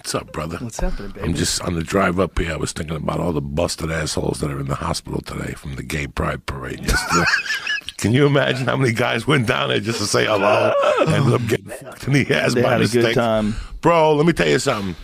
What's up, brother? What's happening, baby? I'm just on the drive up here. I was thinking about all the busted assholes that are in the hospital today from the gay pride parade yesterday. Can you imagine how many guys went down there just to say hello and ended up getting fucked in the ass They by had mistake? a good time. Bro, let me tell you something.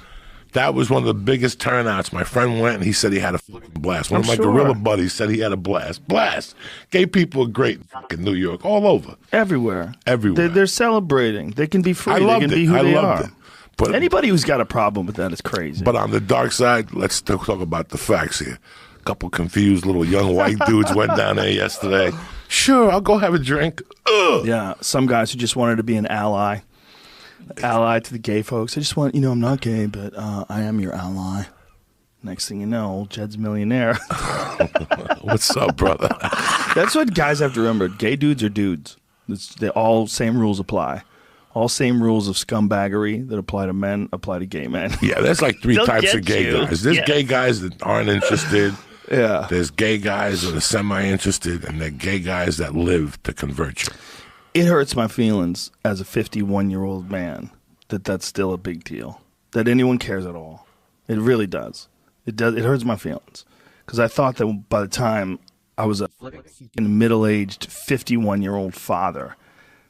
That was one of the biggest turnouts. My friend went and he said he had a fucking blast. One of my gorilla buddies said he had a blast. Blast. Gay people are great in fucking New York, all over. Everywhere. Everywhere. They're celebrating. They can be free. I They loved can it. be who I they loved are. it. But anybody who's got a problem with that is crazy. But on the dark side, let's talk about the facts here. A couple confused little young white dudes went down there yesterday. Sure, I'll go have a drink. Ugh. Yeah, some guys who just wanted to be an ally to the gay folks. I just want, I'm not gay, but I am your ally. Next thing you know, old Jed's a millionaire. What's up, brother? That's what guys have to remember. Gay dudes are dudes. They all same rules apply. All same rules of scumbaggery that apply to men apply to gay men. Yeah, there's like three types of gay guys. There's gay guys that aren't interested. Yeah. There's gay guys that are semi-interested, and there are gay guys that live to convert you. It hurts my feelings as a 51-year-old man that that's still a big deal, that anyone cares at all. It really does. It does. It hurts my feelings because I thought that by the time I was a middle-aged 51-year-old father,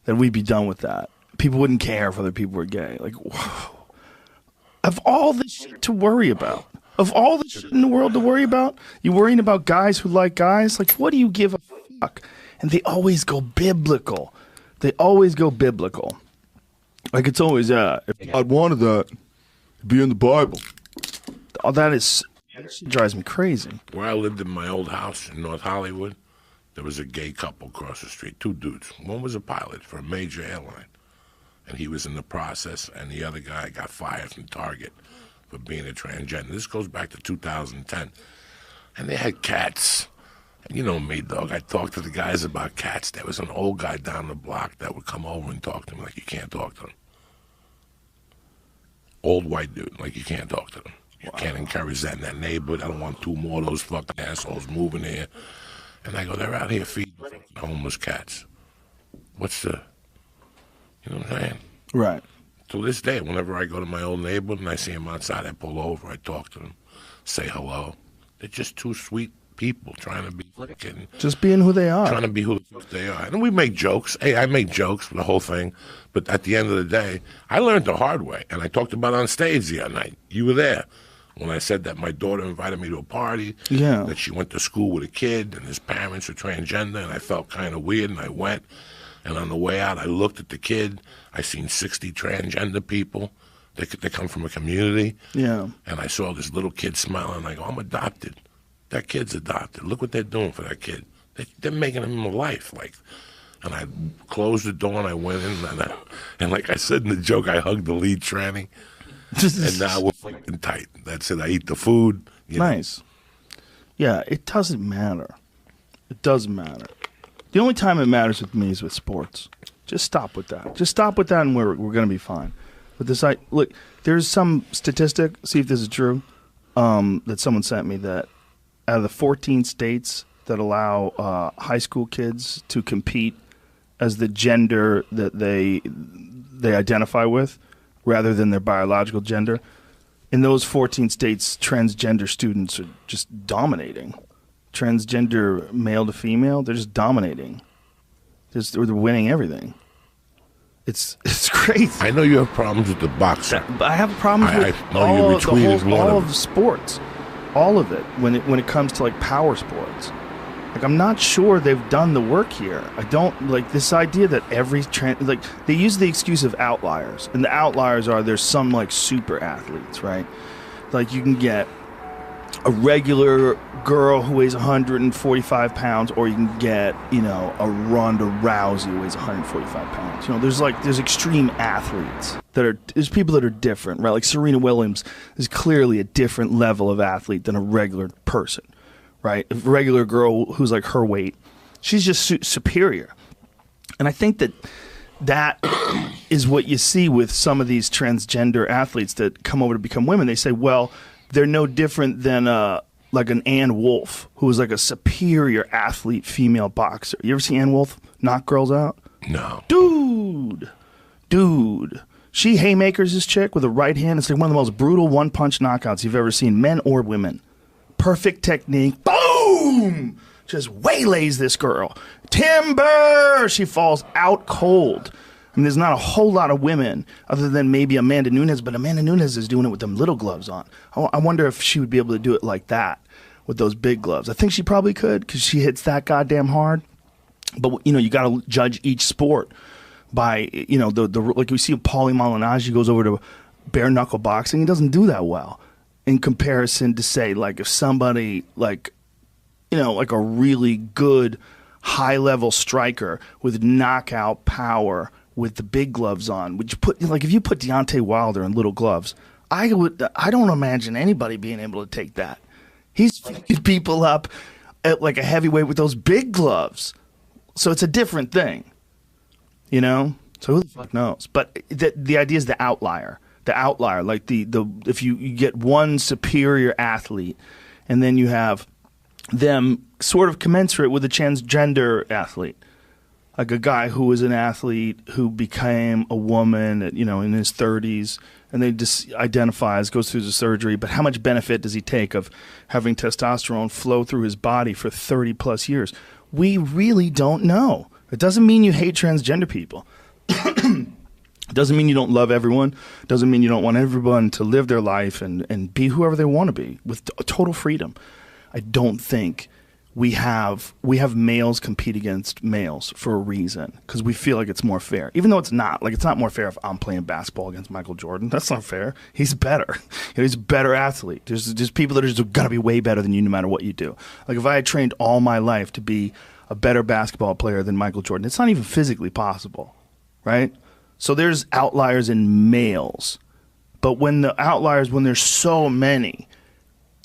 that we'd be done with that. People wouldn't care if other people were gay. Like, whoa. Of all the shit to worry about, of all the shit in the world to worry about, you worrying about guys who like guys? Like, what do you give a fuck? And they always go biblical. They always go biblical. Like, it's always, if God wanted that, it'd be in the Bible. Oh, that shit drives me crazy. Where I lived in my old house in North Hollywood, there was a gay couple across the street, two dudes. One was a pilot for a major airline, and he was in the process, and the other guy got fired from Target for being a transgender. This goes back to 2010. And they had cats. And you know me, dog. I talked to the guys about cats. There was an old guy down the block that would come over and talk to him like you can't talk to him. Old white dude, like you can't talk to them. You can't encourage that in that neighborhood. I don't want two more of those fucking assholes moving here. And I go, they're out here feeding homeless cats. What's the... You know what I'm saying? Right. To this day, whenever I go to my old neighborhood and I see him outside, I pull over, I talk to them, say hello. They're just two sweet people trying to be fucking... Just being who they are. Trying to be who the fuck they are. And we make jokes. Hey, I make jokes for the whole thing. But at the end of the day, I learned the hard way. And I talked about it on stage the other night. You were there. When I said that my daughter invited me to a party, that she went to school with a kid and his parents were transgender, and I felt kind of weird, and I went. And on the way out, I looked at the kid. I seen 60 transgender people. They come from a community. Yeah. And I saw this little kid smiling, and I go, I'm adopted. That kid's adopted. Look what they're doing for that kid. They're making him a life. And I closed the door, and I went in, and like I said in the joke, I hugged the lead tranny. And now we're fucking tight. That's it. I eat the food. Nice. Yeah, it doesn't matter. It doesn't matter. The only time it matters with me is with sports. Just stop with that. Just stop with that, and we're going to be fine. But this, look, there's some statistic. See if this is true. That someone sent me that out of the 14 states that allow high school kids to compete as the gender that they identify with, rather than their biological gender, in those 14 states, transgender students are just dominating. Transgender male to female, they're just dominating. They're winning everything. It's crazy. I know you have problems with the boxing. But I have problems with all of sports. All of it when it comes to like power sports. Like, I'm not sure they've done the work here. I don't like this idea that they use the excuse of outliers, and the outliers are there's some like super athletes, right? Like you can get a regular girl who weighs 145 pounds, or you can get a Ronda Rousey who weighs 145 pounds. There's extreme athletes there's people that are different, right? Like Serena Williams is clearly a different level of athlete than a regular person. Right, a regular girl who's like her weight, she's just superior, and I think that is what you see with some of these transgender athletes that come over to become women. They say, well, they're no different than like an Ann Wolfe, who is like a superior athlete, female boxer. You ever see Ann Wolfe knock girls out? No, dude, She haymakers this chick with a right hand. It's like one of the most brutal one-punch knockouts you've ever seen, men or women. Perfect technique. Boom! Just waylays this girl. Timber! She falls out cold. I mean, there's not a whole lot of women other than maybe Amanda Nunes, but Amanda Nunes is doing it with them little gloves on. I wonder if she would be able to do it like that with those big gloves. I think she probably could because she hits that goddamn hard. But, you got to judge each sport by, like we see Paulie Malignaggi goes over to bare knuckle boxing. He doesn't do that well in comparison to, say, like if somebody like a really good high-level striker with knockout power with the big gloves on. Would you put, if you put Deontay Wilder in little gloves, I don't imagine anybody being able to take that. He's fucking people up at like a heavyweight with those big gloves. So it's a different thing, So who the fuck knows? But the idea is the outlier. The outlier, like if you get one superior athlete and then you have them sort of commensurate with a transgender athlete. Like a guy who was an athlete who became a woman at, in his 30s, and they just identifies, goes through the surgery, but how much benefit does he take of having testosterone flow through his body for 30 plus years? We really don't know. It doesn't mean you hate transgender people. It doesn't mean you don't love everyone. It doesn't mean you don't want everyone to live their life and be whoever they want to be with total freedom. I don't think we have males compete against males for a reason because we feel like it's more fair, even though it's not. Like, it's not more fair if I'm playing basketball against Michael Jordan. That's not fair. He's better. He's a better athlete. There's just people that are just gonna be way better than you no matter what you do. Like, if I had trained all my life to be a better basketball player than Michael Jordan, it's not even physically possible, right? So there's outliers in males, but when there's so many.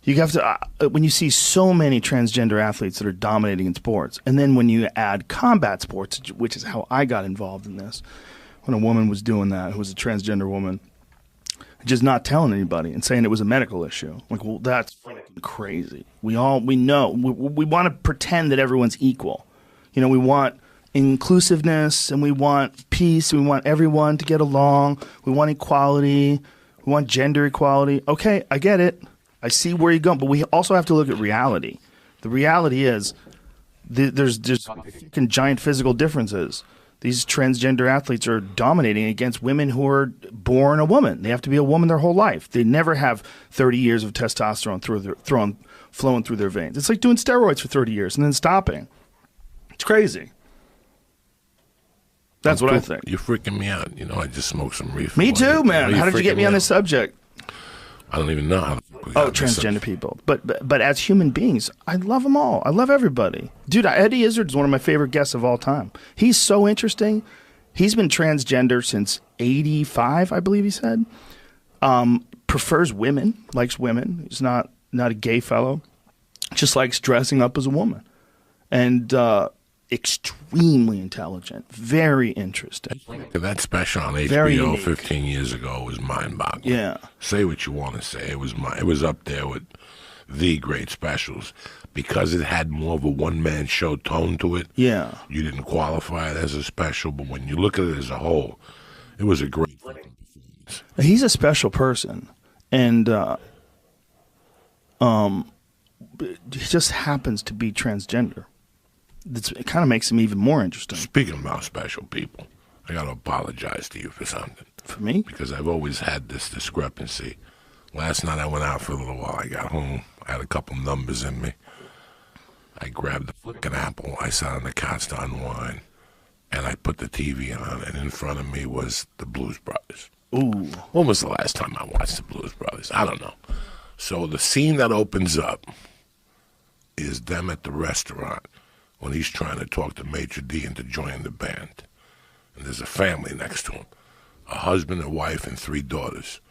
You have to when you see so many transgender athletes that are dominating in sports, and then when you add combat sports, which is how I got involved in this, when a woman was doing that, who was a transgender woman, just not telling anybody and saying it was a medical issue. Like, well, that's crazy. We know we want to pretend that everyone's equal. We want inclusiveness and we want peace. We want everyone to get along. We want equality. We want gender equality. Okay, I get it. I see where you're going, but we also have to look at reality. The reality is there's fucking giant physical differences. These transgender athletes are dominating against women who are born a woman. They have to be a woman their whole life. They never have 30 years of testosterone flowing through their veins. It's like doing steroids for 30 years and then stopping. It's crazy. That's what I think. You're freaking me out. I just smoked some reefer. Me too, man. How did you get me on this subject? I don't even know how to. Transgender people. But as human beings, I love them all. I love everybody. Dude, Eddie Izzard's one of my favorite guests of all time. He's so interesting. He's been transgender since 85, I believe he said. Prefers women, likes women. He's not a gay fellow. Just likes dressing up as a woman. And extremely intelligent, very interesting. That special on HBO 15 years ago was mind-boggling. Yeah. Say what you want to say. It was up there with the great specials because it had more of a one-man show tone to it. Yeah. You didn't qualify it as a special, but when you look at it as a whole, it was a great performance. He's a special person, and he just happens to be transgender. It kind of makes him even more interesting. Speaking about special people, I got to apologize to you for something. For me? Because I've always had this discrepancy. Last night I went out for a little while. I got home. I had a couple numbers in me. I grabbed the fucking apple. I sat on the couch to unwind. And I put the TV on, and in front of me was the Blues Brothers. Ooh. When was the last time I watched the Blues Brothers? I don't know. So the scene that opens up is them at the restaurant when he's trying to talk to Major D into joining the band. And there's a family next to him, a husband, a wife, and 3 daughters.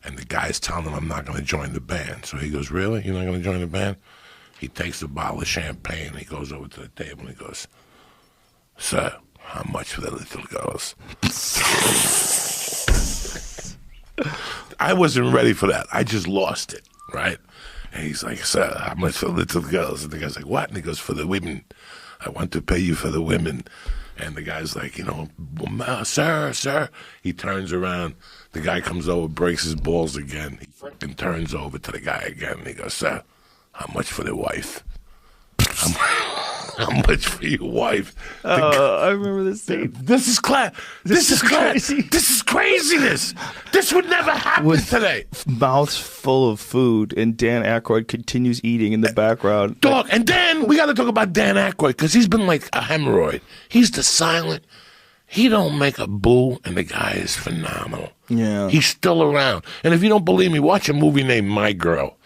And the guy's telling him, I'm not going to join the band. So he goes, really? You're not going to join the band? He takes a bottle of champagne, and he goes over to the table, and he goes, sir, how much for the little girls? I wasn't ready for that. I just lost it, right? And he's like, sir, how much for the little girls? And the guy's like, what? And he goes, for the women. I want to pay you for the women. And the guy's like, sir. He turns around. The guy comes over, breaks his balls again. He fucking turns over to the guy again. And he goes, sir, how much for the wife? How much for your wife? I remember this scene. This is crazy. This is craziness. This would never happen today. Mouths full of food, and Dan Aykroyd continues eating in the background. Dog, and then we got to talk about Dan Aykroyd because he's been like a hemorrhoid. He's the silent. He don't make a boo, and the guy is phenomenal. Yeah. He's still around. And if you don't believe me, watch a movie named My Girl.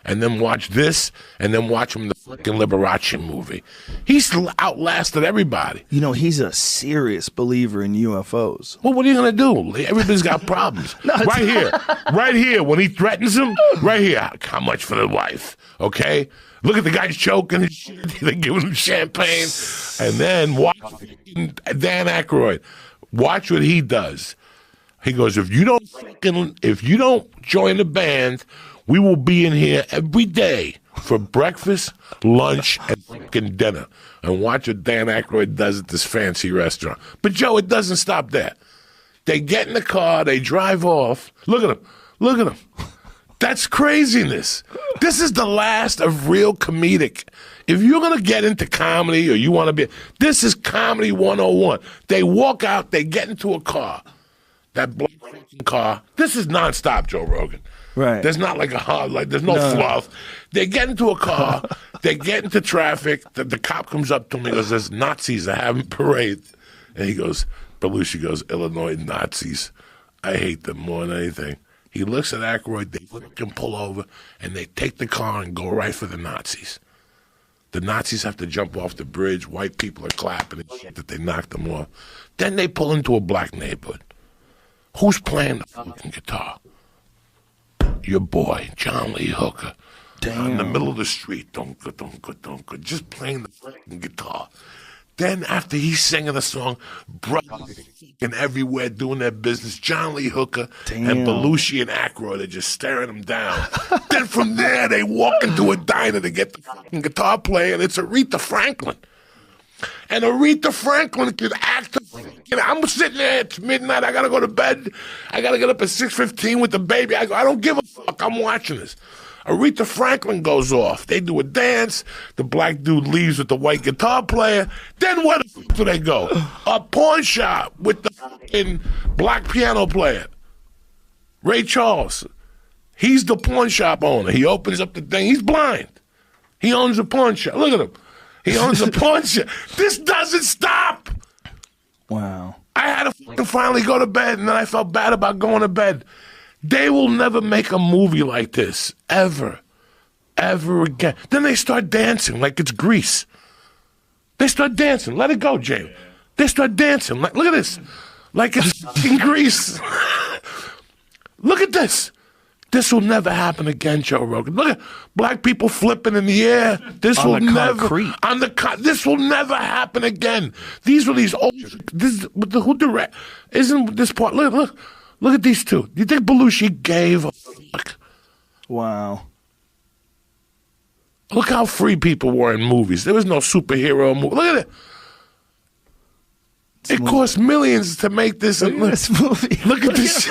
And then watch this, and then watch him the fucking Liberace movie. He's outlasted everybody. He's a serious believer in UFOs. Well, what are you going to do? Everybody's got problems. Right here, when he threatens him, right here, how much for the wife, okay? Look at the guy choking his shit. They're giving him champagne. And then watch Dan Aykroyd. Watch what he does. He goes, if you don't join the band, we will be in here every day for breakfast, lunch, and fucking dinner. And watch what Dan Aykroyd does at this fancy restaurant. But, Joe, it doesn't stop there. They get in the car. They drive off. Look at them. That's craziness. This is the last of real comedic. If you're going to get into comedy or you want to be, this is comedy 101. They walk out. They get into a car. That black car. This is nonstop, Joe Rogan. Right. There's not like there's no fluff. They get into a car, they get into traffic, the cop comes up to him, he goes, there's Nazis that having parades. And he goes, Belushi goes, Illinois Nazis. I hate them more than anything. He looks at Aykroyd, they fucking pull over, and they take the car and go right for the Nazis. The Nazis have to jump off the bridge, white people are clapping and shit that they knocked them off. Then they pull into a black neighborhood. Who's playing the fucking guitar? Your boy, John Lee Hooker. Damn. In the middle of the street, don't go, just playing the fucking guitar. Then after he's singing the song, brothers and everywhere doing their business, John Lee Hooker and Belushi and Aykroyd are just staring him down. Then from there, they walk into a diner to get the fucking guitar player, and it's Aretha Franklin. And Aretha Franklin could act. I'm sitting there, it's midnight, I gotta go to bed. I gotta get up at 6:15 with the baby. I don't give a fuck, I'm watching this. Aretha Franklin goes off. They do a dance. The black dude leaves with the white guitar player. Then where the fuck do they go? A pawn shop with the fucking black piano player. Ray Charles. He's the pawn shop owner. He opens up the thing. He's blind. He owns a pawn shop. Look at him. He owns a pawn shop. This doesn't stop. Wow. I had to finally go to bed, and then I felt bad about going to bed. They will never make a movie like this, ever again. Then they start dancing like it's Grease. They start dancing. Let it go, James. They start dancing. Look at this. Like it's fucking Grease. Look at this. This will never happen again, Joe Rogan. Look at black people flipping in the air. This will never happen again. These were these old. Who direct? Isn't this part? Look at these two. Do you think Belushi gave a fuck? Wow. Look how free people were in movies. There was no superhero movie. Look at it. It cost millions to make this. Look at this movie. Look at this.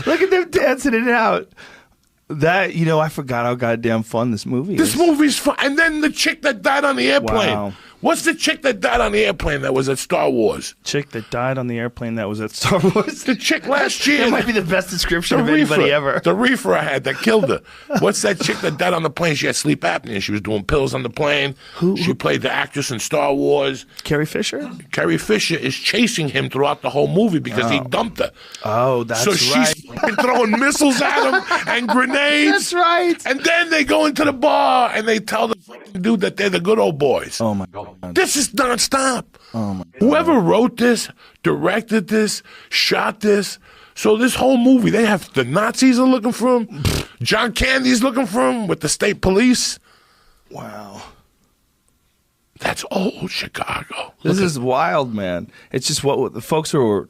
Look at them dancing it out. That, I forgot how goddamn fun this movie is. This movie's fun. And then the chick that died on the airplane. Wow. What's the chick that died on the airplane that was at Star Wars? Chick that died on the airplane that was at Star Wars? The chick last year. That might be the best description of anybody ever. The reefer I had that killed her. What's that chick that died on the plane? She had sleep apnea. She was doing pills on the plane. She played the actress in Star Wars. Carrie Fisher? Carrie Fisher is chasing him throughout the whole movie because he dumped her. Oh, that's right. So she's throwing missiles at him and grenades. That's right. And then they go into the bar and they tell the fucking dude that they're the good old boys. Oh, my God. This is nonstop. Oh my God. Whoever wrote this, directed this, shot this. So this whole movie, they have the Nazis are looking for him. John Candy's looking for him with the state police. Wow. That's old Chicago. This is wild, man. It's just what the folks who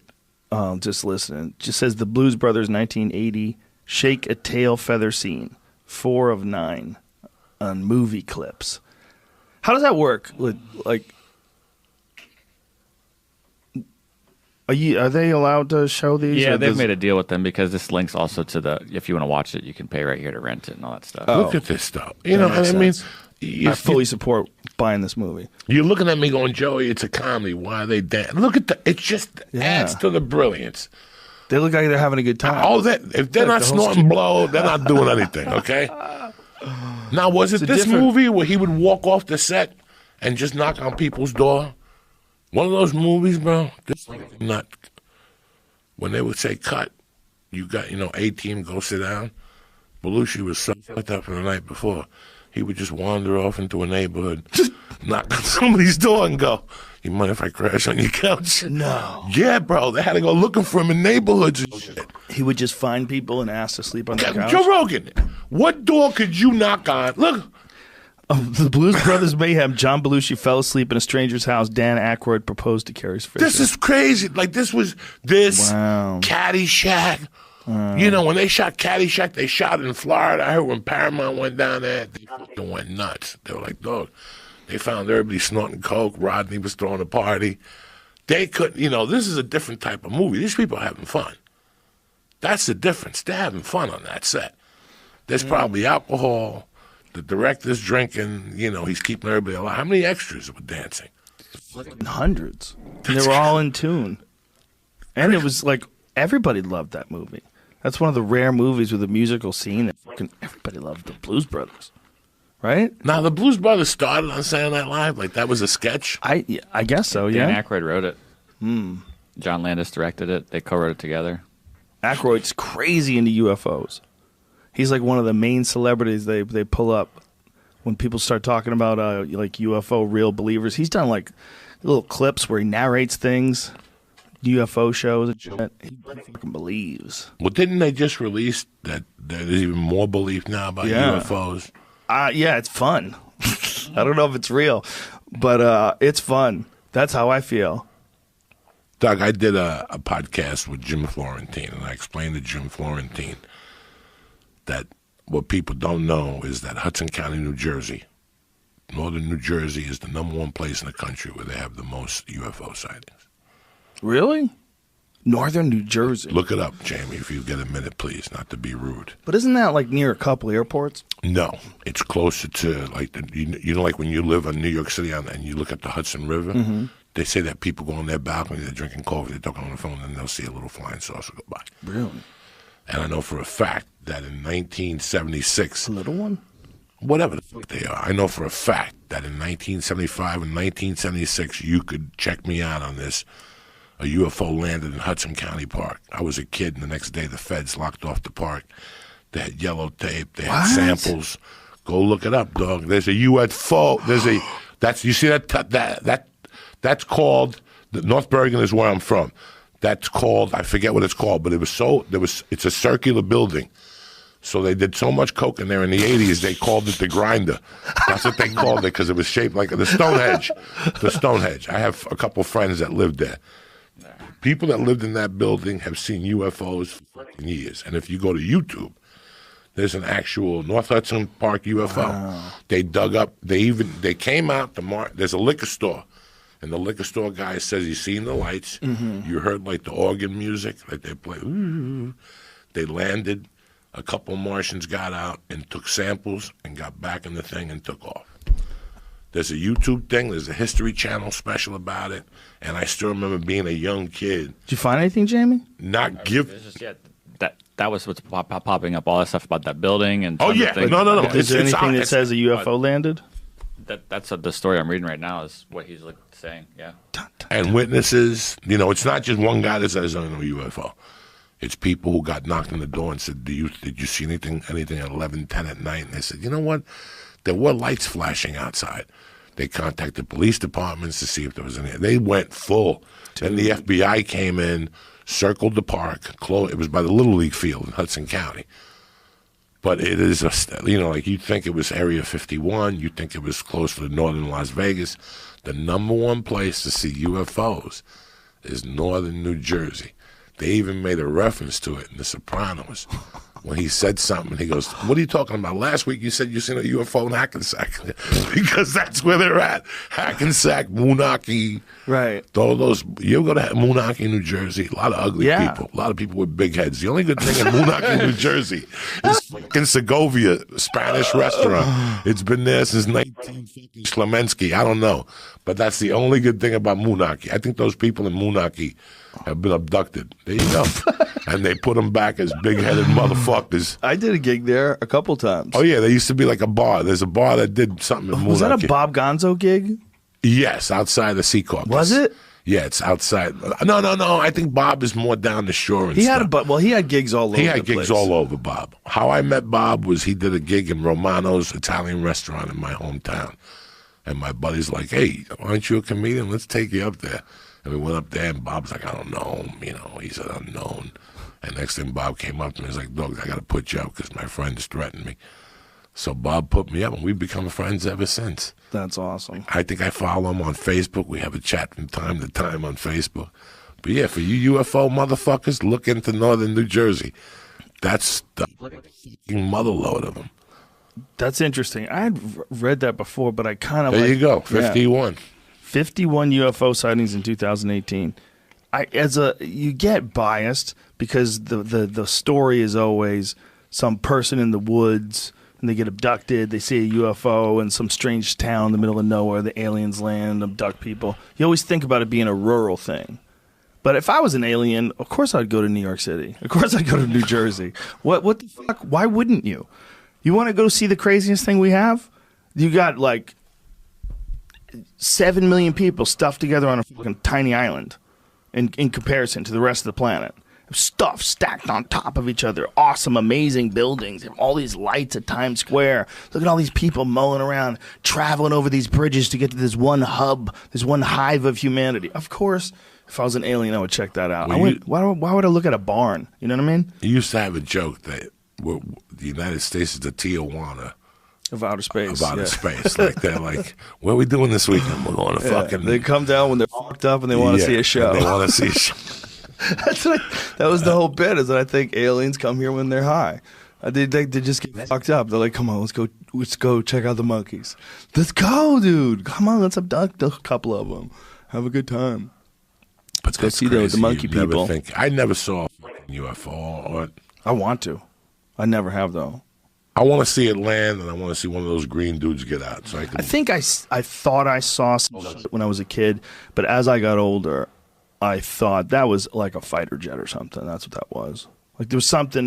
are just listening. Just says the Blues Brothers 1980 Shake a Tail Feather Scene. 4 of 9 on movie clips. How does that work? Like, Are they allowed to show these? Yeah, they've made a deal with them because this links also to the. If you want to watch it, you can pay right here to rent it and all that stuff. Look at this stuff. You know what I mean? I fully support buying this movie. You're looking at me going, Joey, it's a comedy. Why are they dead? Look at it just adds to the brilliance. They look like they're having a good time. Oh, if they're not snorting blow, they're not doing anything, okay? Now, was it this movie where he would walk off the set and just knock on people's door? One of those movies, bro, not when they would say cut, you got, A-team, go sit down. Belushi was so fucked up from the night before. He would just wander off into a neighborhood, knock on somebody's door and go, you mind if I crash on your couch? No. Yeah, bro. They had to go looking for him in neighborhoods and shit. He would just find people and ask to sleep on their couch? Joe Rogan, what door could you knock on? Look. The Blues Brothers Mayhem. John Belushi fell asleep in a stranger's house. Dan Aykroyd proposed to Carrie Fisher. This is crazy. Like, Caddyshack. When they shot Caddyshack, they shot in Florida. I heard when Paramount went down there, they fucking went nuts. They were like, dog, they found everybody snorting coke. Rodney was throwing a party. They couldn't, this is a different type of movie. These people are having fun. That's the difference. They're having fun on that set. There's probably alcohol. The director's drinking, he's keeping everybody alive. How many extras were dancing? Hundreds. And they were all in tune. And it was like, everybody loved that movie. That's one of the rare movies with a musical scene that fucking everybody loved. The Blues Brothers. Right? Now, the Blues Brothers started on Saturday Night Live. Like, that was a sketch? I guess so, yeah. Dan Aykroyd wrote it. John Landis directed it. They co-wrote it together. Aykroyd's crazy into UFOs. He's like one of the main celebrities they pull up when people start talking about like UFO real believers. He's done like little clips where he narrates things, UFO shows and shit. He fucking believes. Well, didn't they just release that there's even more belief now about UFOs? Yeah, it's fun. I don't know if it's real, but it's fun. That's how I feel. Doug, I did a podcast with Jim Florentine, and I explained to Jim Florentine that what people don't know is that Hudson County, New Jersey, northern New Jersey, is the #1 place in the country where they have the most UFO sightings. Really? Northern New Jersey. Look it up, Jamie, if you get a minute, please, not to be rude. But isn't that like near a couple airports? No, it's closer to like like when you live in New York City and you look at the Hudson River. They say that people go on their balcony, they're drinking coffee, they're talking on the phone, and they'll see a little flying saucer go by. Really? And I know for a fact that in 1976... A little one? Whatever the fuck they are. I know for a fact that in 1975 and 1976, you could check me out on this, a UFO landed in Hudson County Park. I was a kid, and the next day the feds locked off the park. They had yellow tape. They had samples. Go look it up, dog. There's a UFO. You see that's called, North Bergen is where I'm from. That's called, I forget what it's called, but it's a circular building. So they did so much coke in there in the 80s, they called it the grinder. That's what they called it because it was shaped like the Stonehenge. The Stonehenge. I have a couple friends that lived there. People that lived in that building have seen UFOs for years. And if you go to YouTube, there's an actual North Hudson Park UFO. Wow. They dug up, they came out to there's a liquor store. And the liquor store guy says he's seen the lights. You heard like the organ music that they play. They landed. A couple Martians got out and took samples and got back in the thing and took off. There's a YouTube thing. There's a History Channel special about it. And I still remember being a young kid. Did you find anything, Jamie? That was what's popping up. All that stuff about that building and. Oh yeah, no. Is there anything that says a UFO landed? That's the story I'm reading right now is what he's saying. Yeah. And witnesses. It's not just one guy that says, "I know UFO." It's people who got knocked on the door and said, "Did you see anything at 11:10 at night?" And they said, "You know what? There were lights flashing outside." They contacted police departments to see if there was any. They went full. Then the FBI came in, circled the park. It was by the Little League field in Hudson County. But it is like you'd think it was Area 51. You'd think it was close to northern Las Vegas. The #1 place to see UFOs is northern New Jersey. They even made a reference to it in The Sopranos. When he said something, he goes, "What are you talking about? Last week you said you seen a UFO in Hackensack." Because that's where they're at. Hackensack, Moonachie. Right. All those. You go to Moonachie, New Jersey, a lot of ugly people. A lot of people with big heads. The only good thing in Moonachie, New Jersey is fucking Segovia, Spanish restaurant. It's been there since 19 Schlemensky. I don't know. But that's the only good thing about Moonachie. I think those people in Moonachie have been abducted. There you go. And they put them back as big-headed motherfuckers. I did a gig there a couple times. Oh, yeah. There used to be like a bar. There's a bar that did something in Moonachie. Was that a Bob Gonzo gig? Yes, outside the Sea Caucus. Was it? Yeah, it's outside. No. I think Bob is more down the shore and he stuff. He had gigs all over the place. He had gigs all over, Bob. How I met Bob was he did a gig in Romano's Italian restaurant in my hometown. And my buddy's like, "Hey, aren't you a comedian? Let's take you up there." And we went up there, and Bob's like, "I don't know him." You know, he's an unknown. And next thing Bob came up to me, he's like, "Dog, I got to put you up because my friends threatened me." So Bob put me up, and we've become friends ever since. That's awesome. I think I follow him on Facebook. We have a chat from time to time on Facebook. But yeah, for you UFO motherfuckers, look into northern New Jersey. That's the fucking motherload of them. That's interesting. I had read that before, but I kind of There you go, 51. 51 UFO sightings in 2018. You get biased because the story is always some person in the woods and they get abducted. They see a UFO in some strange town in the middle of nowhere. The aliens land, abduct people. You always think about it being a rural thing. But if I was an alien, of course I'd go to New York City. Of course I'd go to New Jersey. What the fuck? Why wouldn't you? You want to go see the craziest thing we have? You got like 7 million people stuffed together on a fucking tiny island in comparison to the rest of the planet. Stuff stacked on top of each other. Awesome, amazing buildings. All these lights at Times Square. Look at all these people mulling around, traveling over these bridges to get to this one hub, this one hive of humanity. Of course, if I was an alien, I would check that out. Why would I look at a barn? You know what I mean? You used to have a joke that the United States is the Tijuana of outer space. Of outer space. Like they're like, what are we doing this weekend? We're going to fucking... They come down when they're fucked up and they want to see a show. They want to see a show. That was the whole bit, is that I think aliens come here when they're high. They just get fucked up. They're like, come on, let's go check out the monkeys. Let's go, dude. Come on, let's abduct a couple of them. Have a good time. Let's go see the monkey people. I never saw a fucking UFO. I want to. I never have, though. I want to see it land, and I want to see one of those green dudes get out. So I think I thought I saw some shit when I was a kid, but as I got older, I thought that was like a fighter jet or something. That's what that was. Like there was something.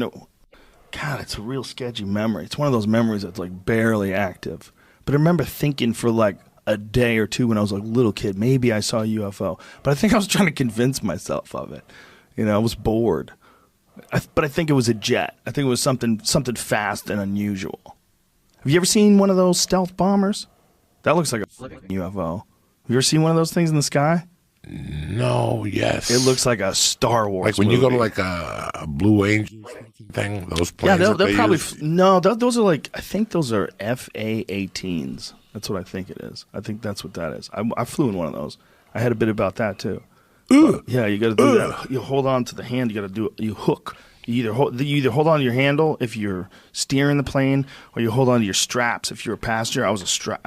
God, it's a real sketchy memory. It's one of those memories that's like barely active. But I remember thinking for like a day or two when I was like a little kid, maybe I saw a UFO. But I think I was trying to convince myself of it. You know, I was bored. But I think it was a jet. I think it was something fast and unusual. Have you ever seen one of those stealth bombers? That looks like a UFO. Have you ever seen one of those things in the sky? No, yes. It looks like a Star Wars Like when movie. you go to like a Blue Angel thing, those planes. Yeah, they'll probably... No, those are like... I think those are FA-18s. That's what I think it is. I think that's what that is. I flew in one of those. I had a bit about that too. Yeah, you got to do that. You hold on to the hand. You got to do it. You hook. You either hold on to your handle if you're steering the plane, or you hold on to your straps if you're a passenger. I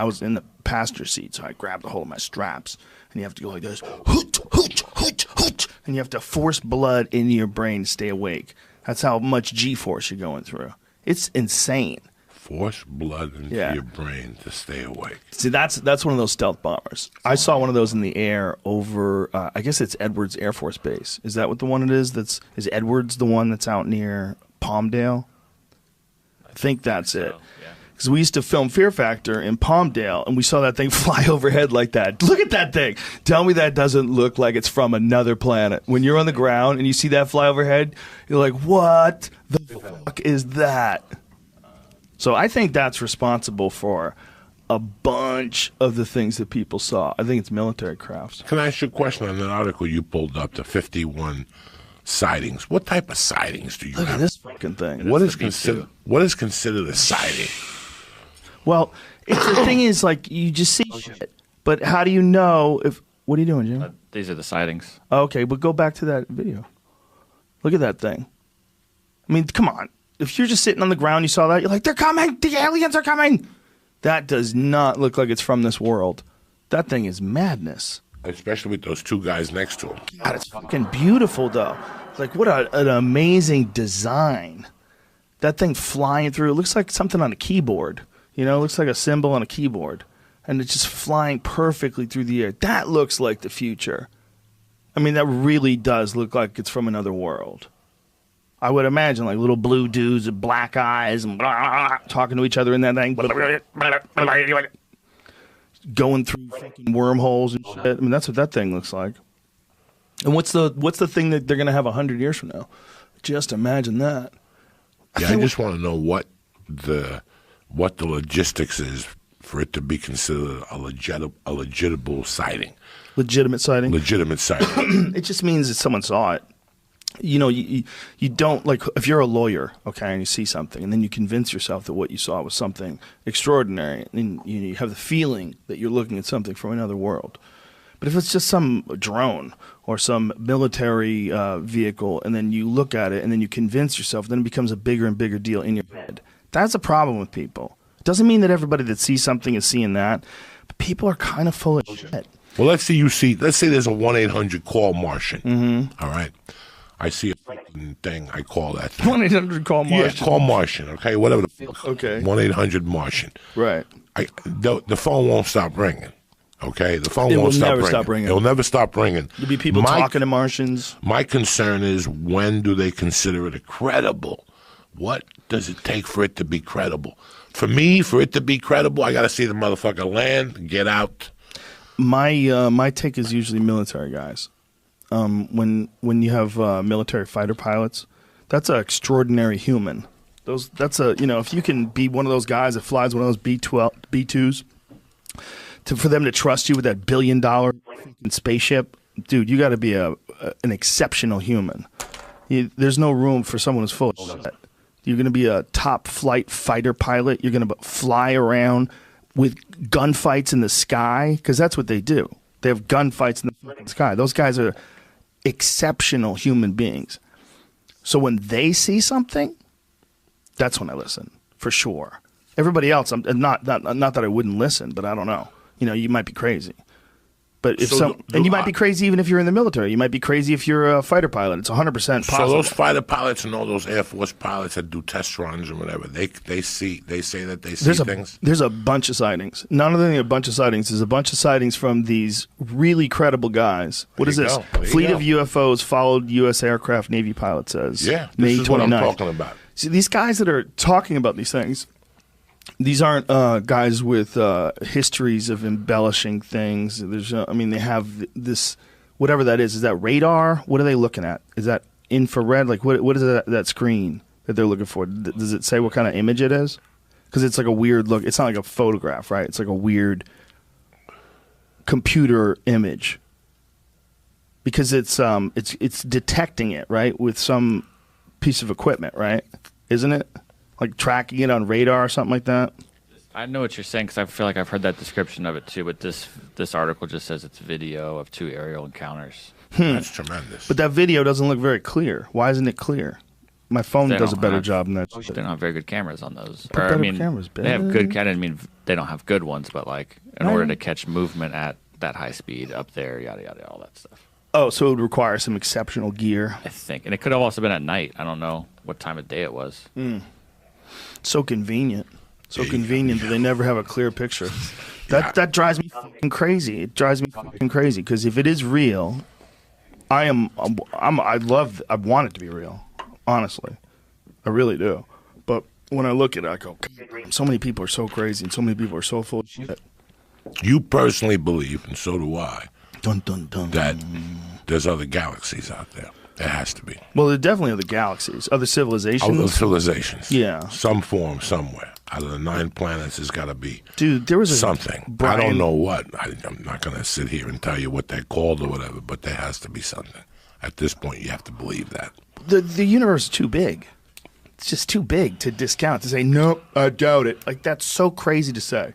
was in the passenger seat, so I grabbed a hold of my straps, and you have to go like this, hoot, hoot, hoot, hoot, and you have to force blood into your brain to stay awake. That's how much G-force you're going through. It's insane. Force blood into your brain to stay awake. See, that's one of those stealth bombers. I saw one of those in the air over, I guess it's Edwards Air Force Base. Is that what the one it is? Is Edwards the one that's out near Palmdale? I think that's it. Because we used to film Fear Factor in Palmdale, and we saw that thing fly overhead like that. Look at that thing. Tell me that doesn't look like it's from another planet. When you're on the ground and you see that fly overhead, you're like, what the fuck is that? So I think that's responsible for a bunch of the things that people saw. I think it's military crafts. Can I ask you a question on an article you pulled up, the 51 sightings? What type of sightings do you have? Look at this fucking thing. What is considered a sighting? Well, the thing is, like, you just see shit. But how do you know if... What are you doing, Jim? These are the sightings. Okay, but go back to that video. Look at that thing. I mean, come on. If you're just sitting on the ground, you saw that, you're like, they're coming. The aliens are coming. That does not look like it's from this world. That thing is madness. Especially with those two guys next to him. God, it's fucking beautiful, though. Like, what an amazing design. That thing flying through. It looks like something on a keyboard. You know, it looks like a symbol on a keyboard. And it's just flying perfectly through the air. That looks like the future. I mean, that really does look like it's from another world. I would imagine, like, little blue dudes with black eyes and talking to each other in that thing. Going through fucking wormholes and shit. I mean, that's what that thing looks like. And what's the thing that they're going to have 100 years from now? Just imagine that. Yeah, I just want to know what the logistics is for it to be considered a legitimate sighting. Legitimate sighting? Legitimate sighting. It just means that someone saw it. You know, you don't, like, if you're a lawyer, okay, and you see something, and then you convince yourself that what you saw was something extraordinary, and you have the feeling that you're looking at something from another world. But if it's just some drone or some military vehicle, and then you look at it, and then you convince yourself, then it becomes a bigger and bigger deal in your head. That's a problem with people. It doesn't mean that everybody that sees something is seeing that, but people are kind of full of shit. Well, let's say there's a 1-800 call Martian. Mm-hmm. All right. I see a fucking thing. I call that thing. 1-800 call Martian. Yeah, call Martian. Okay, whatever the fuck. Okay. 1-800 Martian. Right. The phone won't stop ringing. Okay, the phone won't stop ringing. It will never stop ringing. There'll be people talking to Martians. My concern is, when do they consider it credible? What does it take for it to be credible? For me, for it to be credible, I got to see the motherfucker land, get out. My take is usually military guys. When you have military fighter pilots, that's an extraordinary human. If you can be one of those guys that flies one of those B-2s, for them to trust you with that $1 billion spaceship, dude, you got to be an exceptional human. There's no room for someone who's full of shit. You're going to be a top flight fighter pilot. You're going to fly around with gunfights in the sky, because that's what they do. They have gunfights in the fucking sky. Those guys are exceptional human beings. So when they see something, that's when I listen, for sure. Everybody else, I'm not that I wouldn't listen, but I don't know. You know, you might be crazy. But you might be crazy even if you're in the military. You might be crazy if you're a fighter pilot. It's 100% possible. So those fighter pilots and all those Air Force pilots that do test runs or whatever, they say that they see things? There's a bunch of sightings. Not only a bunch of sightings, there's a bunch of sightings from these really credible guys. What is this? Fleet of UFOs followed U.S. aircraft Navy pilot says. Yeah, May this is 29th. what I'm talking about. See, these guys that are talking about these things, these aren't guys with histories of embellishing things. They have this, whatever that is. Is that radar? What are they looking at? Is that infrared? Like, what is that screen that they're looking for? Does it say what kind of image it is? Because it's like a weird look. It's not like a photograph, right? It's like a weird computer image. Because it's detecting it, right, with some piece of equipment, right? Isn't it? Like tracking it on radar or something like that? I know what you're saying, because I feel like I've heard that description of it too, but this article just says it's video of 2 aerial encounters. That's tremendous. But that video doesn't look very clear. Why isn't it clear? My phone does a better job than that. They don't have very good cameras on those. Cameras, they have good. I mean, they don't have good ones, but like in order to catch movement at that high speed up there, yada yada, all that stuff. Oh, so it would require some exceptional gear. I think, and it could have also been at night. I don't know what time of day it was. So convenient. So convenient that they never have a clear picture. That drives me fucking crazy. It drives me fucking crazy, because if it is real, I want it to be real. Honestly, I really do. But when I look at it, I go, so many people are so crazy, and so many people are so full of shit. You personally believe, and so do I, dun, dun, dun, that there's other galaxies out there. There has to be. Well, there definitely are the galaxies. Other civilizations? Other civilizations. Yeah. Some form, somewhere. Out of the 9 planets, there's got to be there was something. I don't know what. I'm not going to sit here and tell you what they're called or whatever, but there has to be something. At this point, you have to believe that. The universe is too big. It's just too big to discount, to say, nope, I doubt it. Like, that's so crazy to say.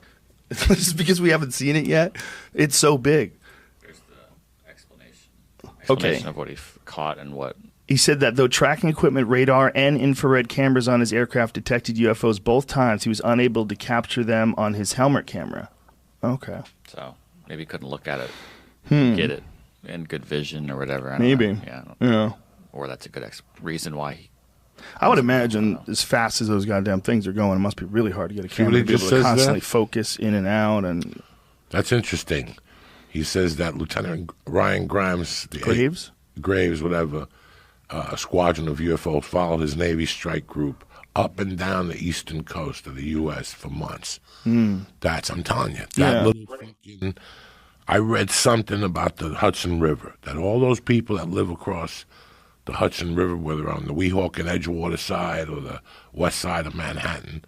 Just because we haven't seen it yet, it's so big. There's the explanation of what he caught and what He said that though tracking equipment, radar, and infrared cameras on his aircraft detected UFOs both times, he was unable to capture them on his helmet camera. Okay. So maybe he couldn't look at it, get it in good vision or whatever. I don't Maybe. know. Yeah. Or that's a good reason why he... I would imagine as fast as those goddamn things are going, it must be really hard to get a camera to be able to constantly focus in and out. And that's interesting. He says that Lieutenant Ryan Graves, whatever, a squadron of UFOs followed his Navy strike group up and down the eastern coast of the U.S. for months. I'm telling you, little fucking... I read something about the Hudson River, that all those people that live across the Hudson River, whether on the Weehawken and Edgewater side or the west side of Manhattan,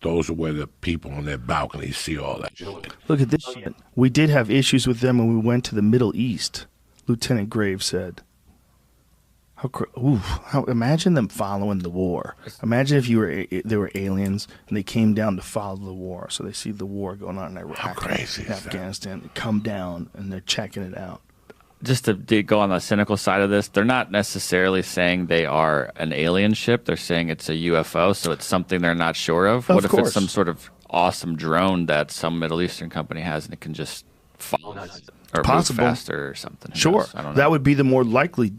those are where the people on their balconies see all that shit. Look at this shit. We did have issues with them when we went to the Middle East, Lieutenant Graves said. Imagine them following the war. Imagine if they were aliens and they came down to follow the war. So they see the war going on in Iraq, how crazy is Afghanistan. They come down and they're checking it out. Just to go on the cynical side of this, they're not necessarily saying they are an alien ship. They're saying it's a UFO, so it's something they're not sure of. What if it's some sort of awesome drone that some Middle Eastern company has and it can just follow or move faster or something? Sure. I don't know. That would be the more likely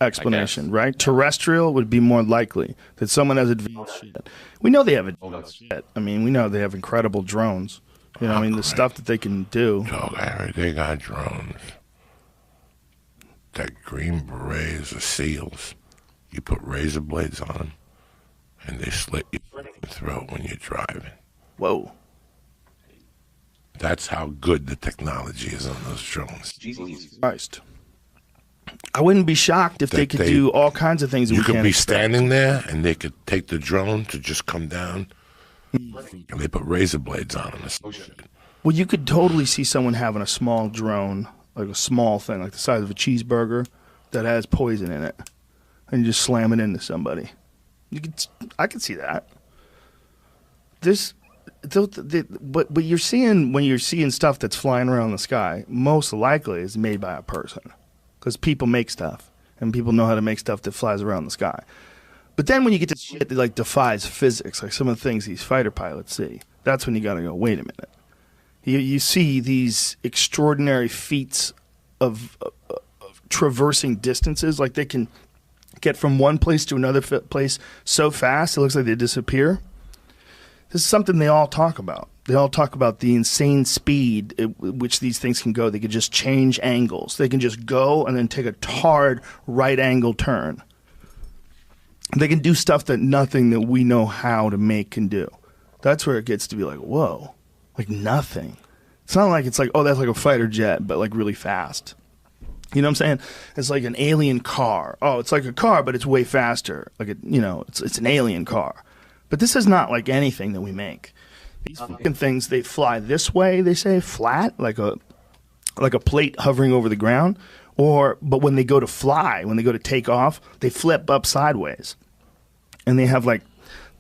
explanation, right? Yeah. Terrestrial would be more likely that someone has advanced shit. We know they have advanced shit. I mean, we know they have incredible drones. You know, the stuff that they can do. Oh, Larry, they got drones. That Green Berets or SEALs, you put razor blades on them, and they slit your throat when you're driving. Whoa. That's how good the technology is on those drones. Jesus Christ. I wouldn't be shocked if they could do all kinds of things that we can't You could be expect. standing there, and they could take the drone to just come down, and they put razor blades on them. Well, you could totally see someone having a small drone, like a small thing, like the size of a cheeseburger, that has poison in it, and you just slam it into somebody. I could see that. But you're seeing, when you're seeing stuff that's flying around the sky, most likely is made by a person, because people make stuff, and people know how to make stuff that flies around the sky. But then when you get to shit that like defies physics, like some of the things these fighter pilots see, that's when you got to go, wait a minute. You see these extraordinary feats of traversing distances, like they can get from one place to another place so fast it looks like they disappear. This is something they all talk about. They all talk about the insane speed at which these things can go. They can just change angles. They can just go and then take a hard right angle turn. They can do stuff that nothing that we know how to make can do. That's where it gets to be like, whoa. Like nothing. It's not like it's like, oh, that's like a fighter jet, but like really fast. You know what I'm saying? It's like an alien car. Oh, it's like a car, but it's way faster. Like it's an alien car. But this is not like anything that we make. These fucking things, they fly this way. They say flat, like a plate hovering over the ground. But when they go to fly, when they go to take off, they flip up sideways, and they have like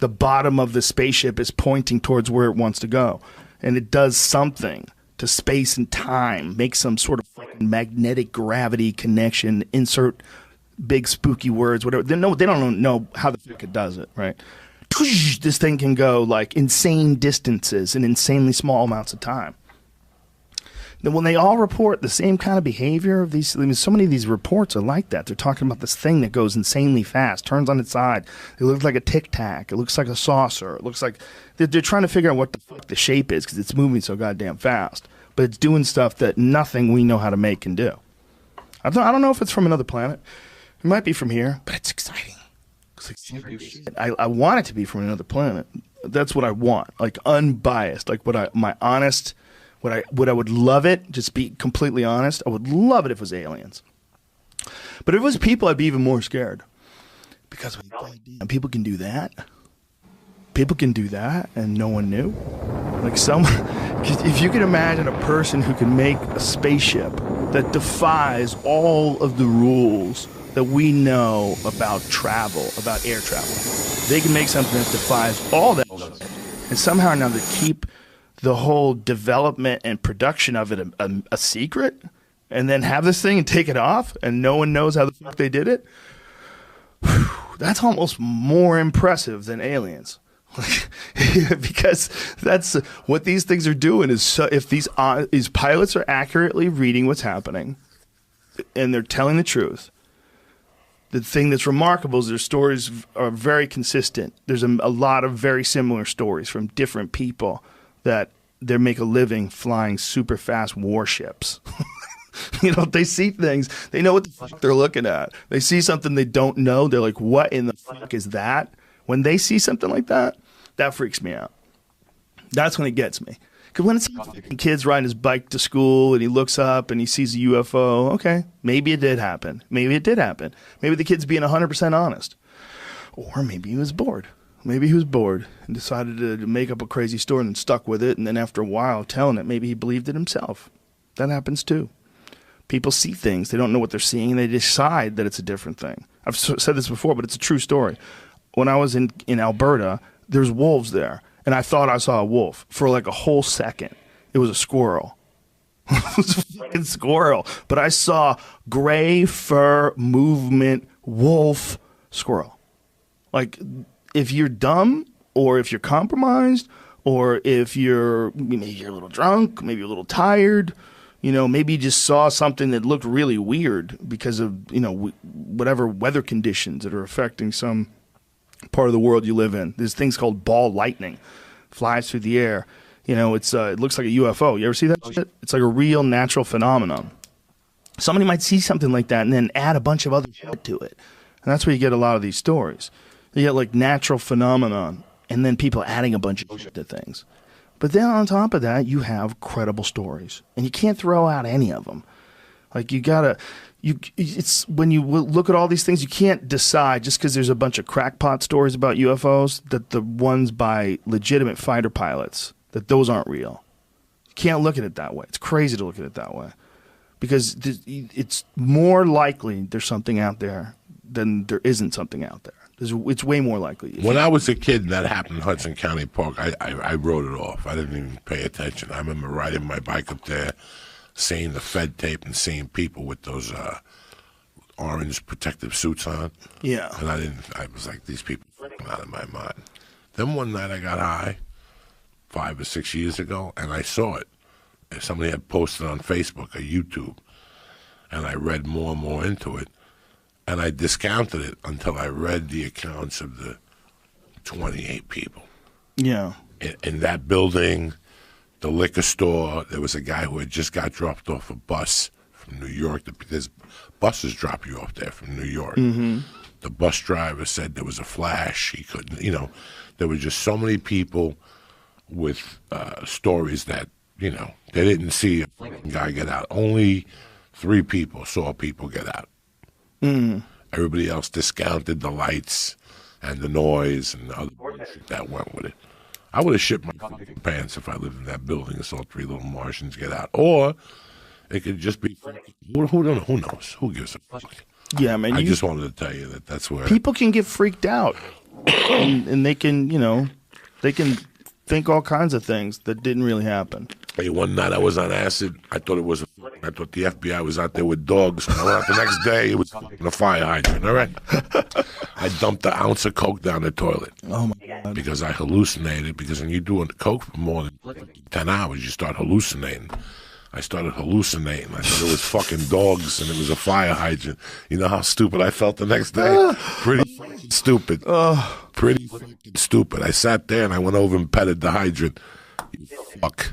the bottom of the spaceship is pointing towards where it wants to go. And it does something to space and time, make some sort of fucking magnetic gravity connection, insert big spooky words, whatever. They don't know how the fuck it does it, right? This thing can go like insane distances in insanely small amounts of time. Then when they all report the same kind of behavior of these, so many of these reports are like that. They're talking about this thing that goes insanely fast, turns on its side. It looks like a Tic Tac. It looks like a saucer. It looks like they're trying to figure out what the fuck the shape is because it's moving so goddamn fast. But it's doing stuff that nothing we know how to make can do. I don't know if it's from another planet. It might be from here, but it's exciting. I want it to be from another planet. That's what I want, like unbiased, like what I would love it. Just be completely honest. I would love it if it was aliens. But if it was people, I'd be even more scared because people can do that. People can do that, and no one knew. Like if you can imagine a person who can make a spaceship that defies all of the rules that we know about travel, about air travel. They can make something that defies all that shit. And somehow or another keep the whole development and production of it a secret, and then have this thing and take it off, and no one knows how the fuck they did it. That's almost more impressive than aliens. Because that's what these things are doing is if these pilots are accurately reading what's happening and they're telling the truth, the thing that's remarkable is their stories are very consistent. There's a lot of very similar stories from different people that they make a living flying super fast warships. They see things. They know what the fuck they're looking at. They see something they don't know. They're like, what in the fuck is that? When they see something like that, that freaks me out. That's when it gets me. Because when it's a kid's riding his bike to school and he looks up and he sees a UFO, okay, maybe it did happen. Maybe it did happen. Maybe the kid's being 100% honest. Or maybe he was bored. Maybe he was bored and decided to make up a crazy story and stuck with it. And then after a while telling it, maybe he believed it himself. That happens too. People see things. They don't know what they're seeing, and they decide that it's a different thing. I've said this before, but it's a true story. When I was in Alberta, there's wolves there, and I thought I saw a wolf for like a whole second. It was a squirrel. It was a fucking squirrel. But I saw gray fur movement wolf squirrel. Like, if you're dumb or if you're compromised or if maybe you're a little drunk, maybe you're a little tired, maybe you just saw something that looked really weird because of, whatever weather conditions that are affecting some part of the world you live in. There's things called ball lightning, flies through the air. It looks like a UFO. You ever see that shit? It's like a real natural phenomenon. Somebody might see something like that and then add a bunch of other shit to it. And that's where you get a lot of these stories. You get like natural phenomenon and then people adding a bunch of shit to things. But then on top of that, you have credible stories. And you can't throw out any of them. Like it's when you look at all these things, you can't decide just because there's a bunch of crackpot stories about UFOs that the ones by legitimate fighter pilots, that those aren't real. You can't look at it that way. It's crazy to look at it that way. Because it's more likely there's something out there than there isn't something out there. It's way more likely. When I was a kid and that happened in Hudson County Park, I wrote it off. I didn't even pay attention. I remember riding my bike up there, seeing the Fed tape and seeing people with those orange protective suits on. Yeah. And I was like, these people are fucking out of my mind. Then one night I got high, 5 or 6 years ago, and I saw it. And somebody had posted on Facebook or YouTube, and I read more and more into it. And I discounted it until I read the accounts of the 28 people. Yeah. In that building, the liquor store, there was a guy who had just got dropped off a bus from New York. There's buses drop you off there from New York. Mm-hmm. The bus driver said there was a flash. He couldn't, there were just so many people with stories that, they didn't see a guy get out. Only 3 people saw people get out. Mm. Everybody else discounted the lights and the noise and the other shit that went with it. I would have shit my fucking pants if I lived in that building and saw 3 little Martians get out. Or it could just be who knows? Who gives a fuck? Yeah, man. I just wanted to tell you that's where people can get freaked out, and they can they can think all kinds of things that didn't really happen. Hey, one night I was on acid. I thought I thought the FBI was out there with dogs. When I went out the next day, it was a fire hydrant, all right? I dumped an ounce of Coke down the toilet. Oh, my God. Because I hallucinated. Because when you're doing Coke for more than 10 hours, you start hallucinating. I started hallucinating. I thought it was fucking dogs and it was a fire hydrant. You know how stupid I felt the next day? Pretty fucking stupid. Pretty fucking stupid. I sat there and I went over and petted the hydrant. You fuck.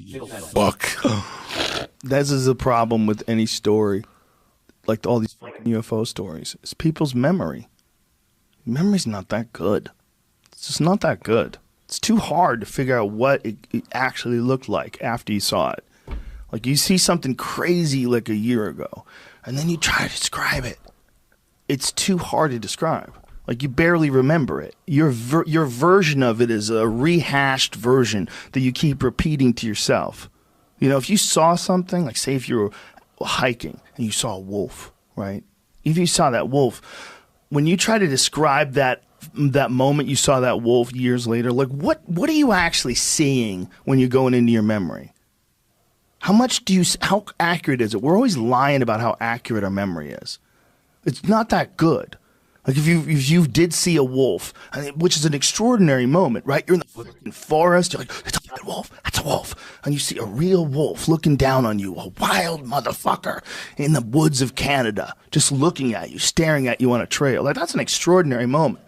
You fuck. This is a problem with any story, like all these fucking UFO stories. It's people's memory. Memory's not that good. It's just not that good. It's too hard to figure out what it actually looked like after you saw it. Like you see something crazy like a year ago, and then you try to describe it. It's too hard to describe. Like you barely remember it. Your version of it is a rehashed version that you keep repeating to yourself. If you saw something, like say if you were hiking and you saw a wolf, right? If you saw that wolf, when you try to describe that moment you saw that wolf years later, like what are you actually seeing when you're going into your memory? How accurate is it? We're always lying about how accurate our memory is. It's not that good. Like if you did see a wolf, which is an extraordinary moment, right? You're in the fucking forest. You're like, it's a fucking wolf. That's a wolf. And you see a real wolf looking down on you, a wild motherfucker in the woods of Canada, just looking at you, staring at you on a trail. Like that's an extraordinary moment.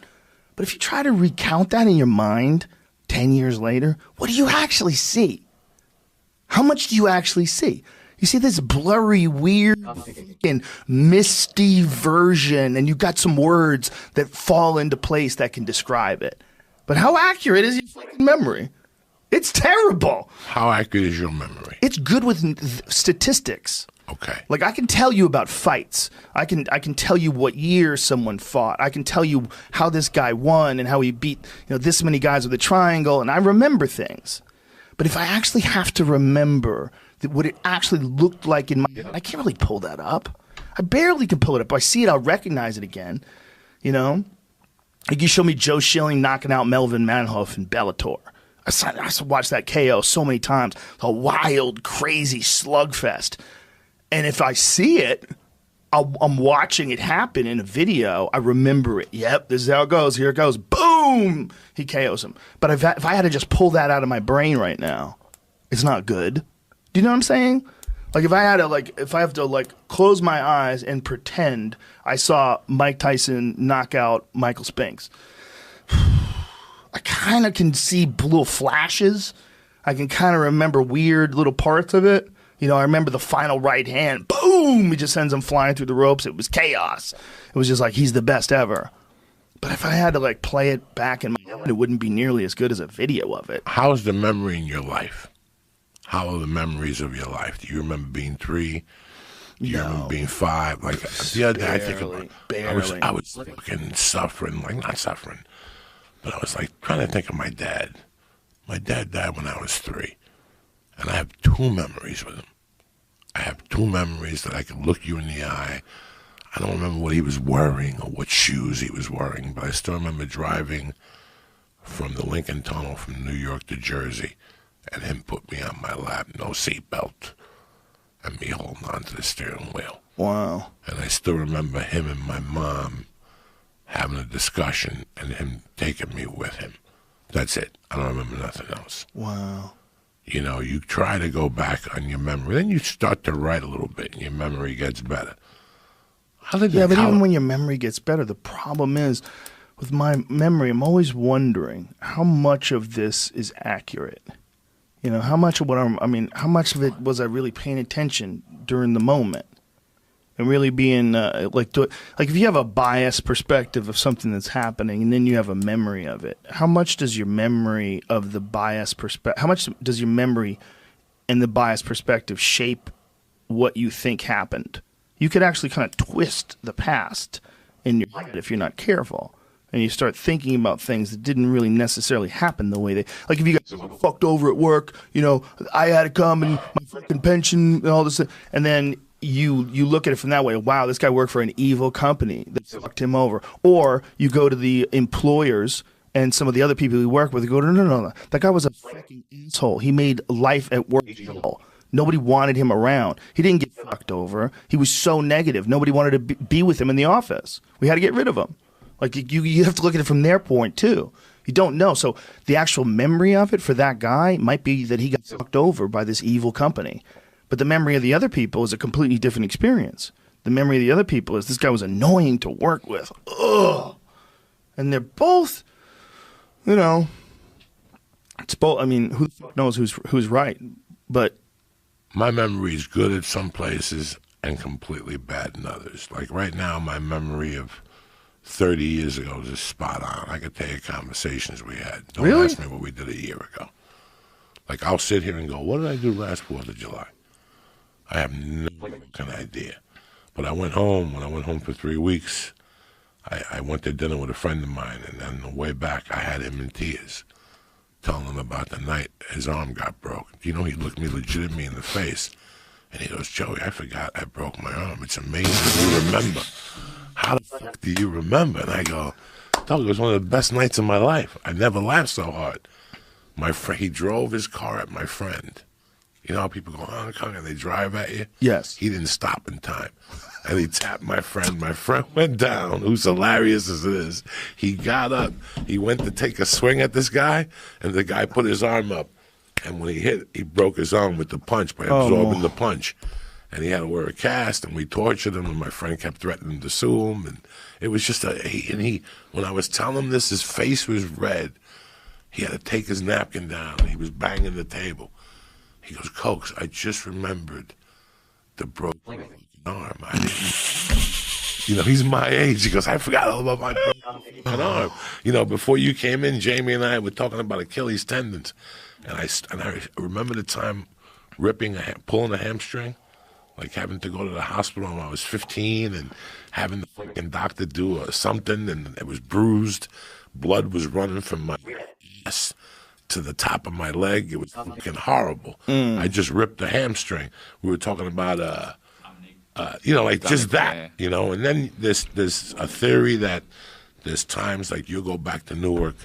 But if you try to recount that in your mind 10 years later, what do you actually see? How much do you actually see? You see this blurry, weird, fucking misty version, and you got some words that fall into place that can describe it. But how accurate is your fucking memory? It's terrible. How accurate is your memory? It's good with statistics. Okay. Like I can tell you about fights. I can tell you what year someone fought. I can tell you how this guy won and how he beat this many guys with a triangle, and I remember things. But if I actually have to remember what it actually looked like in my head, I can't really pull that up. I barely can pull it up. I see it, I'll recognize it again. Like you show me Joe Schilling knocking out Melvin Manhoef in Bellator. I watched that KO so many times. A wild, crazy slugfest. And if I see it, I'm watching it happen in a video. I remember it. Yep, this is how it goes. Here it goes. Boom! He KOs him. But if I had to just pull that out of my brain right now, it's not good. Do you know what I'm saying? Like if I have to close my eyes and pretend I saw Mike Tyson knock out Michael Spinks, I kind of can see little flashes. I can kind of remember weird little parts of it. I remember the final right hand. Boom! He just sends him flying through the ropes. It was chaos. It was just like he's the best ever. But if I had to play it back in my head, it wouldn't be nearly as good as a video of it. How's the memory in your life? How are the memories of your life? Do you remember being 3? Do you remember being 5? Like the other day, I think about I was fucking suffering, not suffering, but I was trying to think of my dad. My dad died when I was 3, and I have 2 memories with him. I have 2 memories that I can look you in the eye. I don't remember what he was wearing or what shoes he was wearing, but I still remember driving from the Lincoln Tunnel from New York to Jersey, and him put me on my lap, no seatbelt, and me holding onto the steering wheel. Wow. And I still remember him and my mom having a discussion and him taking me with him. That's it. I don't remember nothing else. Wow. You try to go back on your memory. Then you start to write a little bit and your memory gets better. But even when your memory gets better, the problem is, with my memory, I'm always wondering how much of this is accurate. How much of how much of it was I really paying attention during the moment? And really being, if you have a biased perspective of something that's happening and then you have a memory of it, how much does your memory of the biased perspective, how much does your memory and the biased perspective shape what you think happened? You could actually kind of twist the past in your head if you're not careful. And you start thinking about things that didn't really necessarily happen the way they... Like if you got fucked over at work, I had to come and my fucking pension and all this. And then you look at it from that way. Wow, this guy worked for an evil company that fucked him over. Or you go to the employers and some of the other people he work with and go, no. That guy was a fucking asshole. He made life at work hell. Nobody wanted him around. He didn't get fucked over. He was so negative. Nobody wanted to be with him in the office. We had to get rid of him. You have to look at it from their point, too. You don't know. So the actual memory of it for that guy might be that he got fucked over by this evil company. But the memory of the other people is a completely different experience. The memory of the other people is this guy was annoying to work with. Ugh. And they're both, it's both. I mean, who the fuck knows who's right? But my memory is good at some places and completely bad in others. Like right now, my memory of 30 years ago is spot on. I could tell you conversations we had. Don't ask me what we did a year ago. I'll sit here and go, what did I do last 4th of July? I have no fucking idea. But I went home. When I went home for 3 weeks, I went to dinner with a friend of mine, and on the way back, I had him in tears, telling him about the night his arm got broke. He looked me legitimately in the face, and he goes, Joey, I forgot I broke my arm. It's amazing you remember. How the fuck do you remember? And I go, dog, it was one of the best nights of my life. I never laughed so hard. He drove his car at my friend. You know how people go Hong Kong and they drive at you? Yes. He didn't stop in time. And he tapped my friend. My friend went down, who's hilarious as it is. He got up. He went to take a swing at this guy, and the guy put his arm up. And when he hit, he broke his arm with the punch by absorbing the punch. And he had to wear a cast, and we tortured him, and my friend kept threatening to sue him. And it was just when I was telling him this, his face was red. He had to take his napkin down. He was banging the table. He goes, Cokes, I just remembered the broken arm. I didn't, you know, he's my age. He goes, I forgot all about my broken arm. You know, before you came in, Jamie and I were talking about Achilles tendons. And I remember the time pulling a hamstring, like having to go to the hospital when I was 15 and having the fucking doctor do something, and it was bruised. Blood was running from my ass to the top of my leg. It was fucking horrible. I just ripped the hamstring. We were talking about, you know, like just that, you know. And then there's a theory that there's times like you'll go back to Newark,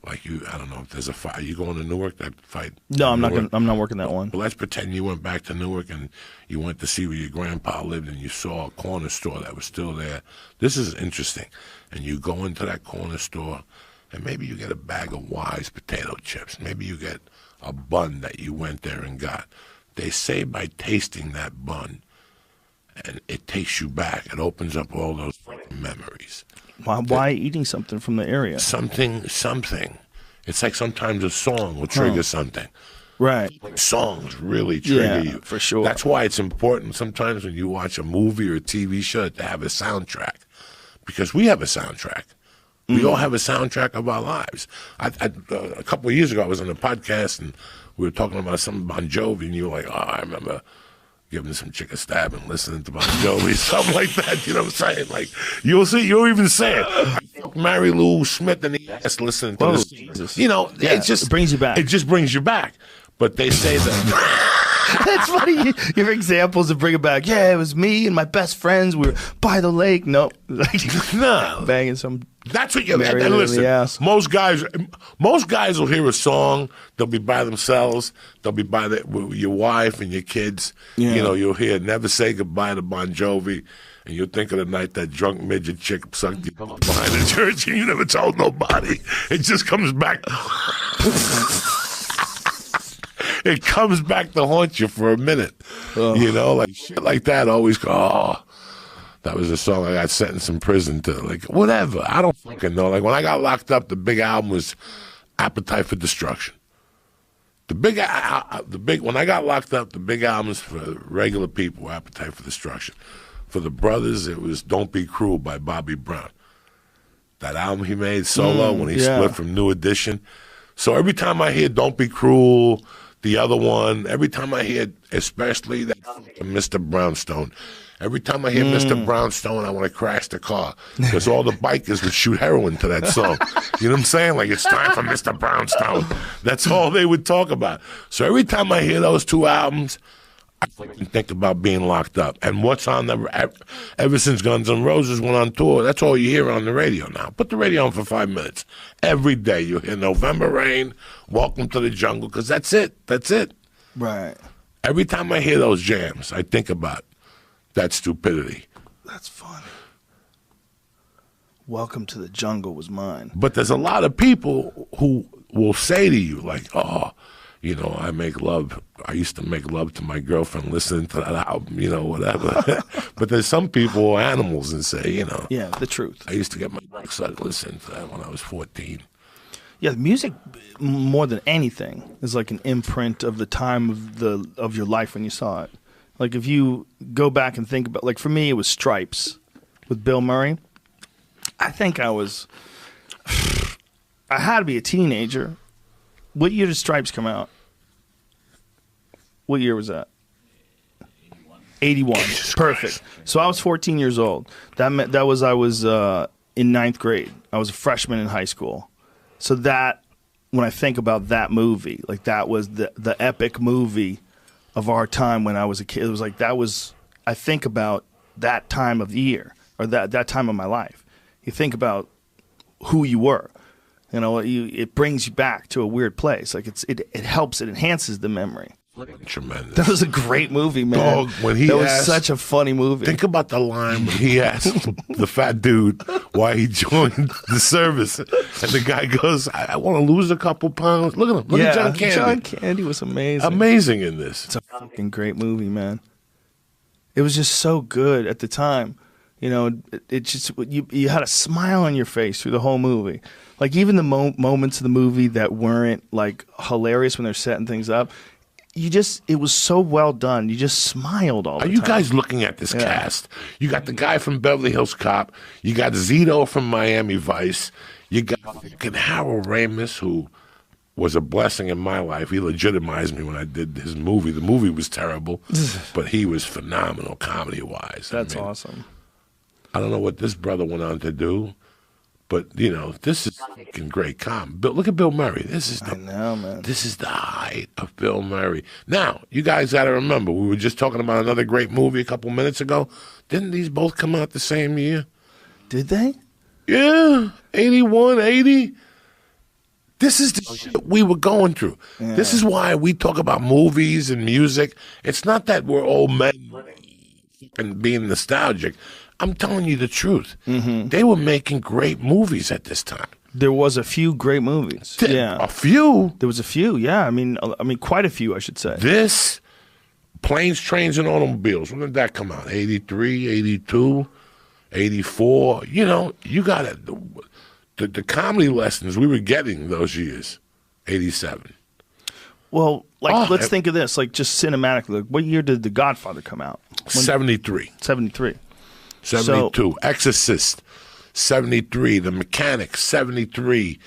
like I don't know if there's a fight. Are you going to Newark, that fight? No, I'm not working that one. Well, let's pretend you went back to Newark and you went to see where your grandpa lived and you saw a corner store that was still there. This is interesting. And you go into that corner store and maybe you get a bag of Wise potato chips. Maybe you get a bun that you went there and got. They say by tasting that bun, and it takes you back. It opens up all those memories. Why eating something from the area? Something. It's like sometimes a song will trigger something. Right. Songs really trigger you. For sure. That's why it's important sometimes when you watch a movie or a TV show to have a soundtrack. Because we have a soundtrack. We all have a soundtrack of our lives. A couple of years ago, I was on a podcast, and we were talking about something Bon Jovi, and you were like, oh, I remember giving some chick a stab and listening to Bon Jovi, something like that. You know what I'm saying? Like, you'll even say it. I Mary Lou Smith in the ass listening to this. Jesus. You know, it brings you back. It just brings you back. But they say that... That's funny. Your examples to bring it back. Yeah, it was me and my best friends. We were by the lake. No. Banging some... That's what you're... And listen, most guys will hear a song. They'll be by themselves. They'll be by your wife and your kids. Yeah. You know, you'll hear Never Say Goodbye to Bon Jovi. And you'll think of the night that drunk midget chick sucked you behind the church and you never told nobody. It just comes back. It comes back to haunt you for a minute. You know, like shit like that always go, oh, that was a song I got sentenced in prison to. Like, whatever. I don't fucking know. Like, when I got locked up, the big album was Appetite for Destruction. When I got locked up, the big albums for regular people were Appetite for Destruction. For the brothers, it was Don't Be Cruel by Bobby Brown. That album he made solo when he split from New Edition. So every time I hear Don't Be Cruel, the other one, every time I hear, especially that Mr. Brownstone, every time I hear Mr. Brownstone, I want to crash the car because all the bikers would shoot heroin to that song. You know what I'm saying? Like, it's time for Mr. Brownstone. That's all they would talk about. So every time I hear those two albums, I think about being locked up. And what's on ever since Guns N' Roses went on tour, that's all you hear on the radio now. Put the radio on for 5 minutes. Every day you'll hear November Rain, Welcome to the Jungle, because that's it. That's it. Right. Every time I hear those jams, I think about that stupidity. That's fun. Welcome to the Jungle was mine. But there's a lot of people who will say to you, like, oh, you know, I used to make love to my girlfriend listening to that album, you know, whatever. But there's some people, animals, and say, you know. Yeah, the truth. I used to get my dick sucked listening to that when I was 14. Yeah, music, more than anything, is like an imprint of the time of your life when you saw it. Like, if you go back and think about, like, for me, it was Stripes with Bill Murray. I think I had to be a teenager. What year did Stripes come out? What year was that? 81. Perfect. So I was 14 years old. I was in ninth grade. I was a freshman in high school. So that, when I think about that movie, like, that was the epic movie of our time when I was a kid. It was like, I think about that time of the year, or that time of my life. You think about who you were. You know, it brings you back to a weird place. Like, it helps, it enhances the memory. tremendous. That was a great movie, man. Dog, when he that was asked, such a funny movie. Think about the line when he asked the fat dude why he joined the service, and the guy goes, "I want to lose a couple pounds." Look at him. Look at John Candy. John Candy was amazing. Amazing in this. It's a fucking great movie, man. It was just so good at the time. You know, it just you had a smile on your face through the whole movie. Like even the moments of the movie that weren't like hilarious when they're setting things up, it was so well done. You just smiled all the time. Are you guys looking at this cast? You got the guy from Beverly Hills Cop. You got Zito from Miami Vice. You got fucking Harold Ramis, who was a blessing in my life. He legitimized me when I did his movie. The movie was terrible, but he was phenomenal comedy-wise. That's awesome. I don't know what this brother went on to do, but you know, this is fucking great But look at Bill Murray. This is the height of Bill Murray. Now, you guys got to remember, we were just talking about another great movie a couple minutes ago. Didn't these both come out the same year? Did they? Yeah, 81, 80. This is the shit we were going through. Yeah. This is why we talk about movies and music. It's not that we're old men and being nostalgic. I'm telling you the truth. Mm-hmm. They were making great movies at this time. There was a few great movies. A few? There was a few, yeah. I mean, quite a few, I should say. This, Planes, Trains, and Automobiles, when did that come out? 83, 82, 84? You know, you got it. The comedy lessons we were getting those years, 87. Well, let's think of this, like just cinematically. Like, what year did The Godfather come out? 73. 73. 72. Exorcist, 73. The Mechanic, 73.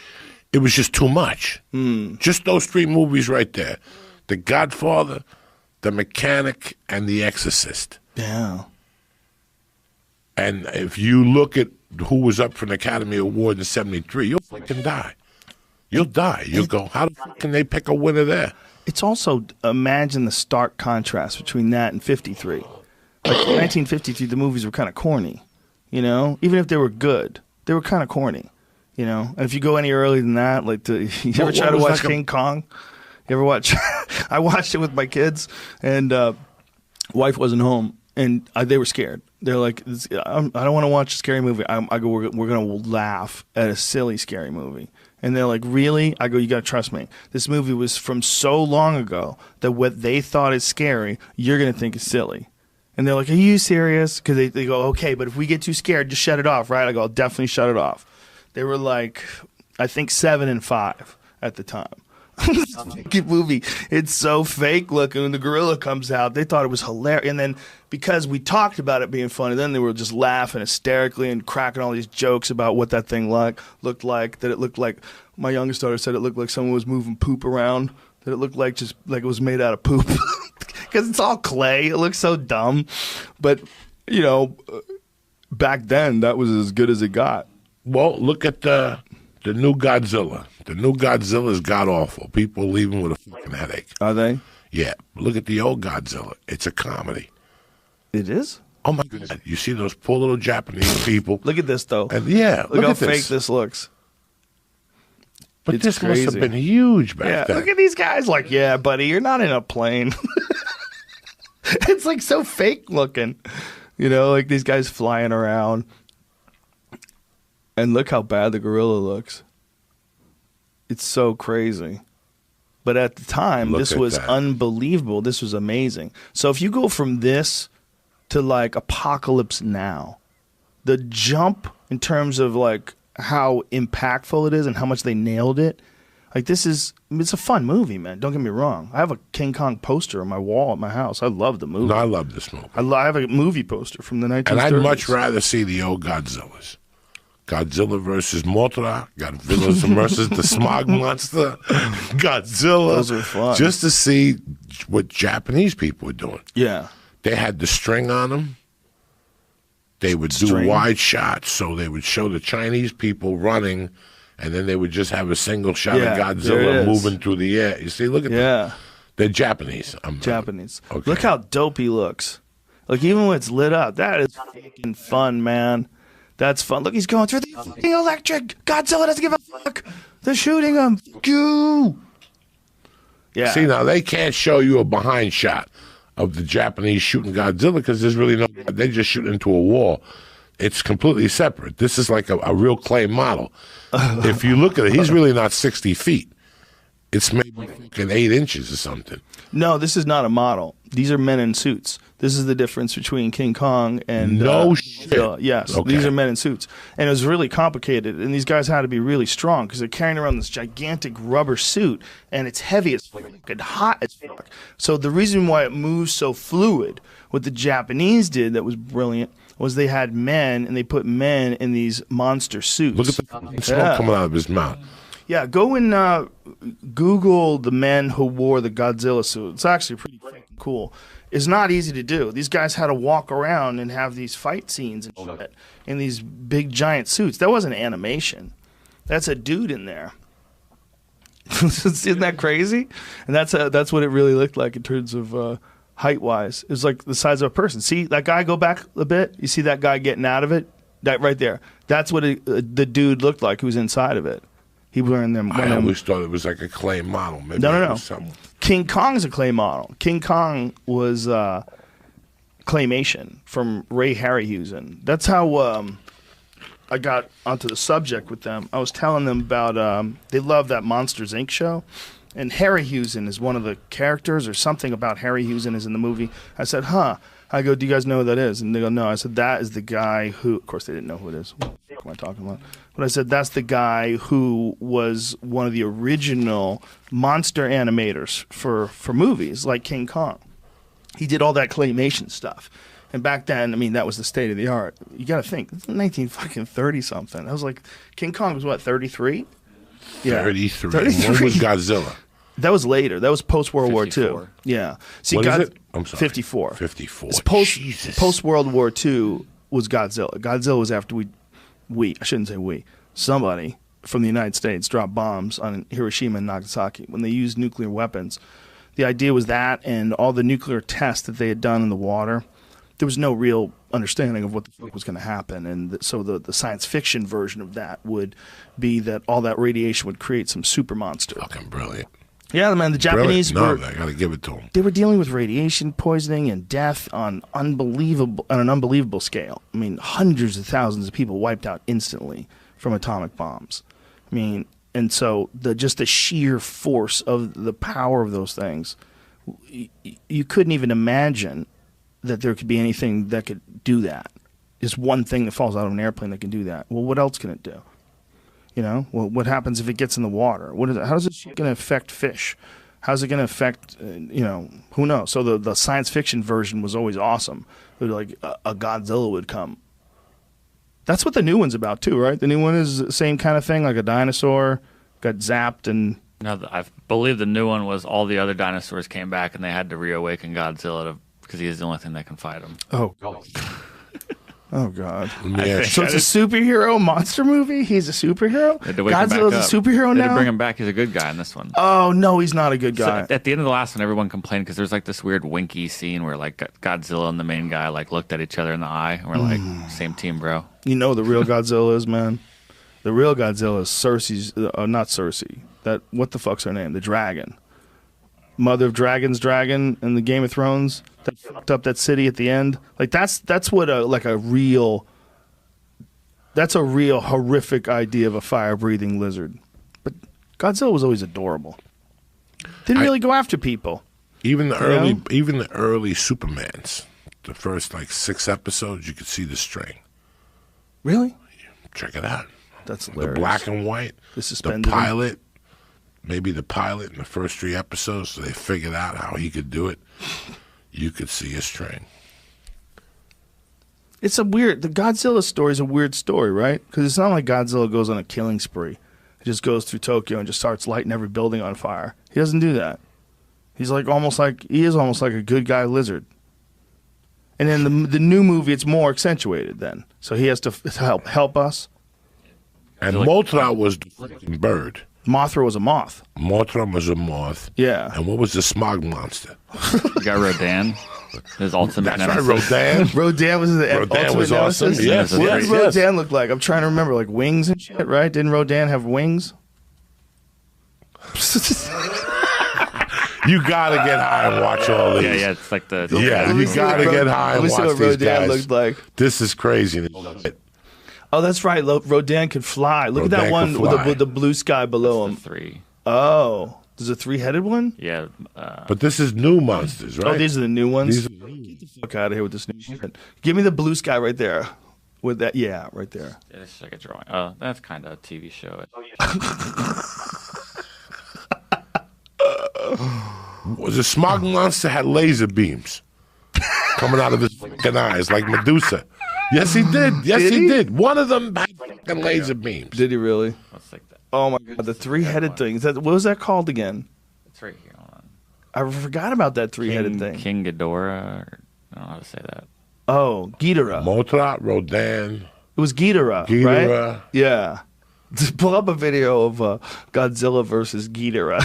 It was just too much. Just those three movies right there. The Godfather, The Mechanic, and The Exorcist. Yeah. And if you look at who was up for an Academy Award in 73, you'll fucking die. You'll die. You'll go, how the fuck can they pick a winner there? It's also, imagine the stark contrast between that and 53. Like 1953, the movies were kind of corny, you know? Even if they were good, they were kind of corny, you know? And if you go any earlier than that, like, you ever try to watch King Kong? You ever watch? I watched it with my kids, and wife wasn't home, and they were scared. They're like, I don't want to watch a scary movie. I go, we're going to laugh at a silly, scary movie. And they're like, really? I go, you got to trust me. This movie was from so long ago that what they thought is scary, you're going to think is silly. And they're like, are you serious? Because they go, okay, but if we get too scared, just shut it off, right? I go, I'll definitely shut it off. They were like, I think 7 and 5 at the time. Movie, it's so fake looking. When the gorilla comes out, they thought it was hilarious. And then because we talked about it being funny, then they were just laughing hysterically and cracking all these jokes about what that thing looked like. That it looked like, my youngest daughter said it looked like someone was moving poop around. That it looked like just like it was made out of poop. Because it's all clay. It looks so dumb. But, you know, back then, that was as good as it got. Well, look at the new Godzilla. The new Godzilla is god-awful. People leaving with a fucking headache. Are they? Yeah. Look at the old Godzilla. It's a comedy. It is? Oh, my God. You see those poor little Japanese people? Look at this, though. And yeah, look how fake this looks. But it's this crazy. Must have been huge back then. Look at these guys like, yeah, buddy, you're not in a plane. It's like so fake looking. You know, like these guys flying around. And look how bad the gorilla looks. It's so crazy. But at the time, this was unbelievable. This was amazing. So if you go from this to like Apocalypse Now, the jump in terms of like how impactful it is and how much they nailed it, like it's a fun movie, man. Don't get me wrong. I have a King Kong poster on my wall at my house. I love the movie. No, I love this movie. I have a movie poster from the 1930s. And I'd much rather see the old Godzillas. Godzilla versus Mothra, Godzilla versus the Smog Monster, Godzilla. Those are fun. Just to see what Japanese people were doing. Yeah. They had the string on them. They would do wide shots, so they would show the Chinese people running, and then they would just have a single shot of Godzilla moving through the air. You see, look at that. They're Japanese. Japanese. Okay. Look how dope he looks. Like, even when it's lit up, that is fucking fun, man. That's fun. Look, he's going through the fucking electric. Godzilla doesn't give a fuck. They're shooting him. Fuck you. Yeah. See, now they can't show you a behind shot of the Japanese shooting Godzilla because there's really no. They just shoot into a wall. It's completely separate. This is like a real clay model. If you look at it, he's really not 60 feet. It's maybe 8 inches or something. No, this is not a model. These are men in suits. This is the difference between King Kong and shit. Yes, okay. These are men in suits, and it was really complicated. And these guys had to be really strong because they're carrying around this gigantic rubber suit, and it's heavy as fuck and hot as fuck. So the reason why it moves so fluid, what the Japanese did that was brilliant, was they had men and they put men in these monster suits. Look at the smoke coming out of his mouth. Yeah, go and Google the men who wore the Godzilla suit. It's actually pretty fucking cool. It's not easy to do. These guys had to walk around and have these fight scenes and shit in these big giant suits. That wasn't animation. That's a dude in there. Isn't that crazy? And that's what it really looked like in terms of height-wise. It was like the size of a person. See that guy go back a bit? You see that guy getting out of it? That right there. That's what the dude looked like who was inside of it. He was wearing them. I always thought it was like a clay model. Maybe No. King Kong's a clay model. King Kong was claymation from Ray Harryhausen. That's how I got onto the subject with them. I was telling them about they love that Monsters, Inc. show. And Harryhausen is one of the characters or something about Harryhausen is in the movie. I said, I go, do you guys know who that is? And they go, no. I said, that is the guy who, of course they didn't know who it is. What the fuck am I talking about? But I said, that's the guy who was one of the original monster animators for movies like King Kong. He did all that claymation stuff. And back then, I mean, that was the state of the art. You got to think, it's 1930 something. I was like, King Kong was what, 33? Yeah. 33. When was Godzilla? That was later. That was post World War II. Yeah. See, what is it? I'm sorry. 54. 54. Post World War II was Godzilla. Godzilla was after I shouldn't say we. Somebody from the United States dropped bombs on Hiroshima and Nagasaki when they used nuclear weapons. The idea was that, and all the nuclear tests that they had done in the water, there was no real understanding of what the fuck was going to happen. And so the science fiction version of that would be that all that radiation would create some super monster. Fucking brilliant. Yeah, man, the Japanese I got to give it to them. They were dealing with radiation poisoning and death on an unbelievable scale. I mean, hundreds of thousands of people wiped out instantly from atomic bombs. I mean, and so just the sheer force of the power of those things, you couldn't even imagine that there could be anything that could do that. Just one thing that falls out of an airplane that can do that. Well, what else can it do? You know, well, what happens if it gets in the water? How's it going to affect fish? How's it going to affect, who knows? So the science fiction version was always awesome. It was like a Godzilla would come. That's what the new one's about too, right? The new one is the same kind of thing, like a dinosaur got zapped and... No, I believe the new one was all the other dinosaurs came back and they had to reawaken Godzilla because he's the only thing that can fight him. Oh, God. Oh, God. Yeah. So it's a superhero monster movie? He's a superhero? Godzilla's a superhero now? They had to bring him back. He's a good guy in this one. Oh, no, he's not a good guy. So at the end of the last one, everyone complained because there's like this weird winky scene where like Godzilla and the main guy like looked at each other in the eye and we're like, same team, bro. You know the real Godzilla is, man? The real Godzilla is Cersei's, not Cersei. What the fuck's her name? The dragon. Mother of Dragon's dragon in the Game of Thrones that fucked up that city at the end. Like that's what a real horrific idea of a fire-breathing lizard. But Godzilla was always adorable. Didn't really go after people. Even the early Supermans, the first like 6 episodes, you could see the string. Really? Check it out. That's hilarious. The black and white. The pilot. Maybe the pilot in the first 3 episodes, so they figured out how he could do it. You could see a string. The Godzilla story is a weird story, right? Because it's not like Godzilla goes on a killing spree. He just goes through Tokyo and just starts lighting every building on fire. He doesn't do that. He's almost like a good guy lizard. And in the new movie, it's more accentuated then. So he has to help us. And Mothra was the fucking bird. Mothra was a moth. Mothra was a moth. Yeah. And what was the smog monster? You got Rodan. His ultimate nemesis. Right, Rodan. Rodan was the ultimate awesome. nemesis. Yes. What did Rodan look like? I'm trying to remember, like wings and shit, right? Didn't Rodan have wings? You gotta get high and watch all these. Yeah, it's like the... Yeah, you gotta get high and watch these Rodan guys. Looked like. This is crazy. Oh, that's right. Rodan could fly. Look at that one with the blue sky below him. 3. Oh, there's a 3-headed one? Yeah. But this is new monsters, right? Oh, these are the new ones? Get the fuck out of here with this new shit. Give me the blue sky right there. With that, yeah, right there. Yeah, this is like a drawing. Oh, that's kind of a TV show. Was a smog monster had laser beams coming out of his fucking eyes like Medusa. Yes, he did. Yes, he did. One of them had fucking laser beams. Did he really? Let's take that. Oh my god, the 3-headed thing. What was that called again? It's right here. Hold on. I forgot about that 3-headed thing. King Ghidorah. I don't know how to say that. Oh, Ghidorah. Mothra, Rodan. It was Ghidorah, right? Yeah. Pull up a video of Godzilla versus Ghidorah.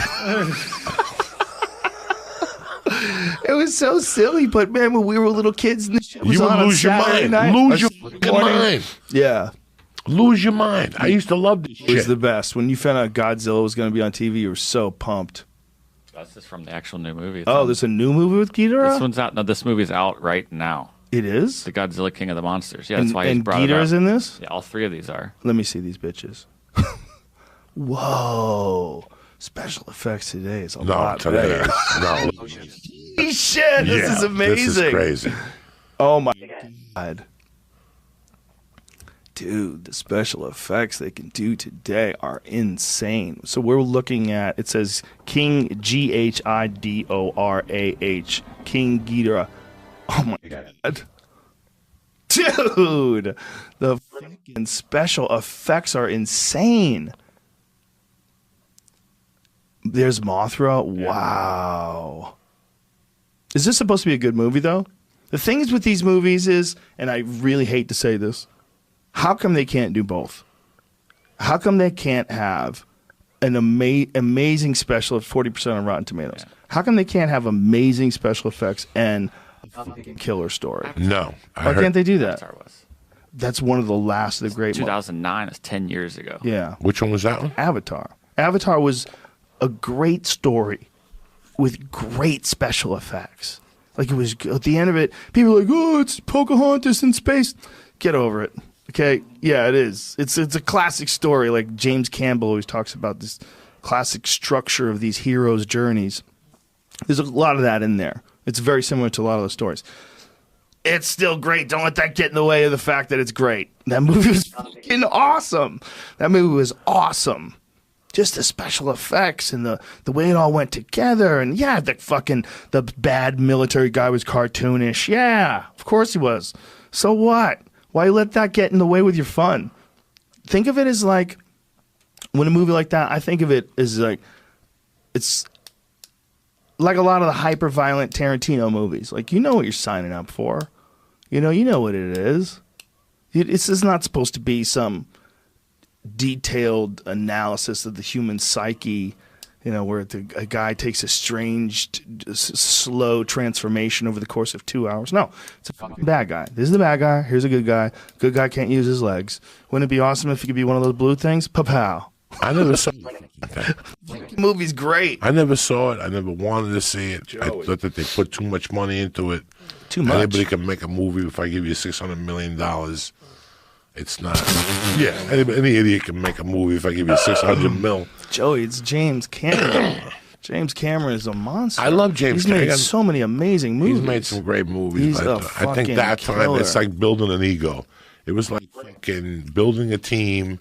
It was so silly, but man, when we were little kids, and this shit was You would on lose your Saturday mind. night, Lose your fucking mind. Yeah. Lose your mind. I used to love this shit. It was the best. When you found out Godzilla was going to be on TV, you were so pumped. That's just from the actual new movie. There's a new movie with Ghidorah? This one's out. No, this movie's out right now. It is? The Godzilla King of the Monsters. Yeah, that's why he's brought Ghidorah's it up. in this? Yeah, all 3 of these are. Let me see these bitches. Whoa. Special effects today is a lot better. No. Shit, this is amazing. This is crazy. Oh my god. Dude, the special effects they can do today are insane. So we're looking at, it says King Ghidorah, King Ghidorah. Oh my god. Dude, the fucking special effects are insane. There's Mothra. Wow. Is this supposed to be a good movie, though? The things with these movies is, and I really hate to say this, how come they can't do both? How come they can't have an amazing special at 40% on Rotten Tomatoes? Yeah. How come they can't have amazing special effects and a fucking killer story? No. Why can't they do that? Avatar was. That's one of the last of the great 2009 is 10 years ago. Yeah. Which one was that one? Avatar. Avatar was a great story with great special effects. Like, it was, at the end of it, people were like, oh, it's Pocahontas in space. Get over it. Okay? Yeah, it is. It's a classic story. Like, James Campbell always talks about this classic structure of these heroes' journeys. There's a lot of that in there. It's very similar to a lot of the stories. It's still great. Don't let that get in the way of the fact that it's great. That movie was fucking awesome. That movie was awesome. Just the special effects and the way it all went together. And yeah, the bad military guy was cartoonish. Yeah, of course he was. So what? Why let that get in the way with your fun? Think of it as like, when a movie like that, I think of it as like, it's like a lot of the hyper-violent Tarantino movies. Like, you know what you're signing up for. You know what it is. It's just not supposed to be some detailed analysis of the human psyche, where a guy takes a strange, slow transformation over the course of 2 hours. No, it's a fucking bad guy. This is the bad guy. Here's a good guy. Good guy can't use his legs. Wouldn't it be awesome if he could be one of those blue things? Pa-pow. I never saw that. The movie's great. I never saw it. I never wanted to see it. Joey. I thought that they put too much money into it. Too much. Anybody can make a movie. If I give you $600 million, it's not. Yeah, any idiot can make a movie if I give you $600 million. Joey, it's James Cameron. James Cameron is a monster. I love James Cameron. He's made so many amazing movies. He's made some great movies. He's a I think that killer. time it's like building an ego. It was like fucking building a team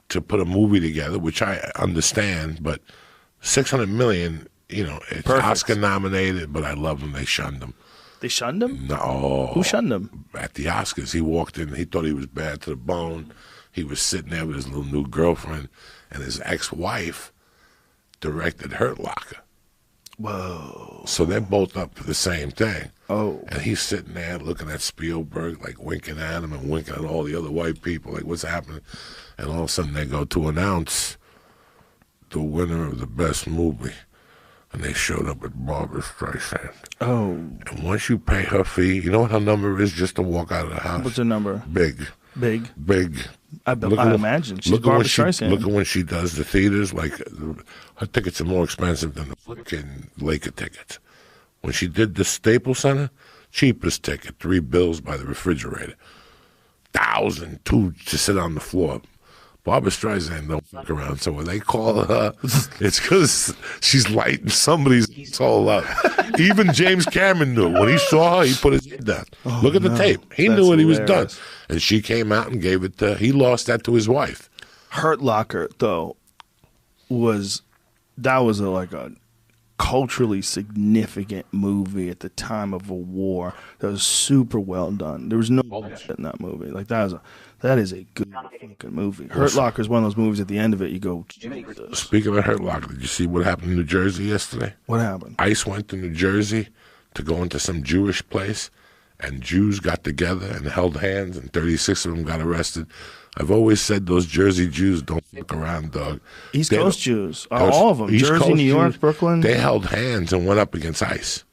to put a movie together, which I understand, but $600 million, it's Oscar nominated, but I love him. They shunned him. They shunned him? No. Who shunned him? At the Oscars. He walked in. He thought he was bad to the bone. He was sitting there with his little new girlfriend, and his ex-wife directed Hurt Locker. Whoa. So they're both up for the same thing. Oh. And he's sitting there looking at Spielberg, like winking at him and winking at all the other white people, like, what's happening? And all of a sudden they go to announce the winner of the best movie. And they showed up with Barbara Streisand. Oh. And once you pay her fee, you know what her number is just to walk out of the house? What's her number? Big. Big. I imagine. She's Barbra Streisand. Look at when she does the theaters. Like, her tickets are more expensive than the fucking Laker tickets. When she did the Staples Center, cheapest ticket, $3 by the refrigerator. 1,000, $2 to sit on the floor. Barbra Streisand don't fuck around, so when they call her, it's because she's lighting somebody's soul up. Even James Cameron knew. When he saw her, he put his head down. Look at the tape. He knew what he was done. And she came out and gave it he lost that to his wife. Hurt Locker, though, was like a culturally significant movie at the time of a war that was super well done. There was no bullshit in that movie. Like, that is a good fucking movie. Hurt Locker is one of those movies at the end of it, you go, Jesus. Speaking of Hurt Locker, did you see what happened in New Jersey yesterday? What happened? ICE went to New Jersey to go into some Jewish place, and Jews got together and held hands, and 36 of them got arrested. I've always said those Jersey Jews don't fuck around, dog. East Coast Jews, all of them. Jersey, New York, Jews, Brooklyn. They held hands and went up against ICE.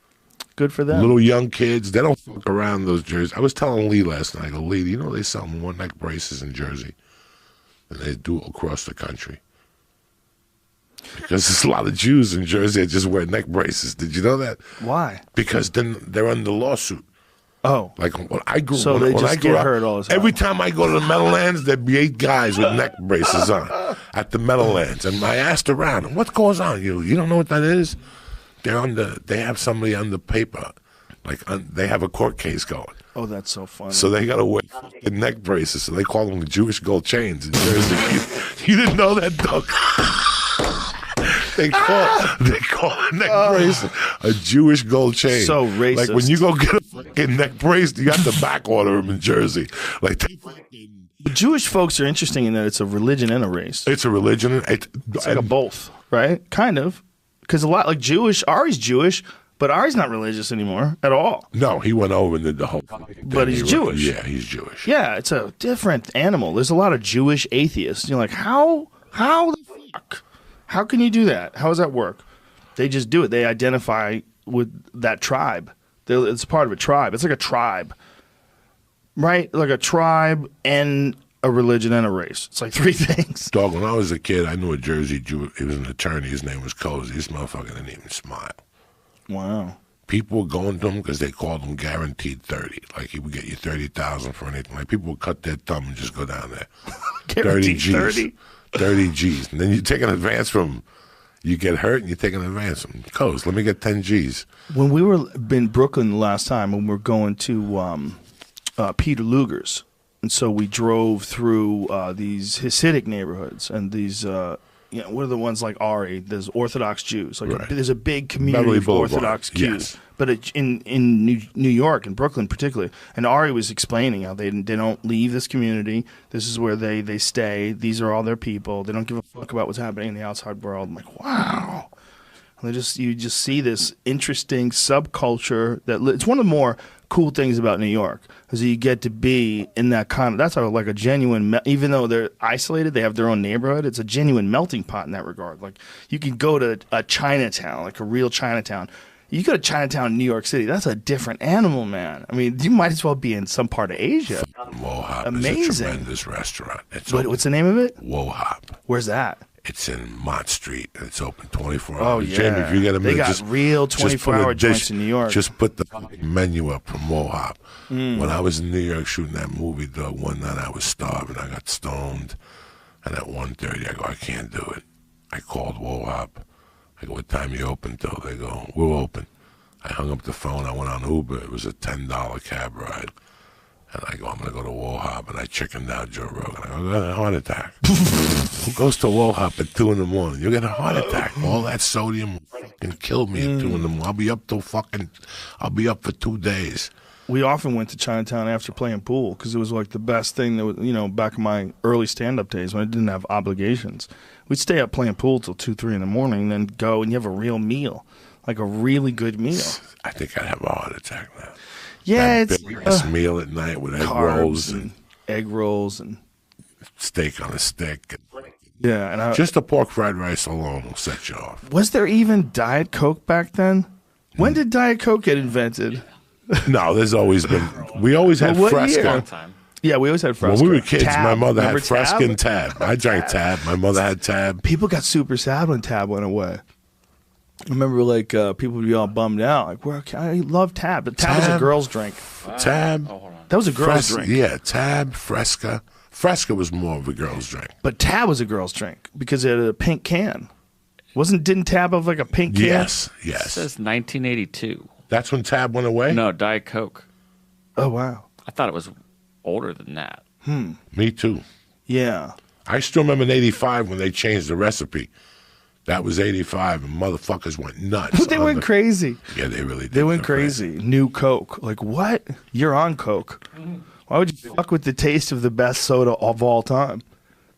Good for them. Little young kids, they don't fuck around, those Jerseys. I was telling Lee last night, I go, Lee, you know they sell more neck braces in Jersey than they do across the country. Because there's a lot of Jews in Jersey that just wear neck braces. Did you know that? Why? Because then they're under lawsuit. Oh. Like when I grew up. So they just get hurt all the time. Every time I go to the Meadowlands, there'd be 8 guys with neck braces on at the Meadowlands. And I asked around, what goes on? You don't know what that is? They have somebody on the paper. They have a court case going. Oh, that's so funny. So they got to wear neck braces. So they call them the Jewish gold chains in Jersey. You didn't know that, dog? They call a neck brace a Jewish gold chain. So racist. Like when you go get a fucking neck brace, you have to back order them in Jersey. Like Jewish folks are interesting in that it's a religion and a race. It's a religion. It's like a both, right? Kind of. Because a lot like Ari's Jewish, but Ari's not religious anymore at all. No, he went over and did the whole thing. But he's Jewish. Yeah, he's Jewish. Yeah, it's a different animal. There's a lot of Jewish atheists. You're like, how the fuck? How can you do that? How does that work? They just do it. They identify with that tribe. It's part of a tribe. It's like a tribe, right? Like a tribe and a religion and a race. It's like 3 things. Dog, when I was a kid, I knew a Jersey Jew. He was an attorney. His name was Cozy. This motherfucker didn't even smile. Wow. People were going to him because they called him guaranteed 30. Like he would get you 30,000 for anything. Like people would cut their thumb and just go down there. 30 G's. 30 G's. And then you take an advance from him. You get hurt and you take an advance from him. Coz, let me get 10 G's. When we were in Brooklyn the last time, when we were going to Peter Luger's, and so we drove through these Hasidic neighborhoods and these, what are the ones like Ari? There's Orthodox Jews. Like there's a big community of Orthodox Jews. Yes. But in New York and Brooklyn particularly, and Ari was explaining how they don't leave this community. This is where they stay. These are all their people. They don't give a fuck about what's happening in the outside world. I'm like, wow. And you just see this interesting subculture it's one of the more cool things about New York is that you get to be in that that's like a genuine, even though they're isolated, they have their own neighborhood. It's a genuine melting pot in that regard. Like you can go to a Chinatown, like a real Chinatown. You go to Chinatown in New York City, that's a different animal, man. I mean, you might as well be in some part of Asia. Wohop Amazing. is a tremendous restaurant. What's the name of it? Wohop. Where's that? It's in Mott Street, and it's open 24 hours. Oh, yeah. Jamie, if you get a minute, they got real 24-hour joints in New York. Just put the menu up from Wohop. When I was in New York shooting that movie, dog, one night I was starving. I got stoned, and at 1:30, I go, I can't do it. I called Wohop. I go, what time you open till? They go, we're open. I hung up the phone. I went on Uber. It was a $10 cab ride. And I go, I'm going to go to Wohop. And I chickened out Joe Rogan. I go, I got a heart attack. Who goes to Wohop at 2 in the morning? You get a heart attack. All that sodium will fucking kill me at 2 in the morning. I'll be up for 2 days. We often went to Chinatown after playing pool because it was like the best thing that was, back in my early stand-up days when I didn't have obligations. We'd stay up playing pool till 2, 3 in the morning and then go and you have a real meal, like a really good meal. I think I'd have a heart attack now. Yeah, that it's a meal at night with egg rolls and steak on a stick. Yeah, and just the pork fried rice alone will set you off. Was there even Diet Coke back then? When did Diet Coke get invented? No, there's always been. We always had Fresca. Yeah, we always had Fresca. When we were kids, Tab. my mother Remember had Fresca Tab? and Tab. I drank Tab. My mother had Tab. People got super sad when Tab went away. I remember, like, people would be all bummed out. Like, well, I love Tab. But Tab was a girl's drink. Tab. Oh, hold on. That was a girl's drink. Yeah, Tab, Fresca. Fresca was more of a girl's drink. But Tab was a girl's drink because it had a pink can. Didn't Tab have like a pink can? Yes. It says 1982. That's when Tab went away? No, Diet Coke. Oh, wow. I thought it was older than that. Me too. Yeah. I still remember in 85 when they changed the recipe. That was 85, and motherfuckers went nuts. They went crazy. Yeah, they really did. They went crazy. New Coke. Like, what? You're on Coke. Why would you fuck with the taste of the best soda of all time?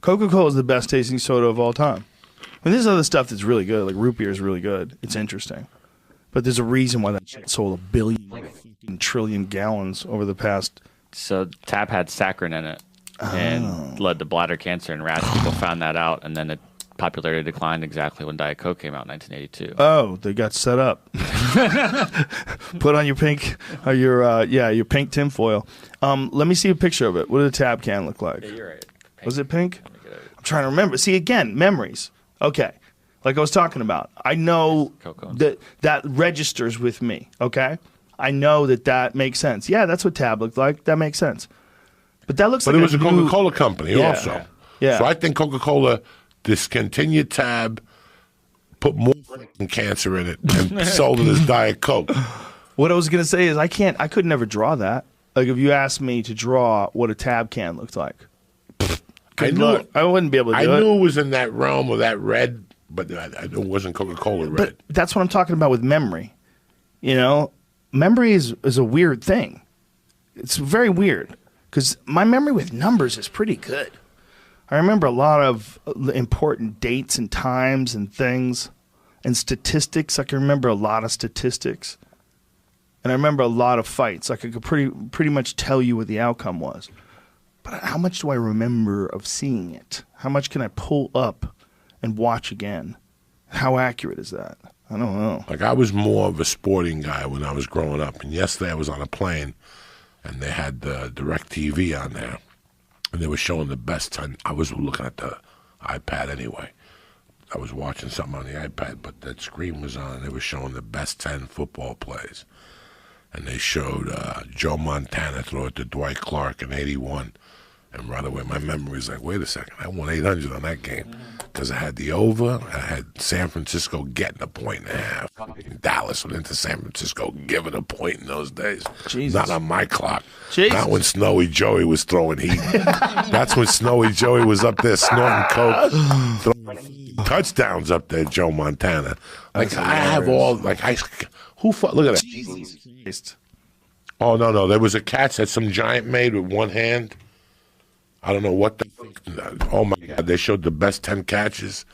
Coca-Cola is the best tasting soda of all time. I mean, there's other stuff that's really good. Like root beer is really good. It's interesting. But there's a reason why that shit sold 1 billion trillion gallons over the past. So Tab had saccharin in it and led to bladder cancer in rats. People found that out, and then it popularity declined exactly when Diet Coke came out in 1982. Oh, they got set up. Put on your pink, your pink tinfoil. Let me see a picture of it. What did a Tab can look like? Yeah, you're right. Pink. Was it pink? I'm trying to remember. See, again, memories. Okay. Like I was talking about. I know that registers with me, okay? I know that makes sense. Yeah, that's what Tab looked like. That makes sense. But that looks like it was a Coca-Cola company also. Yeah. So I think Coca-Cola discontinued Tab, put more cancer in it, and sold it as Diet Coke. What I was going to say is I could never draw that. Like if you asked me to draw what a Tab can looked like. I wouldn't be able to do it. I knew it was in that realm of that red, but it wasn't Coca-Cola red. But that's what I'm talking about with memory. You know, memory is a weird thing. It's very weird because my memory with numbers is pretty good. I remember a lot of important dates and times and things and statistics. I can remember a lot of statistics. And I remember a lot of fights. Like I could pretty much tell you what the outcome was. But how much do I remember of seeing it? How much can I pull up and watch again? How accurate is that? I don't know. Like I was more of a sporting guy when I was growing up. And yesterday I was on a plane and they had the DirecTV on there. And they were showing the best 10. I was looking at the iPad anyway. I was watching something on the iPad, but that screen was on. And they were showing the best 10 football plays. And they showed Joe Montana throw it to Dwight Clark in 81. And right away, my memory was like, wait a second, I won 800 on that game. Because I had the over, I had San Francisco getting 1.5 points. Dallas went into San Francisco giving a point in those days. Jesus. Not on my clock. Jesus. Not when Snowy Joey was throwing heat. That's when Snowy Joey was up there snorting coke, throwing touchdowns up there, Joe Montana. Like, I have all, like, look at that. Oh, no, there was a catch that some giant made with one hand. I don't know what oh my God, they showed the best 10 catches.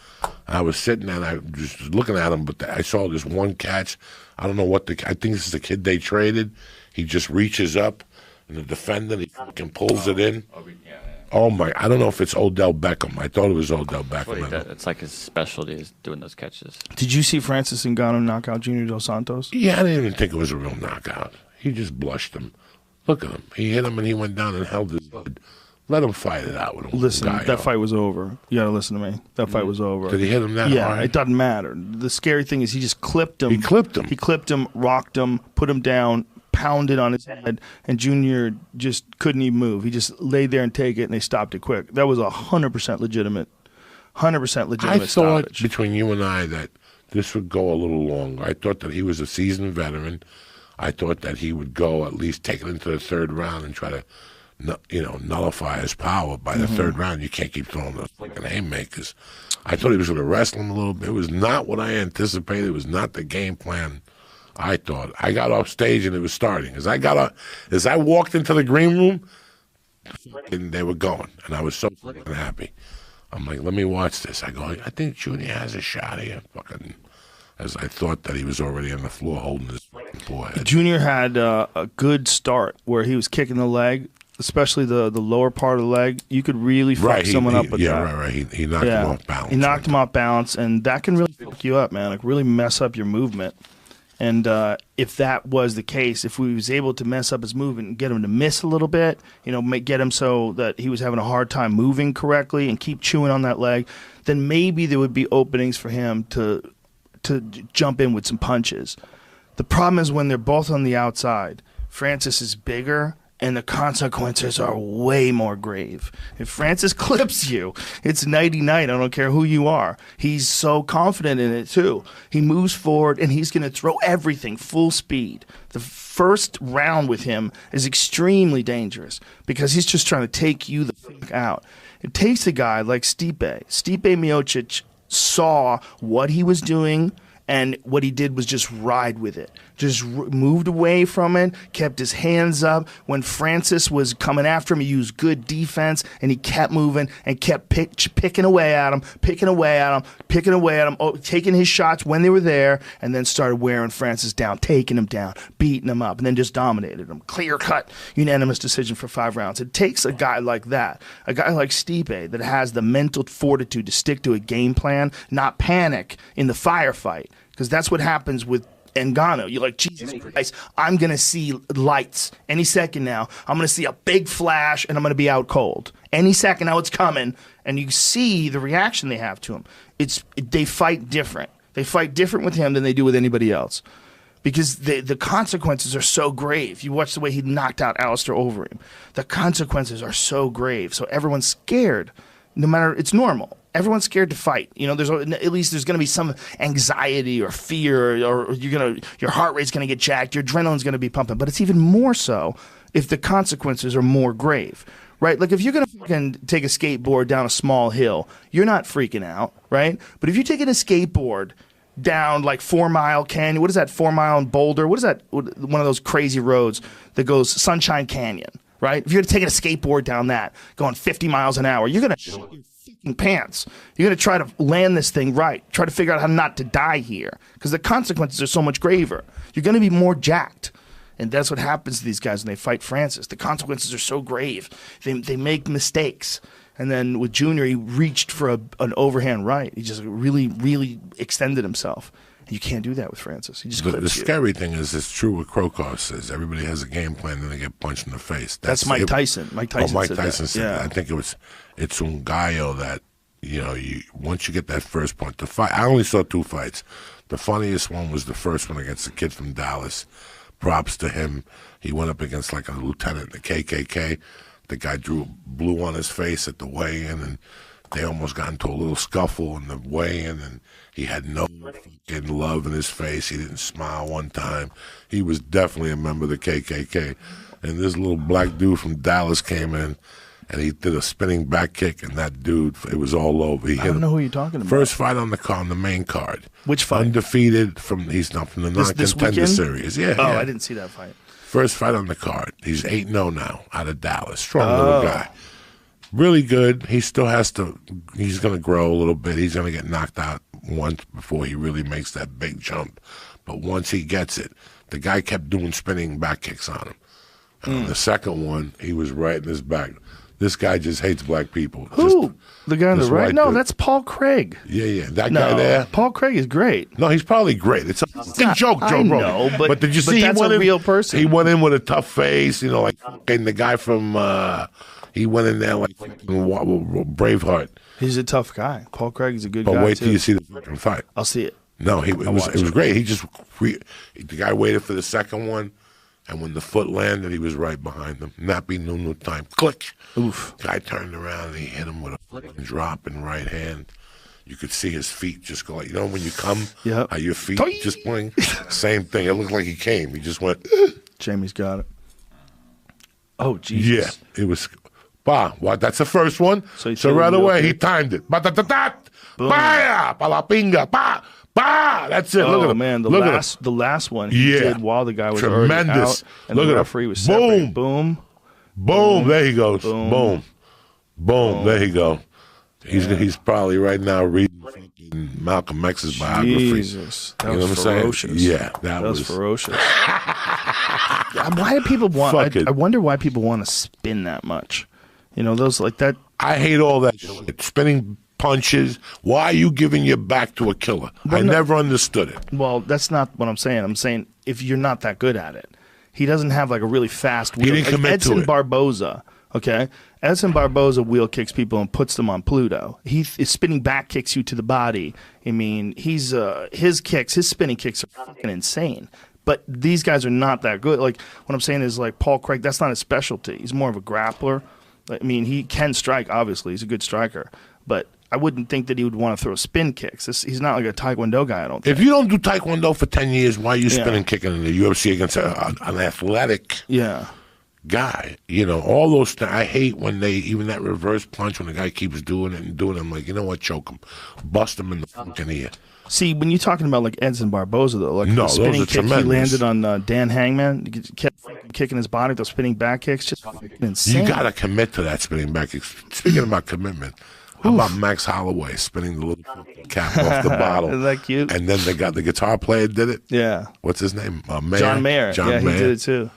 I was sitting there and I was just looking at them, but I saw this one catch. I don't know I think this is the kid they traded. He just reaches up and the defender, he fucking pulls it in. Oh my, I don't know if it's Odell Beckham. I thought it was Odell Beckham. It's like his specialty is doing those catches. Did you see Francis Ngannou knock out Junior Dos Santos? Yeah, I didn't even think it was a real knockout. He just blushed him. Look at him. He hit him and he went down and held his head. Let him fight it out with him. Listen, that fight was over. You got to listen to me. That fight was over. Did he hit him that hard? Yeah, it doesn't matter. The scary thing is he just clipped him. He clipped him. He clipped him, rocked him, put him down, pounded on his head, and Junior just couldn't even move. He just laid there and take it, and they stopped it quick. That was 100% legitimate. 100% legitimate I thought stoppage. between you and I that this would go a little longer. I thought that he was a seasoned veteran. I thought that he would go at least take it into the third round and try to nullify his power by the third round. You can't keep throwing those fucking haymakers. I thought he was going to wrestle him a little bit. It was not what I anticipated. It was not the game plan I thought. I got off stage and it was starting. As I walked into the green room, and they were going, and I was so fucking happy. I'm like, let me watch this. I go, I think Junior has a shot here. Fucking, as I thought that he was already on the floor holding his forehead. Junior had a good start where he was kicking the leg, especially the lower part of the leg. You could really fuck someone up with that. Right. He knocked him off balance. He knocked him off balance, and that can really fuck you up, man. Like really mess up your movement. And if that was the case, if we was able to mess up his movement and get him to miss a little bit, get him so that he was having a hard time moving correctly and keep chewing on that leg, then maybe there would be openings for him to jump in with some punches. The problem is when they're both on the outside, Francis is bigger and the consequences are way more grave. If Francis clips you, it's nighty-night. I don't care who you are. He's so confident in it, too. He moves forward, and he's going to throw everything full speed. The first round with him is extremely dangerous because he's just trying to take you the fuck out. It takes a guy like Stipe. Stipe Miocic saw what he was doing, and what he did was just ride with it. Just moved away from it, kept his hands up. When Francis was coming after him, he used good defense, and he kept moving and kept picking away at him, taking his shots when they were there, and then started wearing Francis down, taking him down, beating him up, and then just dominated him. Clear-cut, unanimous decision for 5 rounds. It takes a guy like that, a guy like Stipe that has the mental fortitude to stick to a game plan, not panic in the firefight, because that's what happens with Ngannou. You're like, Jesus Christ, I'm going to see lights any second now. I'm going to see a big flash, and I'm going to be out cold. Any second now it's coming, and you see the reaction they have to him. They fight different. They fight different with him than they do with anybody else because the consequences are so grave. You watch the way he knocked out Alistair Overeem. The consequences are so grave, so everyone's scared. No matter, it's normal. Everyone's scared to fight. There's at least there's going to be some anxiety or fear, or your heart rate's going to get jacked, your adrenaline's going to be pumping. But it's even more so if the consequences are more grave, right? Like if you're going to fucking take a skateboard down a small hill, you're not freaking out, right? But if you're taking a skateboard down like 4 Mile Canyon, what is that? 4 Mile in Boulder? What is that? One of those crazy roads that goes Sunshine Canyon, right? If you're taking a skateboard down that, going 50 miles an hour, you're going to pants. You're going to try to land this thing right. Try to figure out how not to die here because the consequences are so much graver. You're going to be more jacked. And that's what happens to these guys when they fight Francis. The consequences are so grave. They make mistakes. And then with Junior, he reached for an overhand right. He just really, really extended himself. And you can't do that with Francis. He just the scary thing is, it's true what Krokov says. Everybody has a game plan, then they get punched in the face. That's Mike Tyson. Mike Tyson said that. I think it's un gallo that, once you get that first point, the fight. I only saw 2 fights. The funniest one was the first one against the kid from Dallas. Props to him. He went up against like a lieutenant in the KKK. The guy drew blue on his face at the weigh-in, and they almost got into a little scuffle in the weigh-in, and he had no fucking love in his face. He didn't smile one time. He was definitely a member of the KKK. And this little black dude from Dallas came in, and he did a spinning back kick, and that dude, it was all over. I don't know who you're talking about. First fight on the main card. Which fight? Undefeated he's not from the non-contender series. Yeah. Oh, yeah. I didn't see that fight. First fight on the card. He's 8-0 now out of Dallas. Strong little guy. Really good. He still has to, he's going to grow a little bit. He's going to get knocked out once before he really makes that big jump. But once he gets it, the guy kept doing spinning back kicks on him. And on the second one, he was right in his back. This guy just hates black people. Who? The guy on the right? No, that's Paul Craig. Yeah. That guy there. Paul Craig is great. No, he's probably great. It's a joke, Joe Rogan. I know, but did you see that's a real person. He went in with a tough face, like and the guy from, he went in there like Braveheart. He's a tough guy. Paul Craig is a good guy, But wait till you see the fucking fight. I'll see it. No, it was great. The guy waited for the second one. And when the foot landed, he was right behind him. Nappy Nunu time. Click. Oof. Guy turned around and he hit him with a fucking drop in right hand. You could see his feet just go like, when you come, how your feet just going. Same thing. It looked like he came. He just went. Jamie's got it. Oh, Jesus. Yeah. It was. That's the first one. So right away, he timed it. Baya! Palapinga! That's it. Oh, Look at him. Man, the last one he did while the guy was already out, and the referee was separated. Boom. There he goes. Boom. There he go. He's probably right now reading Malcolm X's biography. Jesus, that was ferocious. Yeah, that was ferocious. Why do people want? I wonder why people want to spin that much. Those like that. I hate all that shit. Spinning punches. Why are you giving your back to a killer? I never understood it. Well, that's not what I'm saying. I'm saying if you're not that good at it. He doesn't have like a really fast wheel. He didn't commit to it. Edson Barboza, okay? Edson Barboza wheel kicks people and puts them on Pluto. His spinning back kicks you to the body. I mean, his spinning kicks are fucking insane. But these guys are not that good. Like, what I'm saying is, like, Paul Craig, that's not his specialty. He's more of a grappler. I mean, he can strike, obviously. He's a good striker. But I wouldn't think that he would want to throw spin kicks. He's not like a Taekwondo guy, I don't think. If you don't do Taekwondo for 10 years, why are you spinning kicking in the UFC against an athletic guy? You know, all those things. I hate when even that reverse punch, when the guy keeps doing it and doing it, I'm like, you know what, choke him. Bust him in the fucking ear. See, when you're talking about like Edson Barboza, though, like the spinning kick tremendous. He landed on Dan Hangman, he kept kicking his body, those spinning back kicks, just fucking insane. You got to commit to that spinning back kick. Speaking about commitment, how about Max Holloway spinning the little cap off the bottle? Isn't that cute? And then the guitar player did it? Yeah. What's his name? Mayer? John Mayer. John Mayer. He did it too.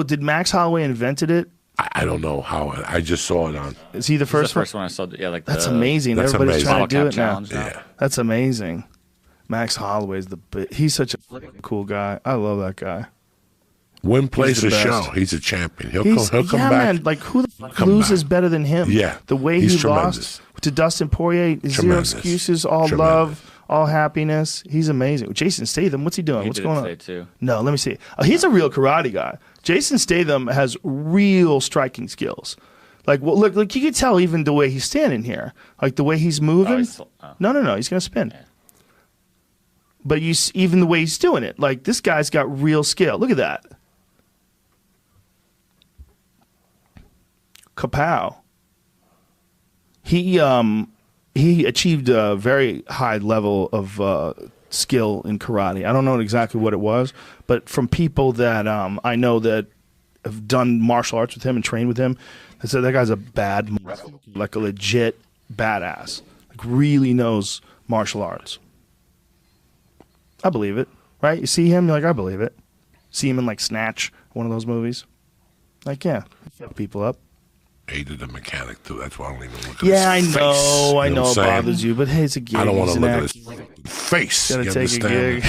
Did Max Holloway invented it? I don't know how. I just saw it on. Is he the first one? The first one I saw. Yeah, like that's amazing. Everybody's trying to do it now. Yeah. That's amazing. Max Holloway's he's such a cool guy. I love that guy. Win plays a show. He's a champion. He'll come back. Man, like who the fuck loses better than him? Yeah. The way he lost to Dustin Poirier, zero excuses, all love, all happiness. He's amazing. Jason Statham, what's he doing? What's going on? Too. No, let me see. He's a real karate guy. Jason Statham has real striking skills. Like, well, look, you can tell even the way he's standing here, like the way he's moving. No, he's gonna spin. Yeah. But even the way he's doing it, like this guy's got real skill. Look at that. Kapow. He achieved a very high level of skill in karate. I don't know exactly what it was, but from people that I know that have done martial arts with him and trained with him, they said that guy's like a legit badass. Like really knows martial arts. I believe it, right? You see him, you're like, I believe it. See him in like Snatch, one of those movies. Like, yeah, fuck people up. He did the mechanic too. That's why I don't even look at his face. I know it bothers you, but hey, it's a gig. I don't want to look at his face. Gotta take a gig.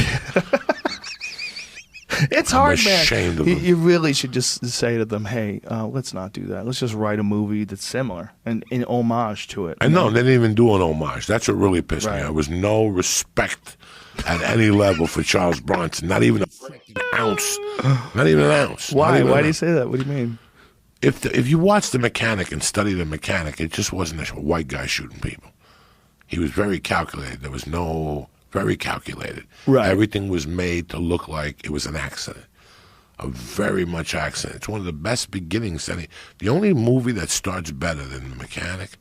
It's hard, man. You really should just say to them, hey, let's not do that. Let's just write a movie that's similar and in homage to it. I know. They didn't even do an homage. That's what really pissed me. There was no respect at any level for Charles Bronson. Not even an ounce. Not even an ounce. Why? Why do you say that? What do you mean? If you watch The Mechanic and study The Mechanic, it just wasn't a white guy shooting people. He was very calculated. There was very calculated. Right. Everything was made to look like it was an accident. A very much accident. It's one of the best beginnings. The only movie that starts better than The Mechanic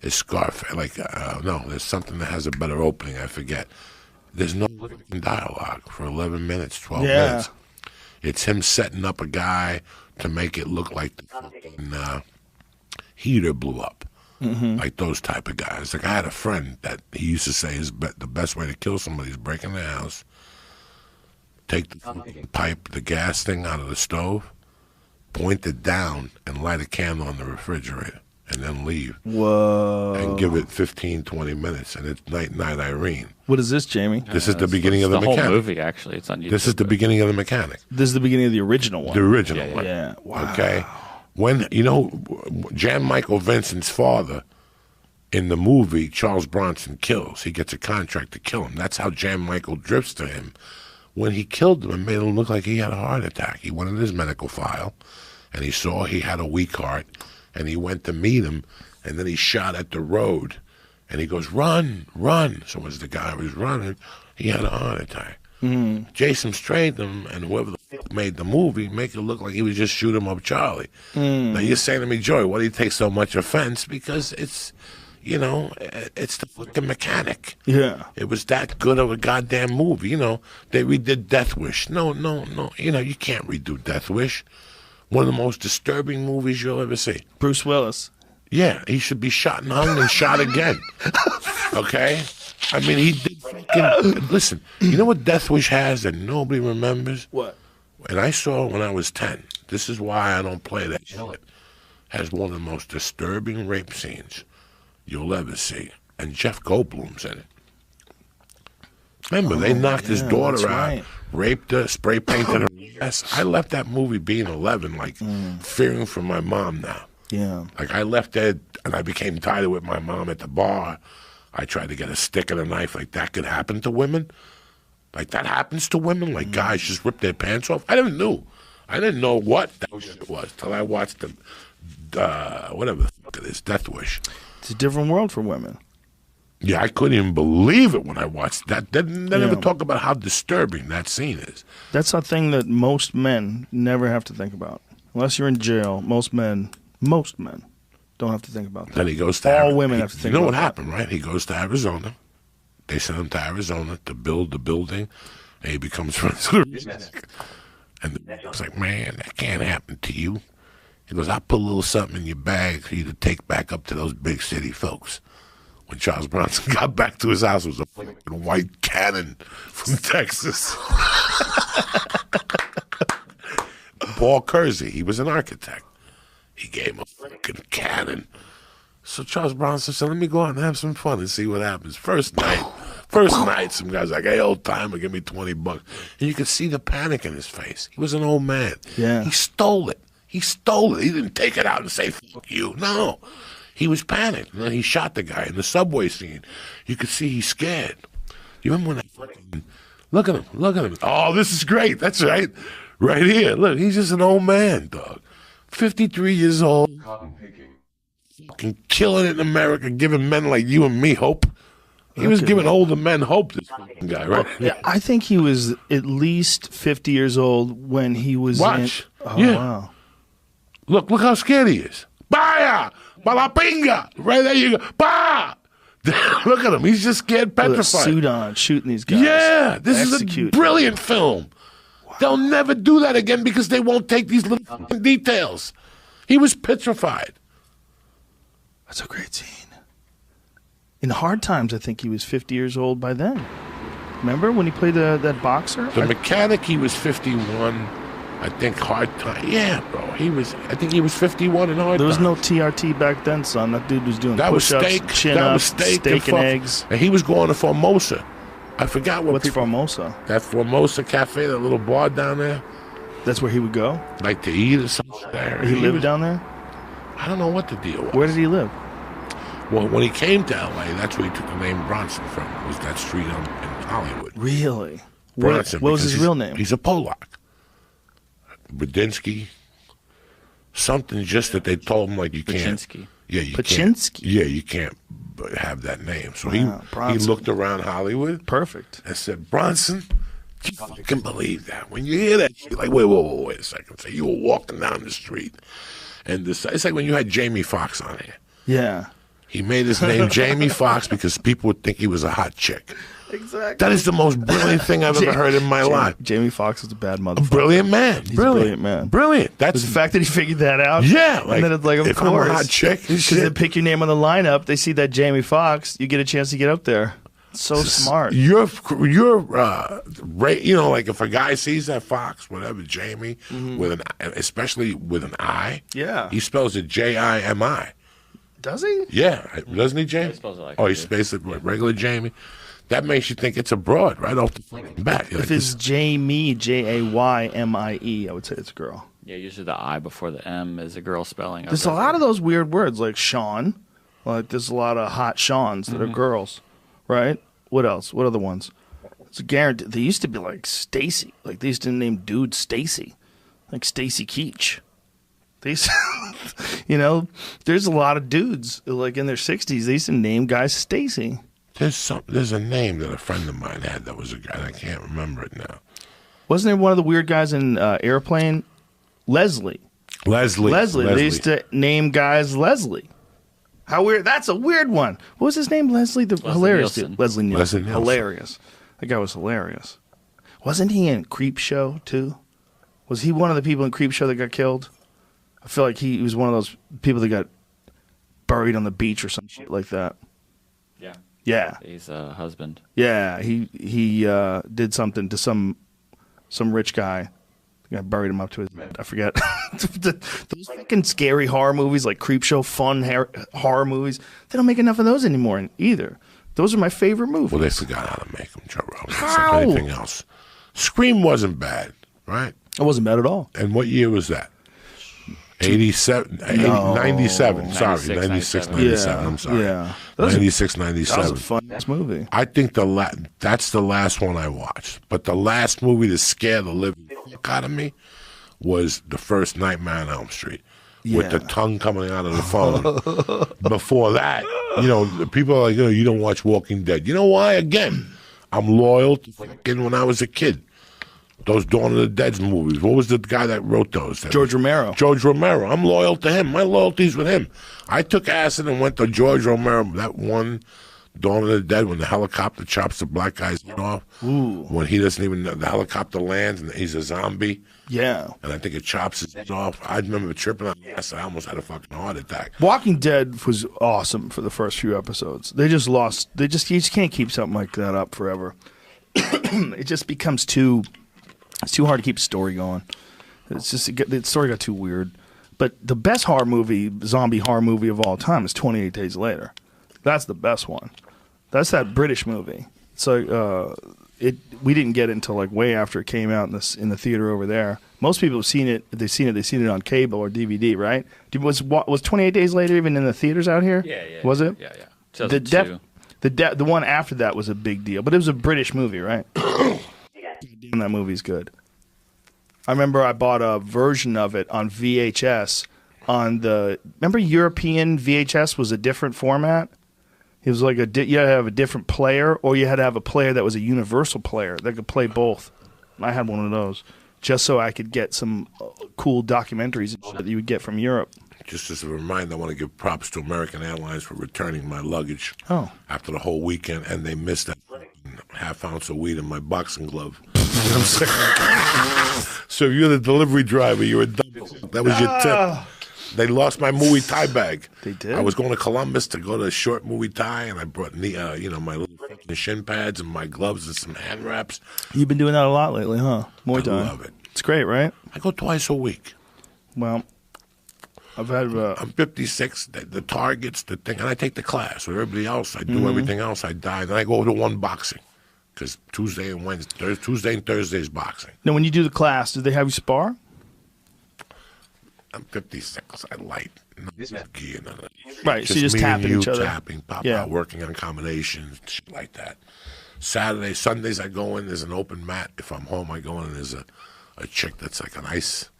is Scarface. No, there's something that has a better opening. I forget. There's no dialogue for 11 minutes, 12 minutes. It's him setting up a guy to make it look like the fucking heater blew up. Mm-hmm. Like those type of guys. Like I had a friend that he used to say the best way to kill somebody is break in the house, take the pipe, the gas thing out of the stove, point it down, and light a candle on the refrigerator, and then leave. Whoa. And give it 15, 20 minutes, and it's Night Night Irene. What is this, Jamie? This is the beginning of The Mechanic. The whole movie, actually. It's on YouTube. This is the beginning of The Mechanic. This is the beginning of the original one. The original one. Yeah. Wow. Okay. When, Jan Michael Vincent's father in the movie Charles Bronson kills, he gets a contract to kill him. That's how Jan Michael drifts to him. When he killed him, it made him look like he had a heart attack. He went in his medical file, and he saw he had a weak heart, and he went to meet him, and then he shot at the road, and he goes, run, run. So as the guy was running, he had a heart attack. Mm-hmm. Jason Statham and whoever the fuck made the movie make it look like he was just shoot 'em up Charlie. Now you're saying to me, Joey, why do you take so much offense? Because it's, it's the fucking Mechanic. Yeah. It was that good of a goddamn movie. They redid Death Wish. No. You can't redo Death Wish. One of the most disturbing movies you'll ever see. Bruce Willis. Yeah, he should be shot and hung and shot again. Okay? I mean, he did fucking... Listen, you know what Death Wish has that nobody remembers? What? And I saw it when I was 10. This is why I don't play that shit. Has one of the most disturbing rape scenes you'll ever see. and Jeff Goldblum's in it. Remember, they knocked his daughter out, raped her, spray painted her. Yes, I left that movie being 11, like fearing for my mom now. Yeah. Like I left there and I became tired with my mom at the bar. I tried to get a stick and a knife. Like that could happen to women. Like that happens to women. Like guys just rip their pants off. I didn't know what that shit was till I watched the whatever the fuck it is, Death Wish. It's a different world for women. Yeah, I couldn't even believe it when I watched that. They never talk about how disturbing that scene is. That's a thing that most men never have to think about. Unless you're in jail, most men don't have to think about that. Then he goes to all women have to think about that. You know what happened, right? He goes to Arizona. They send him to Arizona to build the building, and he becomes friends with the And the was like, man, that can't happen to you. He goes, I'll put a little something in your bag for you to take back up to those big city folks. When Charles Bronson got back to his house, it was a fucking white cannon from Texas. Paul Kersey, he was an architect. He gave him a fucking cannon. So Charles Bronson said, let me go out and have some fun and see what happens. First night, some guy's like, hey, old timer, give me $20. And you could see the panic in his face. He was an old man. Yeah. He stole it. He didn't take it out and say, fuck you. No. He was panicked. And then he shot the guy in the subway scene. You could see he's scared. You remember when look at him. Oh, this is great. That's right. Right here. Look, he's just an old man, dog. 53 years old. Fucking killing it in America, giving men like you and me hope. He was giving older men hope, this fucking guy, right? Yeah, I think he was at least 50 years old when he was Watch. Wow. Look how scared he is. Baya! Balapinga! Right there you go. Bah! Look at him. He's just scared, petrified. With a suit on, shooting these guys. Yeah, this is a brilliant film. Wow. They'll never do that again because they won't take these little details. He was petrified. That's a great scene. In Hard Times, I think he was 50 years old by then. Remember when he played that boxer? The mechanic, he was 51. I think Hard Time. Yeah, bro. I think he was 51 in Hard Time. There was no TRT back then, son. That dude was doing push-ups, chin-ups, steak and eggs. And he was going to Formosa. I forgot what's Formosa? That Formosa Cafe, that little bar down there. That's where he would go? Like to eat or something there. He lived down there? I don't know what the deal was. Where did he live? Well, when he came to L.A., that's where he took the name Bronson from. It was that street in Hollywood. Really? Bronson. What was his real name? He's a Polak. Budinsky. Something just that they told him, like, you can't. Paczynski. Yeah, you Paczynski. can't. Yeah, you can't have that name. So he looked around Hollywood. Perfect. And said, Bronson, you fucking believe that. When you hear that, you're like, wait a second. So you were walking down the street. And it's like when you had Jamie Foxx on here. Yeah. He made his name Jamie Foxx because people would think he was a hot chick. Exactly. That is the most brilliant thing I've ever heard in my life. Jamie Foxx is a bad motherfucker. A brilliant man. He's a brilliant man. Brilliant. That's the fact that he figured that out. Yeah. And then it's like, of if course. I'm a hot chick, because they pick your name on the lineup, they see that Jamie Foxx, you get a chance to get up there. So smart. You're like if a guy sees that Fox, whatever, Jamie, especially with an I, yeah, he spells it Jimi. Does he? Yeah, doesn't he, Jamie? He spells it like he spells it like regular Jamie. That makes you think it's a broad right off the fucking bat. If it's Jamie, Jaymie, I would say it's a girl. Yeah, usually the I before the M is a girl spelling. There's a lot of those weird words like Sean. Like there's a lot of hot Seans that are girls, right? What else? What other ones? It's a guarantee. They used to be like Stacy. Like they used to name dudes Stacy, like Stacy Keach. These, there's a lot of dudes like in their 60s. They used to name guys Stacy. There's a name that a friend of mine had that was a guy. I can't remember it now. Wasn't there one of the weird guys in Airplane? Leslie. They used to name guys Leslie. How weird. That's a weird one. What was his name? Leslie hilarious Nielsen. dude. Leslie Nielsen. Hilarious. That guy was hilarious. Wasn't he in Creep Show too? Was he one of the people in Creep Show that got killed? I feel like he was one of those people that got buried on the beach or some shit like that. Yeah. Yeah. He's a husband. Yeah, he did something to some rich guy. I buried him up to his bed. I forget. Those fucking scary horror movies, like Creepshow, fun horror movies, they don't make enough of those anymore either. Those are my favorite movies. Well, they forgot how to make them, Joe Rogan. How? Like anything else. Scream wasn't bad, right? It wasn't bad at all. And what year was that? 87, 97. Sorry, 96, 97. I'm sorry. Yeah. 96, 97. That was a fun movie. I think that's the last one I watched. But the last movie to scare the living fuck out of me was the first Nightmare on Elm Street. With the tongue coming out of the phone. Before that, people are like, you don't watch Walking Dead. You know why? Again, I'm loyal to fucking when I was a kid. Those Dawn of the Dead movies. What was the guy that wrote those? George Romero. George Romero. I'm loyal to him. My loyalty's with him. I took acid and went to George Romero. That one, Dawn of the Dead, when the helicopter chops the black guy's head off. Ooh. When he doesn't even know, the helicopter lands and he's a zombie. Yeah. And I think it chops his head off. I remember tripping on acid. I almost had a fucking heart attack. Walking Dead was awesome for the first few episodes. You just can't keep something like that up forever. It just becomes it's too hard to keep a story going. The story got too weird. But the best zombie horror movie of all time is 28 Days Later. That's the best one. That's that British movie. So we didn't get it until like way after it came out in the theater over there. Most people have seen it. They've seen it on cable or DVD, right? Was 28 Days Later even in the theaters out here? Yeah. Was it? Yeah. 2002. The one after that was a big deal, but it was a British movie, right? Damn, that movie's good. I remember I bought a version of it on VHS. Remember European VHS was a different format? It was like you had to have a different player, or you had to have a player that was a universal player that could play both. I had one of those just so I could get some cool documentaries and shit that you would get from Europe. Just as a reminder, I want to give props to American Airlines for returning my luggage after the whole weekend, and they missed that half ounce of weed in my boxing glove. You know what I'm saying? So if you're the delivery driver, you're a dumb. That was your tip. They lost my Muay Thai bag. They did? I was going to Columbus to go to a short Muay Thai, and I brought my little shin pads and my gloves and some hand wraps. You've been doing that a lot lately, huh? Muay Thai. I love it. It's great, right? I go twice a week. Well, I've had... I'm 56, the targets, the thing, and I take the class. With everybody else, I do everything else. I dive, then I go to one boxing. Because Tuesday and Thursday is boxing. Now, when you do the class, do they have you spar? I'm 56. I light. Gear, right, so you just tapping each other. Tapping, out, working on combinations, shit like that. Sundays I go in, there's an open mat. If I'm home, I go in and there's a chick that's like an ice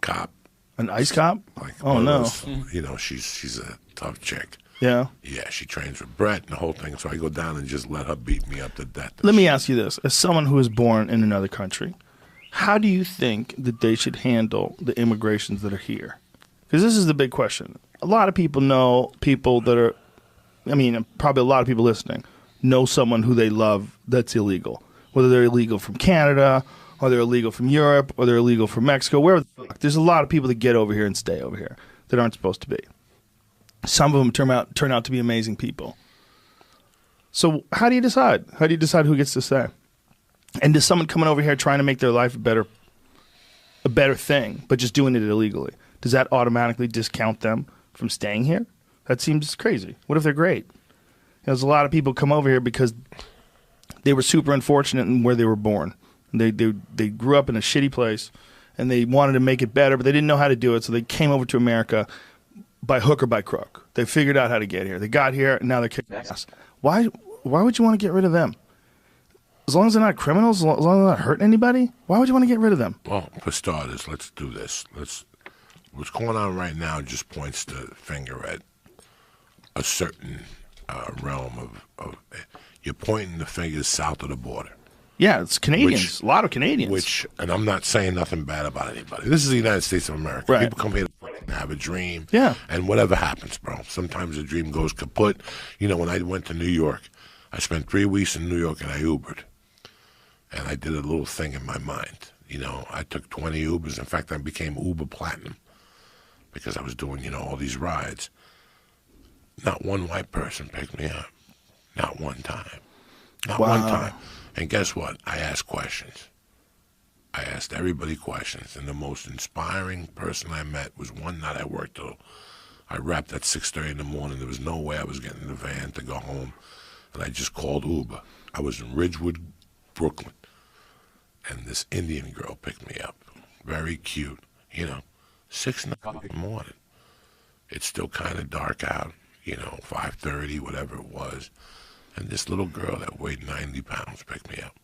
cop. An ice cop? Like, oh, no. Those, she's a tough chick. Yeah? Yeah, she trains with Brett and the whole thing, so I go down and just let her beat me up to death. Let me ask you this. As someone who was born in another country, how do you think that they should handle the immigrations that are here? Because this is the big question. A lot of people know people that are, probably a lot of people listening, know someone who they love that's illegal. Whether they're illegal from Canada, or they're illegal from Europe, or they're illegal from Mexico, wherever the fuck. There's a lot of people that get over here and stay over here that aren't supposed to be. Some of them turn out to be amazing people. So how do you decide? How do you decide who gets to stay? And does someone coming over here trying to make their life a better thing, but just doing it illegally, does that automatically discount them from staying here? That seems crazy. What if they're great? There's a lot of people come over here because they were super unfortunate in where they were born. They grew up in a shitty place, and they wanted to make it better, but they didn't know how to do it, so they came over to America by hook or by crook. They figured out how to get here. They got here, and now they're kicking ass. Why would you want to get rid of them? As long as they're not criminals, as long as they're not hurting anybody, why would you want to get rid of them? Well, for starters, let's do this. What's going on right now just points the finger at a certain realm of you're pointing the fingers south of the border. Yeah, it's Canadians. A lot of Canadians. And I'm not saying nothing bad about anybody. This is the United States of America. Right. People come here to have a dream. Yeah. And whatever happens, bro. Sometimes the dream goes kaput. When I went to New York, I spent 3 weeks in New York and I Ubered. And I did a little thing in my mind. I took 20 Ubers. In fact, I became Uber Platinum because I was doing, all these rides. Not one white person picked me up. Not one time. Not one time. And guess what? I asked questions. asked everybody questions, and the most inspiring person I met was one night I worked till I wrapped at 6:30 in the morning. There was no way I was getting in the van to go home, and I just called Uber. I was in Ridgewood, Brooklyn, and this Indian girl picked me up. Very cute, 6 in the morning. It's still kind of dark out, 5:30, whatever it was. And this little girl that weighed 90 pounds picked me up.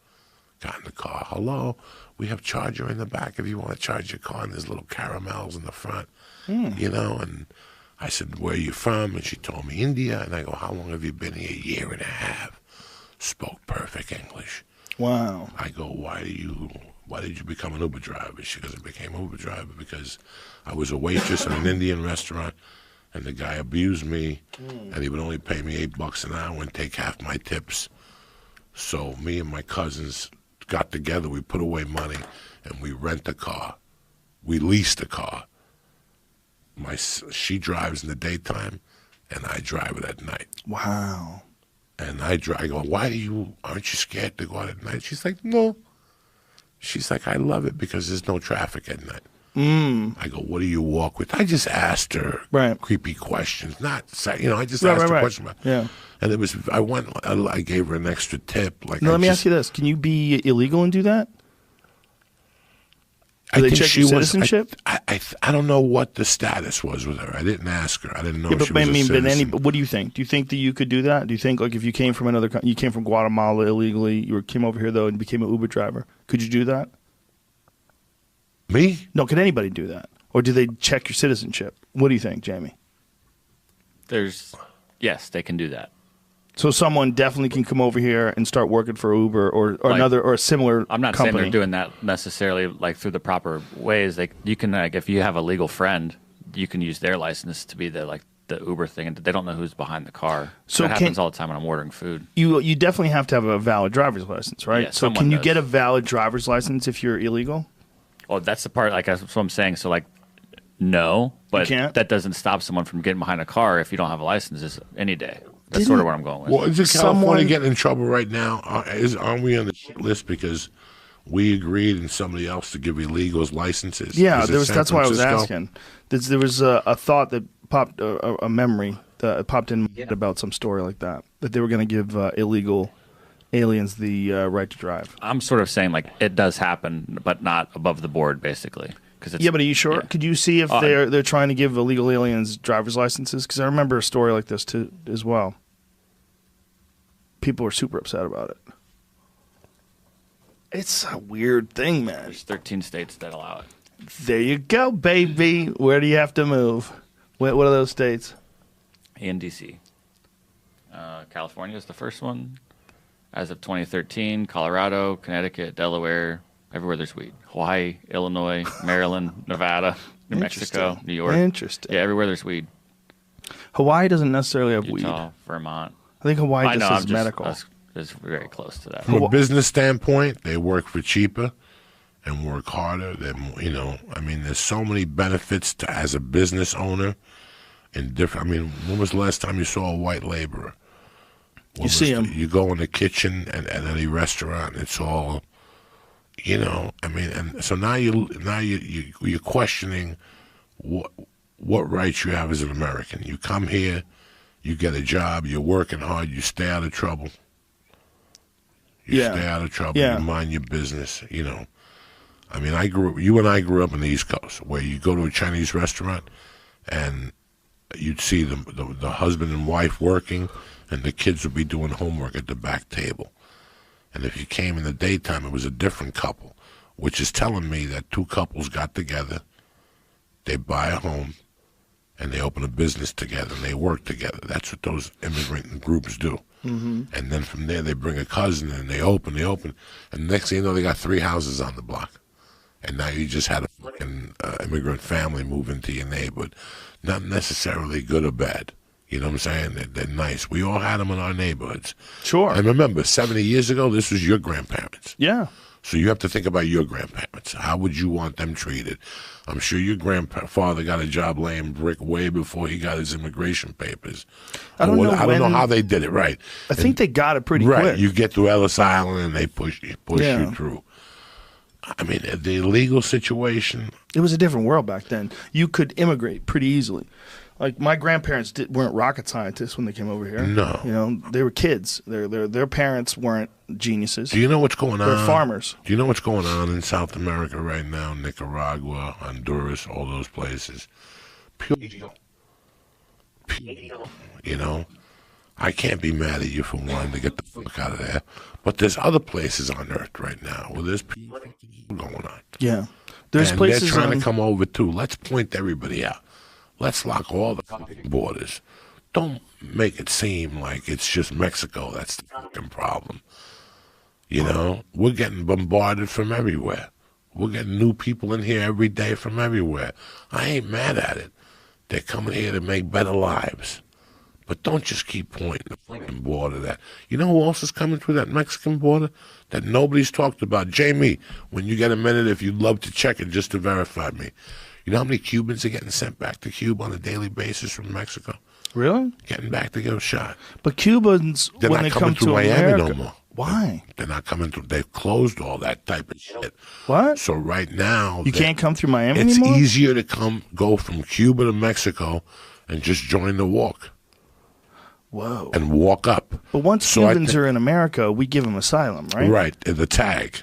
Got in the car. Hello, we have charger in the back if you want to charge your car, and there's little caramels in the front, and I said, where are you from? And she told me, India. And I go, how long have you been here? 1.5 years. Spoke perfect English. Wow. I go, why did you become an Uber driver? She goes, I became an Uber driver because I was a waitress in an Indian restaurant, and the guy abused me, and he would only pay me $8 an hour and take half my tips. So me and my cousins got together, we put away money, and we rent a car. We leased a car. She drives in the daytime, and I drive it at night. Wow. And I go, aren't you scared to go out at night? She's like, no. She's like, I love it because there's no traffic at night. I go, what do you walk with? I just asked her creepy questions. I just asked her questions about. Yeah. And I gave her an extra tip. Let me ask you this. Can you be illegal and do that? Do they check your citizenship? I don't know what the status was with her. I didn't ask her. I didn't know she was a citizen. But what do you think? Do you think that you could do that? Do you think, like, if you came from you came from Guatemala illegally, came over here, though, and became an Uber driver, could you do that? Me? No, could anybody do that? Or do they check your citizenship? What do you think, Jamie? Yes, they can do that. So someone definitely can come over here and start working for Uber or another or a similar I'm not company. saying they're doing that necessarily like through the proper ways. You can if you have a legal friend, you can use their license to be the Uber thing, and they don't know who's behind the car. So that happens all the time when I'm ordering food. You definitely have to have a valid driver's license, right? Yeah, so can you get a valid driver's license if you're illegal? Well, that's the part. That's what I'm saying. So no, but that doesn't stop someone from getting behind a car if you don't have a license any day. That's sort of what I'm going with. Well, is California getting in trouble right now? Aren't we on the list because we agreed and somebody else to give illegals licenses? Yeah, that's why I was asking. There was a thought that popped, a memory that popped in about some story like that they were going to give illegal aliens the right to drive. I'm sort of saying it does happen, but not above the board, basically. But are you sure? Yeah. Could you see if they're trying to give illegal aliens driver's licenses? Because I remember a story like this too as well. People were super upset about it. It's a weird thing, man. There's 13 states that allow it. There you go, baby. Where do you have to move? What are those states? A and D.C. California is the first one. As of 2013, Colorado, Connecticut, Delaware, everywhere there's weed. Hawaii, Illinois, Maryland, Nevada, New Mexico, New York. Interesting. Yeah, everywhere there's weed. Hawaii doesn't necessarily have Utah, weed. Vermont. I think Hawaii just has medical. It's very close to that. From a business standpoint, they work for cheaper and work harder. There's so many benefits as a business owner. When was the last time you saw a white laborer? You see them. You go in the kitchen at any restaurant, it's all, and so now you're questioning what rights you have as an American. You come here, you get a job, you're working hard, you stay out of trouble. You stay out of trouble, you mind your business, you and I grew up in the East Coast, where you go to a Chinese restaurant and you'd see the husband and wife working, and the kids would be doing homework at the back table. And if you came in the daytime, it was a different couple, which is telling me that two couples got together, they buy a home, and they open a business together, and they work together. That's what those immigrant groups do. Mm-hmm. And then from there, they bring a cousin, and they open. And the next thing you know, they got 3 houses on the block. And now you just had a fucking immigrant family move into your neighborhood. Not necessarily good or bad. You know what I'm saying? They're nice. We all had them in our neighborhoods. Sure. And remember, 70 years ago, this was your grandparents. Yeah. So you have to think about your grandparents. How would you want them treated? I'm sure your grandfather got a job laying brick way before he got his immigration papers. I don't know how they did it, right? I think they got it pretty quick. You get through Ellis Island and they push you through. I mean, the legal situation. It was a different world back then. You could immigrate pretty easily. Like my grandparents weren't rocket scientists when they came over here. No, they were kids. Their parents weren't geniuses. Do you know what's going on? They're farmers. Do you know what's going on in South America right now? Nicaragua, Honduras, all those places. Pure. I can't be mad at you for wanting to get the fuck out of there, but there's other places on Earth right now where there's people going on. Yeah, there's and places they're trying to come over too. Let's point everybody out. Let's lock all the fucking borders. Don't make it seem like it's just Mexico that's the fucking problem. We're getting bombarded from everywhere. We're getting new people in here every day from everywhere. I ain't mad at it. They're coming here to make better lives. But don't just keep pointing the fucking border that. You know who else is coming through that Mexican border that nobody's talked about? Jamie, when you get a minute, if you'd love to check it just to verify me. You know how many Cubans are getting sent back to Cuba on a daily basis from Mexico? Really? Getting back to get a shot. But Cubans, they're when not they coming come through to Miami America, no more. Why? They're not coming through. They've closed all that type of shit. What? So right now, you can't come through Miami it's anymore? It's easier to go from Cuba to Mexico and just join the walk. Whoa. And walk up. But once Cubans are in America, we give them asylum, right? Right, the tag.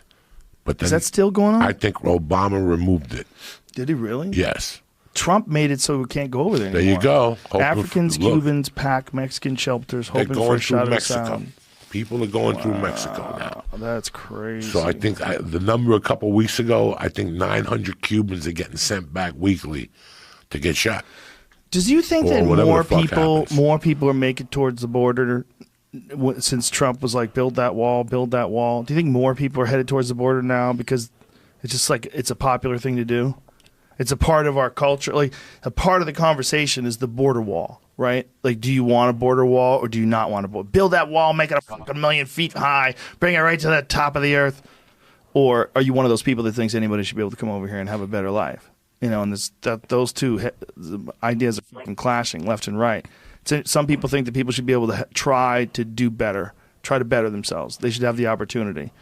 But then, is that still going on? I think Obama removed it. Did he really? Yes. Trump made it so we can't go over there anymore. There you go. Africans, Cubans pack Mexican shelters, hoping for a shot of asylum. People are going through Mexico now. That's crazy. So I think the number a couple weeks ago, I think 900 Cubans are getting sent back weekly to get shot. Does you think that more people are making towards the border since Trump was like, build that wall, build that wall? Do you think more people are headed towards the border now because it's just like it's a popular thing to do? It's a part of our culture. Like a part of the conversation is the border wall, right? Like, do you want a border wall or do you not want a border? Build that wall, make it a fucking million feet high, bring it right to the top of the earth. Or are you one of those people that thinks anybody should be able to come over here and have a better life? And those two ideas are fucking clashing left and right. Some people think that people should be able to try to do better, try to better themselves. They should have the opportunity.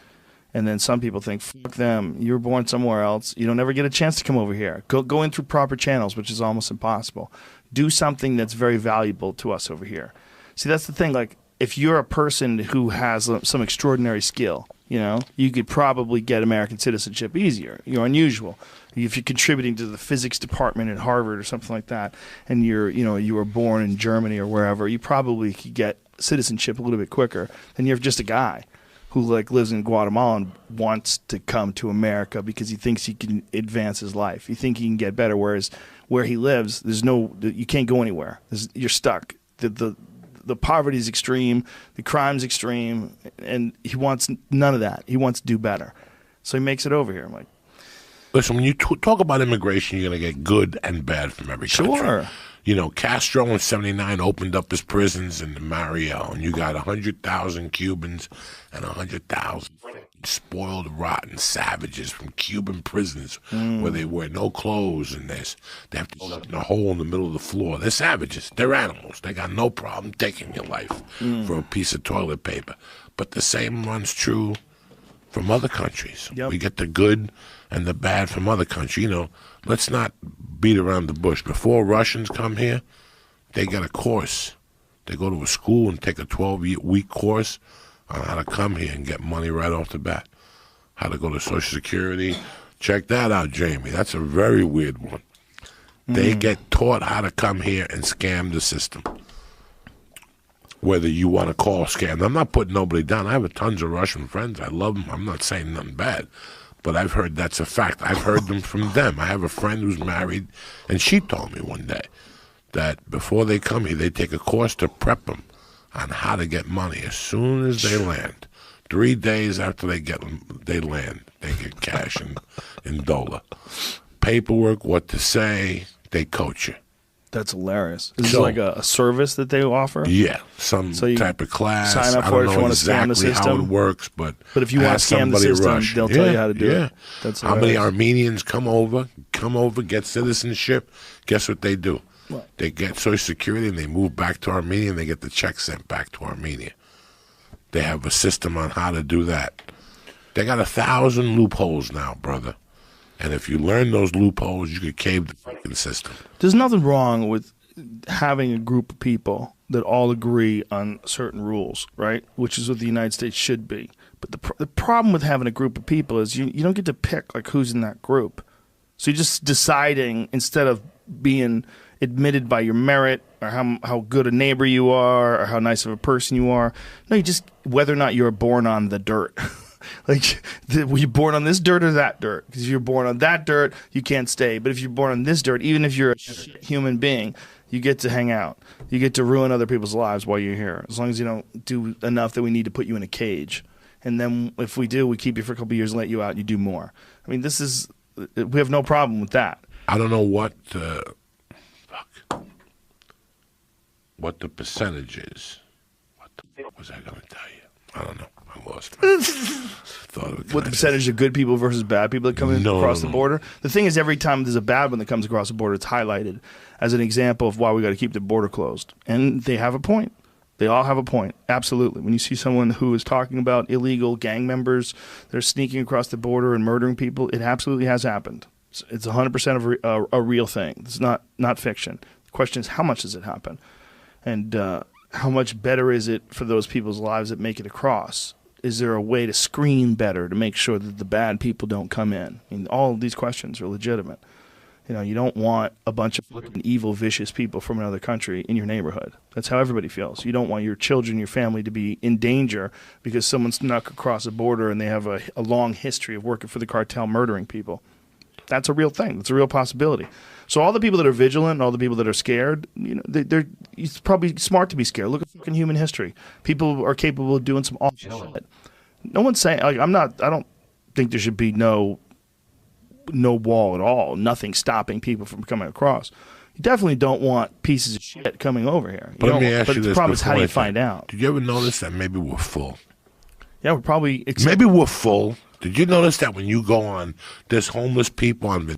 And then some people think, fuck them, you were born somewhere else. You don't ever get a chance to come over here. Go in through proper channels, which is almost impossible. Do something that's very valuable to us over here. See, that's the thing. Like, if you're a person who has some extraordinary skill, you could probably get American citizenship easier. You're unusual. If you're contributing to the physics department at Harvard or something like that, and you were born in Germany or wherever, you probably could get citizenship a little bit quicker than you're just a guy who lives in Guatemala and wants to come to America because he thinks he can advance his life. He thinks he can get better, whereas where he lives, you can't go anywhere. You're stuck. The poverty is extreme, the crime's extreme, and he wants none of that. He wants to do better. So he makes it over here. I'm like, listen, when you talk about immigration, you're going to get good and bad from every country. Sure. Castro in '79 opened up his prisons in Mariel, and you got 100,000 Cubans and 100,000 spoiled, rotten savages from Cuban prisons where they wear no clothes and they have to go in a hole in the middle of the floor. They're savages. They're animals. They got no problem taking your life for a piece of toilet paper. But the same runs true from other countries. Yep. We get the good and the bad from other countries. Let's not beat around the bush. Before Russians come here, they get a course. They go to a school and take a 12-week course on how to come here and get money right off the bat. How to go to Social Security. Check that out, Jamie. That's a very weird one. They get taught how to come here and scam the system. Whether you want to call scam. I'm not putting nobody down. I have tons of Russian friends. I love them. I'm not saying nothing bad. But I've heard that's a fact. I've heard them from them. I have a friend who's married, and she told me one day that before they come here, they take a course to prep them on how to get money as soon as they land. 3 days after they land, they get cash in dollar. Paperwork, what to say, they coach you. That's hilarious. Is it like a service that they offer? Yeah, some type of class. Sign up for it if you want to scam the system. How it works, but if you want to scam the system, they'll tell you how to do it. That's how many Armenians come over, get citizenship. Guess what they do? What? They get Social Security and they move back to Armenia and they get the check sent back to Armenia. They have a system on how to do that. They got 1,000 loopholes now, brother. And if you learn those loopholes, you could cave the fucking system. There's nothing wrong with having a group of people that all agree on certain rules, right? Which is what the United States should be. But the problem with having a group of people is you don't get to pick like who's in that group. So you're just deciding instead of being admitted by your merit or how good a neighbor you are or how nice of a person you are. No, you just whether or not you're born on the dirt. Like, were you born on this dirt or that dirt? Because if you're born on that dirt, you can't stay. But if you're born on this dirt, even if you're a human being, you get to hang out. You get to ruin other people's lives while you're here, as long as you don't do enough that we need to put you in a cage. And then if we do, we keep you for a couple of years and let you out and you do more. I mean, we have no problem with that. I don't know what the percentage is. What the fuck was I going to tell you? I don't know. I lost it. What the percentage of good people versus bad people that come in across the border? The thing is, every time there's a bad one that comes across the border, it's highlighted as an example of why we got to keep the border closed. And they have a point. They all have a point. Absolutely. When you see someone who is talking about illegal gang members that are sneaking across the border and murdering people, it absolutely has happened. It's 100% of a real thing. It's not fiction. The question is, how much does it happen? And how much better is it for those people's lives that make it across? Is there a way to screen better to make sure that the bad people don't come in? I mean, all of these questions are legitimate. You know, you don't want a bunch of fucking evil, vicious people from another country in your neighborhood. That's how everybody feels. You don't want your children, your family to be in danger because someone snuck across a border and they have a long history of working for the cartel murdering people. That's a real thing. That's a real possibility. So all the people that are vigilant and all the people that are scared, you know, it's probably smart to be scared. Look at fucking human history. People are capable of doing some awful shit. No one's saying, like, I don't think there should be no wall at all, nothing stopping people from coming across. You definitely don't want pieces of shit coming over here. But let me ask you this. But the problem is, how do you find out? Did you ever notice that maybe we're full? Yeah, we're probably... Maybe we're full. Did you notice that when you go on, there's homeless people on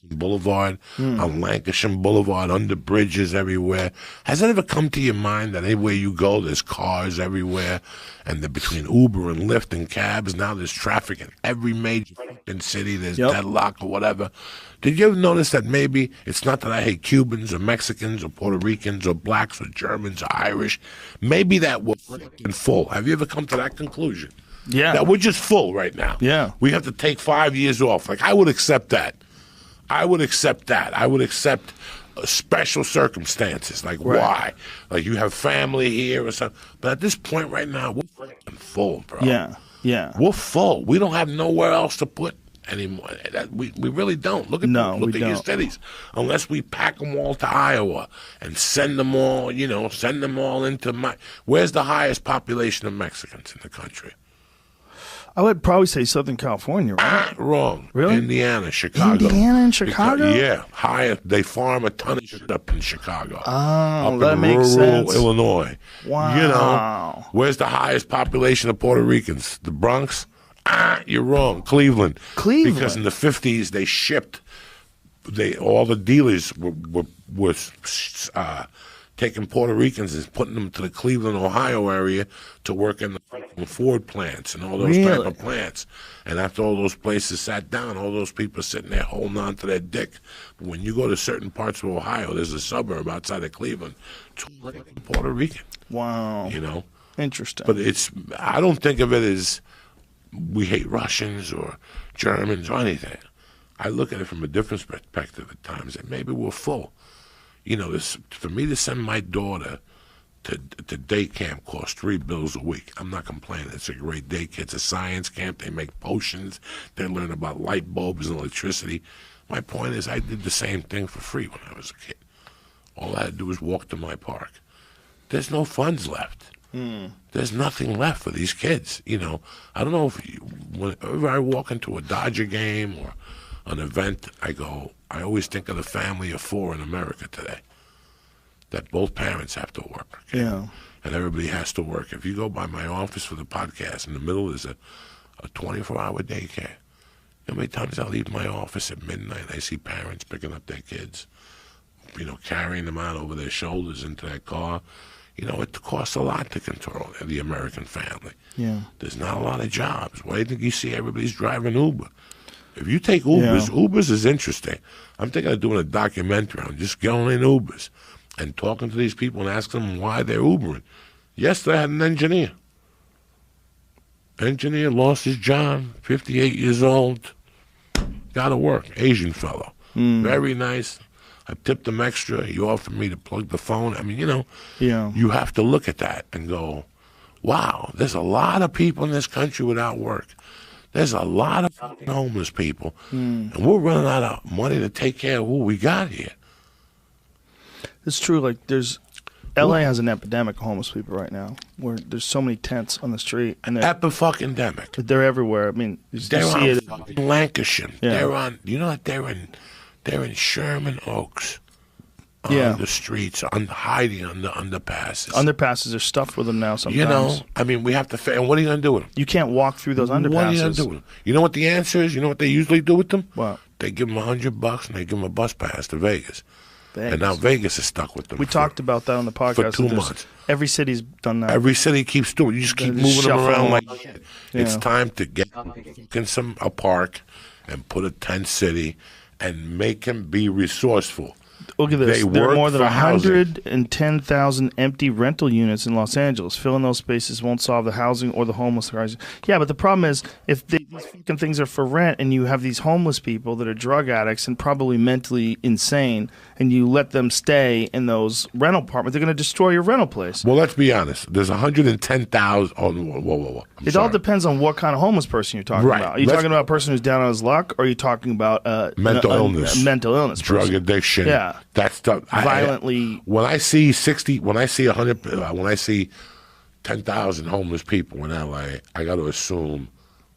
Boulevard, on Lancashire Boulevard, under bridges everywhere? Has it ever come to your mind that anywhere you go, there's cars everywhere, and between Uber and Lyft and cabs, now there's traffic in every major fucking city, there's deadlock or whatever? Did you ever notice that maybe it's not that I hate Cubans or Mexicans or Puerto Ricans or blacks or Germans or Irish? Maybe that we're fucking full. Have you ever come to that conclusion? Yeah. That we're just full right now. Yeah. We have to take 5 years off. Like, I would accept that. I would accept special circumstances. Like, why? Like, you have family here or something. But at this point right now, we're fucking full, bro. Yeah. Yeah. We're full. We don't have nowhere else to put anymore. We really don't. Look at your cities. Unless we pack them all to Iowa and send them all, into where's the highest population of Mexicans in the country? I would probably say Southern California, right? Wrong. Really? Indiana, Chicago. Indiana and Chicago? Yeah. Higher. They farm a ton of shit up in Chicago. Oh, up that in makes rural sense. Illinois. Wow. You know, where's the highest population of Puerto Ricans? The Bronx? You're wrong. Cleveland. Because in the 50s, they shipped, all the dealers were taking Puerto Ricans and putting them to the Cleveland, Ohio area to work in the Ford plants and all those type of plants. And after all those places sat down, all those people sitting there holding on to their dick. But when you go to certain parts of Ohio, there's a suburb outside of Cleveland, Puerto Rican. Wow. You know? Interesting. But I don't think of it as we hate Russians or Germans or anything. I look at it from a different perspective at times, that maybe we're full. You know, for me to send my daughter to day camp costs $3 a week. I'm not complaining. It's a great day. It's a science camp. They make potions. They learn about light bulbs and electricity. My point is, I did the same thing for free when I was a kid. All I had to do was walk to my park. There's no funds left. There's nothing left for these kids. You know, I don't know whenever I walk into a Dodger game or an event, I always think of the family of four in America today, that both parents have to work. Okay? Yeah. And everybody has to work. If you go by my office for the podcast, in the middle is a 24-hour daycare. You know how many times I leave my office at midnight, I see parents picking up their kids, carrying them out over their shoulders into that car. You know, it costs a lot to control the American family. Yeah. There's not a lot of jobs. Why do you think you see everybody's driving Uber? If you take Ubers, Ubers is interesting. I'm thinking of doing a documentary on just going in Ubers and talking to these people and asking them why they're Ubering. Yesterday I had an engineer. Engineer lost his job, 58 years old. Got to work, Asian fellow. Very nice. I tipped him extra. He offered me to plug the phone. I mean, you know, you have to look at that and go, wow, there's a lot of people in this country without work. There's a lot of homeless people. And we're running out of money to take care of what we got here. It's true. Like, LA has an epidemic of homeless people right now, where there's so many tents on the street. And Epi-fucking-demic. They're everywhere. I mean, they're on fucking Lancashire. Yeah. They're on, you know what, they're in Sherman Oaks. On the streets, hiding on the underpasses. Underpasses are stuffed with them now sometimes. You know, I mean, we have to, and what are you going to do with them? You can't walk through those underpasses. What are you going to do with them? You know what the answer is? You know what they usually do with them? What? They give them $100 and they give them a bus pass to Vegas. And now Vegas is stuck with them. We talked about that on the podcast. For 2 months. Every city's done that. Every city keeps doing it. You just keep moving them around like shit. Yeah. It's time to get in a park and put a tent city and make them be resourceful. Look at this. There are more than 110,000 empty rental units in Los Angeles. Filling those spaces won't solve the housing or the homeless crisis. Yeah, but the problem is, if these fucking things are for rent and you have these homeless people that are drug addicts and probably mentally insane, and you let them stay in those rental apartments, they're going to destroy your rental place. Well, let's be honest. There's 110,000. Oh, whoa. It all depends on what kind of homeless person you're talking about. Are you talking about a person who's down on his luck, or are you talking about mental illness, drug person? Addiction? Yeah. That's the violently. When I see 60, when I see 100, when I see 10,000 homeless people in LA, I got to assume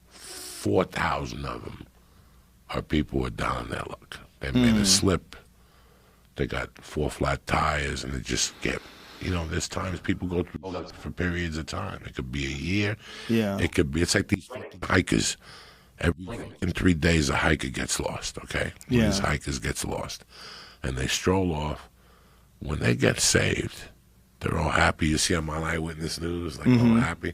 4,000 of them are people who are down on their luck. They made a slip. They got 4 flat tires, and they just get. You know, there's times people go through that for periods of time. It could be a year. Yeah. It could be. It's like these hikers. In 3 days, a hiker gets lost. Okay. Yeah. These hikers gets lost. And they stroll off. When they get saved, they're all happy. You see them on Eyewitness News, like all happy.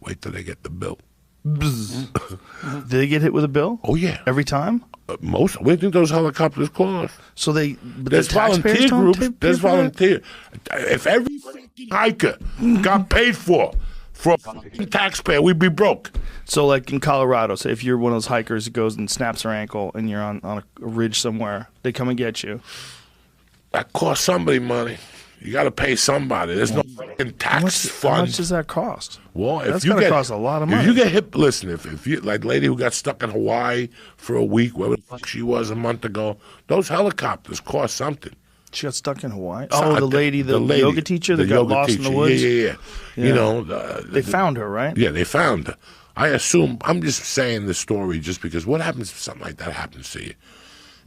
Wait till they get the bill. Did they get hit with a bill? Oh yeah, every time. Most. What do you think those helicopters cost? So there's volunteer groups. There's volunteer. If every fucking hiker got paid for a fucking taxpayer, we'd be broke. So, like in Colorado, say if you're one of those hikers that goes and snaps her ankle and you're on a ridge somewhere, they come and get you. That costs somebody money. You got to pay somebody. There's no fucking tax fund. How much does that cost? Well, that's going to cost a lot of money. If you get hit, listen, if you, like lady who got stuck in Hawaii for a week, wherever the fuck she was a month ago, those helicopters cost something. She got stuck in Hawaii? Oh, the lady, yoga teacher that got lost in the woods? Yeah. You know. They found her, right? Yeah, they found her. I assume, I'm just saying the story just because what happens if something like that happens to you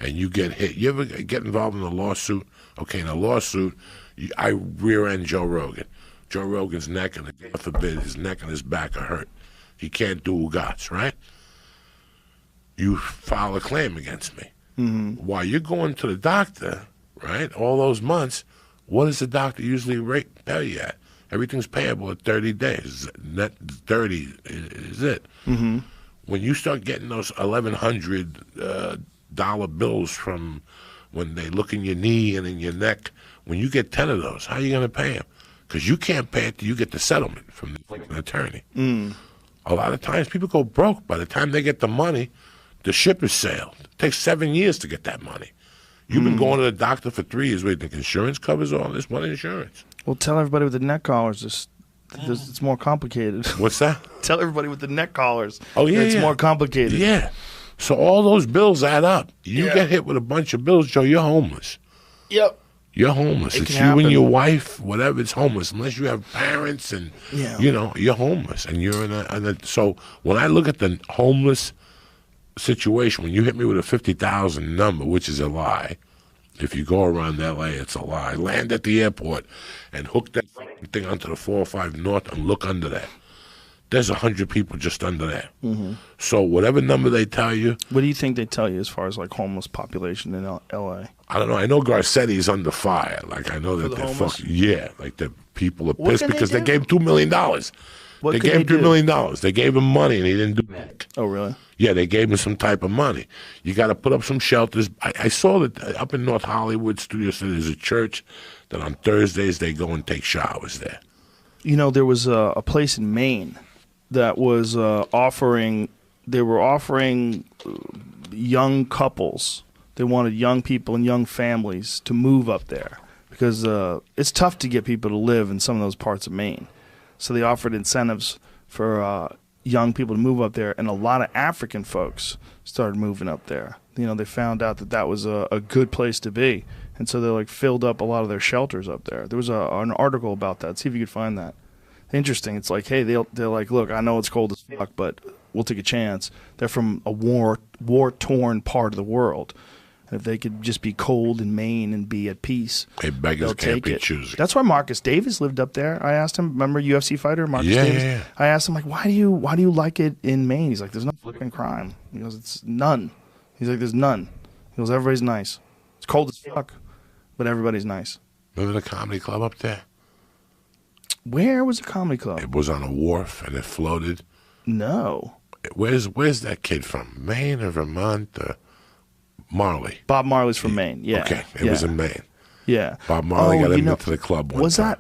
and you get hit? You ever get involved in a lawsuit? Okay, in a lawsuit, I rear-end Joe Rogan. Joe Rogan's neck and, God forbid, his neck and his back are hurt. He can't do ugats, right? You file a claim against me. While you're going to the doctor, right, all those months, what does the doctor usually pay you at? Everything's payable at 30 days. Net 30 is it. When you start getting those $1,100 bills from when they look in your knee and in your neck, when you get 10 of those, how are you going to pay them? Because you can't pay it till you get the settlement from the attorney. A lot of times people go broke. By the time they get the money, the ship has sailed. It takes 7 years to get that money. You've been going to the doctor for 3 years. Wait, think insurance covers all this? What insurance? Well, tell everybody with the neck collars it's more complicated. What's that? Tell everybody with the neck collars. Oh, yeah, it's more complicated. Yeah. So all those bills add up. You get hit with a bunch of bills, Joe, you're homeless. Yep. You're homeless. It's you and your wife, whatever, it's homeless. Unless you have parents and, you know, you're homeless. And you're in a so when I look at the homeless situation, when you hit me with a 50,000 number, which is a lie, if you go around L.A., it's a lie. Land at the airport and hook that thing onto the 405 North and look under there. There's 100 people just under there. So whatever number they tell you. What do you think they tell you as far as like homeless population in L.A.? I don't know. I know Garcetti's under fire. Like I know that they're fucking like they're people are pissed because they gave him $2 million. They gave him $3 million. They gave him money, and he didn't do it. Oh, really? Yeah, they gave him some type of money. You got to put up some shelters. I saw that up in North Hollywood, Studio City, there's a church that on Thursdays they go and take showers there. You know, there was a place in Maine that was offering young couples. They wanted young people and young families to move up there because it's tough to get people to live in some of those parts of Maine. So they offered incentives for young people to move up there, and a lot of African folks started moving up there. You know, they found out that was a good place to be, and so they like filled up a lot of their shelters up there. There was an article about that. See if you could find that. Interesting. It's like, hey, they're like, look, I know it's cold as fuck, but we'll take a chance. They're from a war-torn part of the world. And if they could just be cold in Maine and be at peace, hey, beggars can't be choosy. That's why Marcus Davis lived up there. I asked him, remember UFC fighter Marcus Davis? Yeah. I asked him, like, why do you like it in Maine? He's like, there's no fucking crime. He goes, it's none. He's like, there's none. He goes, everybody's nice. It's cold as fuck, but everybody's nice. Remember the comedy club up there? Where was the comedy club? It was on a wharf and it floated. No. Where's that kid from? Maine or Vermont? Marley. Bob Marley's from Maine. Yeah. Okay, it was in Maine. Yeah. Bob Marley got him into the club one time. That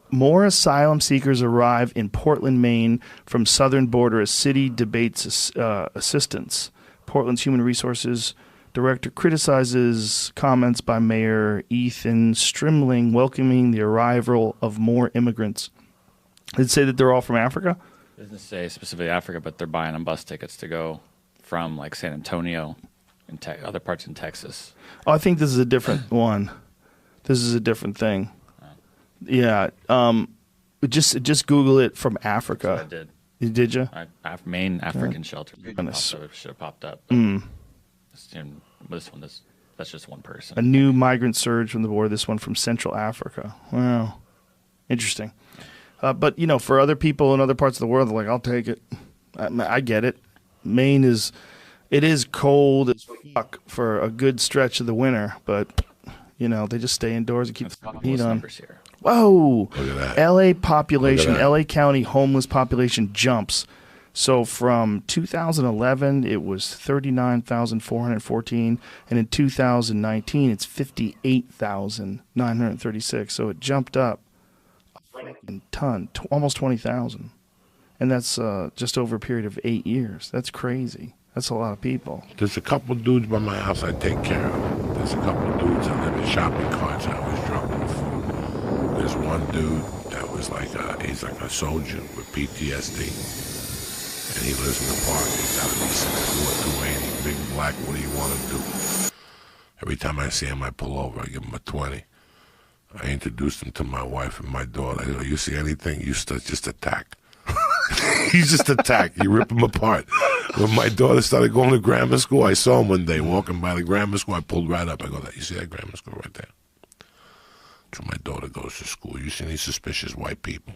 more asylum seekers arrive in Portland, Maine from southern border as city debates assistance. Portland's Human Resources Director criticizes comments by Mayor Ethan Strimling welcoming the arrival of more immigrants. Did it say that they're all from Africa? It doesn't say specifically Africa, but they're buying them bus tickets to go from like San Antonio and other parts in Texas. Oh, I think this is a different one. This is a different thing. Oh. Yeah. Just Google it from Africa. I did. Did you? Maine African shelter. It should have popped up. This one, that's just one person. A new migrant surge from the border. This one from Central Africa. Wow. Interesting. But, you know, for other people in other parts of the world, they're like, I'll take it. I get it. Maine is cold as fuck for a good stretch of the winter, but, you know, they just stay indoors and keep the heat on. Here. Whoa. Look at that. L.A. population, L.A. County homeless population jumps. So from 2011, it was 39,414, and in 2019, it's 58,936. So it jumped up a fucking ton, almost 20,000. And that's just over a period of 8 years. That's crazy. That's a lot of people. There's a couple dudes by my house I take care of. There's a couple dudes that live in shopping carts. I always drop them food. There's one dude that was like he's like a soldier with PTSD. And he lives in the park. He's got to be 6'4", 280, big black. What do you want to do? Every time I see him, I pull over. I give him a 20. I introduced him to my wife and my daughter. I go, you see anything? You just attack. He's just attacked. You rip him apart. When my daughter started going to grammar school, I saw him one day walking by the grammar school. I pulled right up. I go, you see that grammar school right there? So my daughter goes to school. You see any suspicious white people?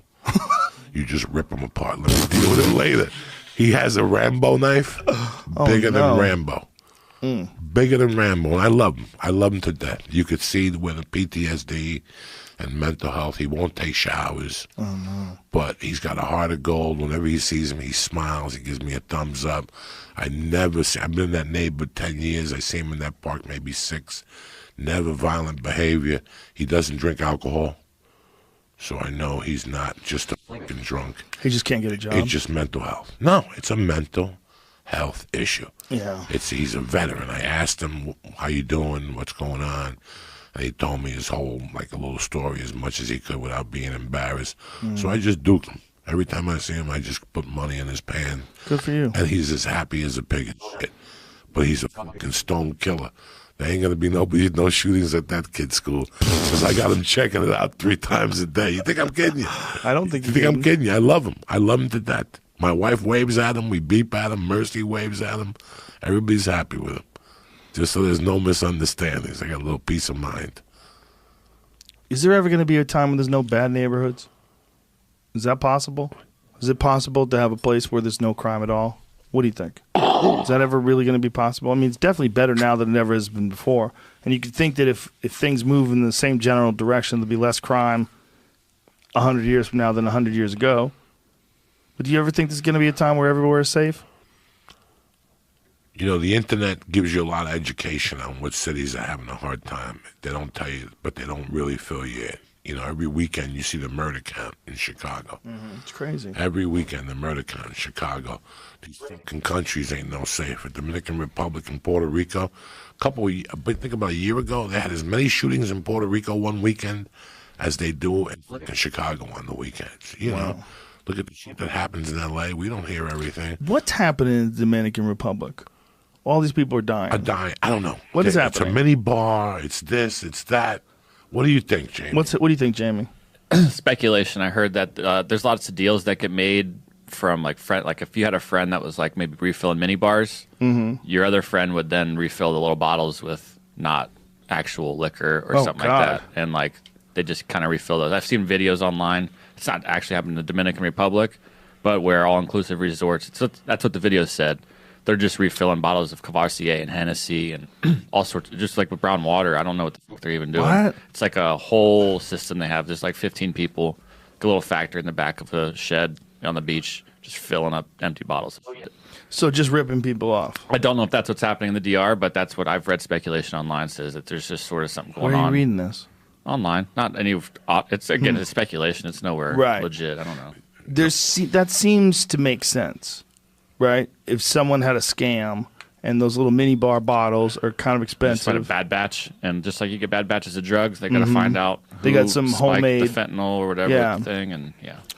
You just rip them apart. Let me deal with it later. He has a Rambo knife, bigger than Rambo. Bigger than Rambo. And I love him. I love him to death. You could see with the PTSD and mental health, he won't take showers. Oh, no. But he's got a heart of gold. Whenever he sees him, he smiles. He gives me a thumbs up. I've been in that neighborhood 10 years. I see him in that park maybe 6. Never violent behavior. He doesn't drink alcohol. So I know he's not just a fucking drunk. He just can't get a job. It's just mental health. No, it's a mental health issue. Yeah. He's a veteran. I asked him, how you doing? What's going on? And he told me his whole, like a little story as much as he could without being embarrassed. So I just duked him. Every time I see him, I just put money in his pan. Good for you. And he's as happy as a pig and shit. But he's a fucking stone killer. There ain't gonna be no shootings at that kid's school because I got him checking it out 3 times a day. You think I'm kidding you? I don't think you think I'm kidding you. I love him. I love him to death. My wife waves at him. We beep at him. Mercy waves at him. Everybody's happy with him. Just so there's no misunderstandings. I got a little peace of mind. Is there ever going to be a time when there's no bad neighborhoods? Is that possible? Is it possible to have a place where there's no crime at all? What do you think? Is that ever really going to be possible? I mean, it's definitely better now than it ever has been before. And you could think that if things move in the same general direction, there'll be less crime 100 years from now than 100 years ago. But do you ever think there's going to be a time where everywhere is safe? You know, the internet gives you a lot of education on what cities are having a hard time. They don't tell you, but they don't really fill you in. You know, every weekend you see the murder count in Chicago. Mm-hmm. It's crazy. Every weekend the murder count in Chicago. These fucking countries ain't no safer. Dominican Republic and Puerto Rico. Think about a year ago, they had as many shootings in Puerto Rico one weekend as they do in Chicago on the weekends. You know, look at the shit that happens in L.A. We don't hear everything. What's happening in the Dominican Republic? All these people are dying. I don't know. What is happening? It's a mini bar. It's this. It's that. What do you think, Jamie? What do you think, Jamie? Speculation. I heard that there's lots of deals that get made from if you had a friend that was like maybe refilling mini bars, your other friend would then refill the little bottles with not actual liquor or something like that, and like they just kind of refill those. I've seen videos online. It's not actually happening in the Dominican Republic, but where all-inclusive resorts. That's what the video said. They're just refilling bottles of Cavassier and Hennessy and all sorts of, just like with brown water. I don't know what the fuck they're even doing. What? It's like a whole system they have. There's like 15 people, a little factory in the back of a shed on the beach, just filling up empty bottles. So just ripping people off. I don't know if that's what's happening in the DR, but that's what I've read. Speculation online says that there's just sort of something going on. Where are you reading this? Online. Not any. It's again, it's speculation. It's nowhere legit. I don't know. That seems to make sense. Right? If someone had a scam and those little mini bar bottles are kind of expensive. Just find a bad batch, and just like you get bad batches of drugs, they got to find out who they got some homemade the fentanyl or whatever thing, and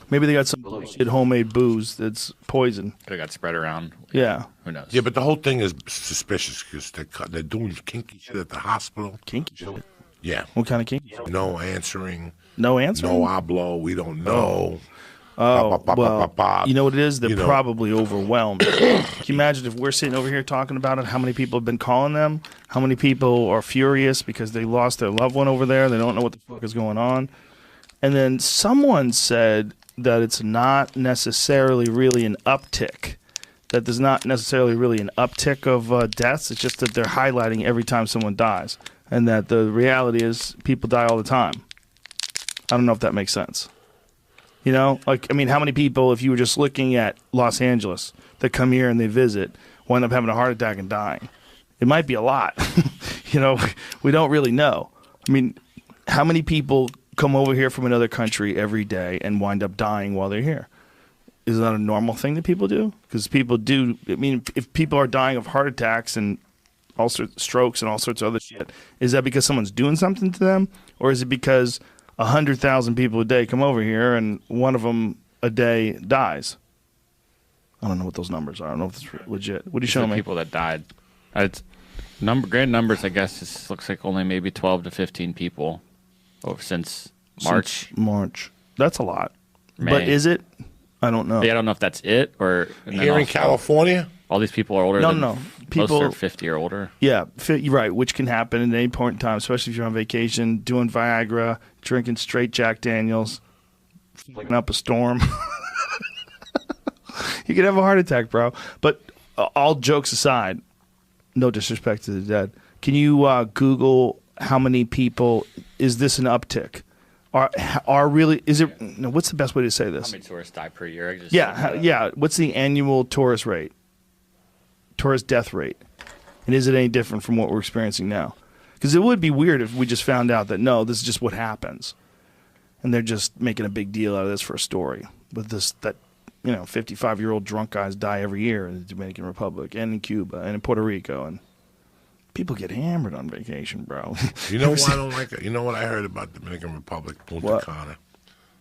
maybe they got some bullshit homemade booze that's poison. It got spread around. Yeah, who knows? Yeah, but the whole thing is suspicious because they're doing kinky shit at the hospital. Kinky shit. Yeah. What kind of kinky shit? No answering. No answering. No hablo. We don't know. Well, you know what it is? They're probably overwhelmed. Can you imagine if we're sitting over here talking about it, how many people have been calling them? How many people are furious because they lost their loved one over there? They don't know what the fuck is going on. And then someone said that it's not necessarily really an uptick, that there's not necessarily really an uptick of deaths. It's just that they're highlighting every time someone dies, and that the reality is people die all the time. I don't know if that makes sense. You know, like, I mean, how many people, if you were just looking at Los Angeles, that come here and they visit, wind up having a heart attack and dying? It might be a lot. You know, we don't really know. I mean, how many people come over here from another country every day and wind up dying while they're here? Is that a normal thing that people do? Because people do. I mean, if people are dying of heart attacks and all sorts of strokes and all sorts of other shit, is that because someone's doing something to them? Or is it because 100,000 people a day come over here and one of them a day dies? I don't know what those numbers are. I don't know if it's legit. What are you showing me? People that died. It's grand numbers, I guess. It looks like only maybe 12 to 15 people since March. March. That's a lot. May. But is it? I don't know. Yeah, I don't know if that's it or here in California. All these people are older. No. People are 50 or older. Yeah, you're right. Which can happen at any point in time, especially if you're on vacation, doing Viagra, drinking straight Jack Daniels, flicking up a storm. You could have a heart attack, bro. But all jokes aside, no disrespect to the dead. Can you Google how many people? Is this an uptick? Are really? Is it? No, what's the best way to say this? How many tourists die per year? Yeah. What's the annual tourist rate? Tourist death rate, and is it any different from what we're experiencing now? Because it would be weird if we just found out that no, this is just what happens, and they're just making a big deal out of this for a story. But that 55-year-old drunk guys die every year in the Dominican Republic and in Cuba and in Puerto Rico, and people get hammered on vacation, bro. You know why I don't like it? You know what I heard about Dominican Republic, Punta Cana?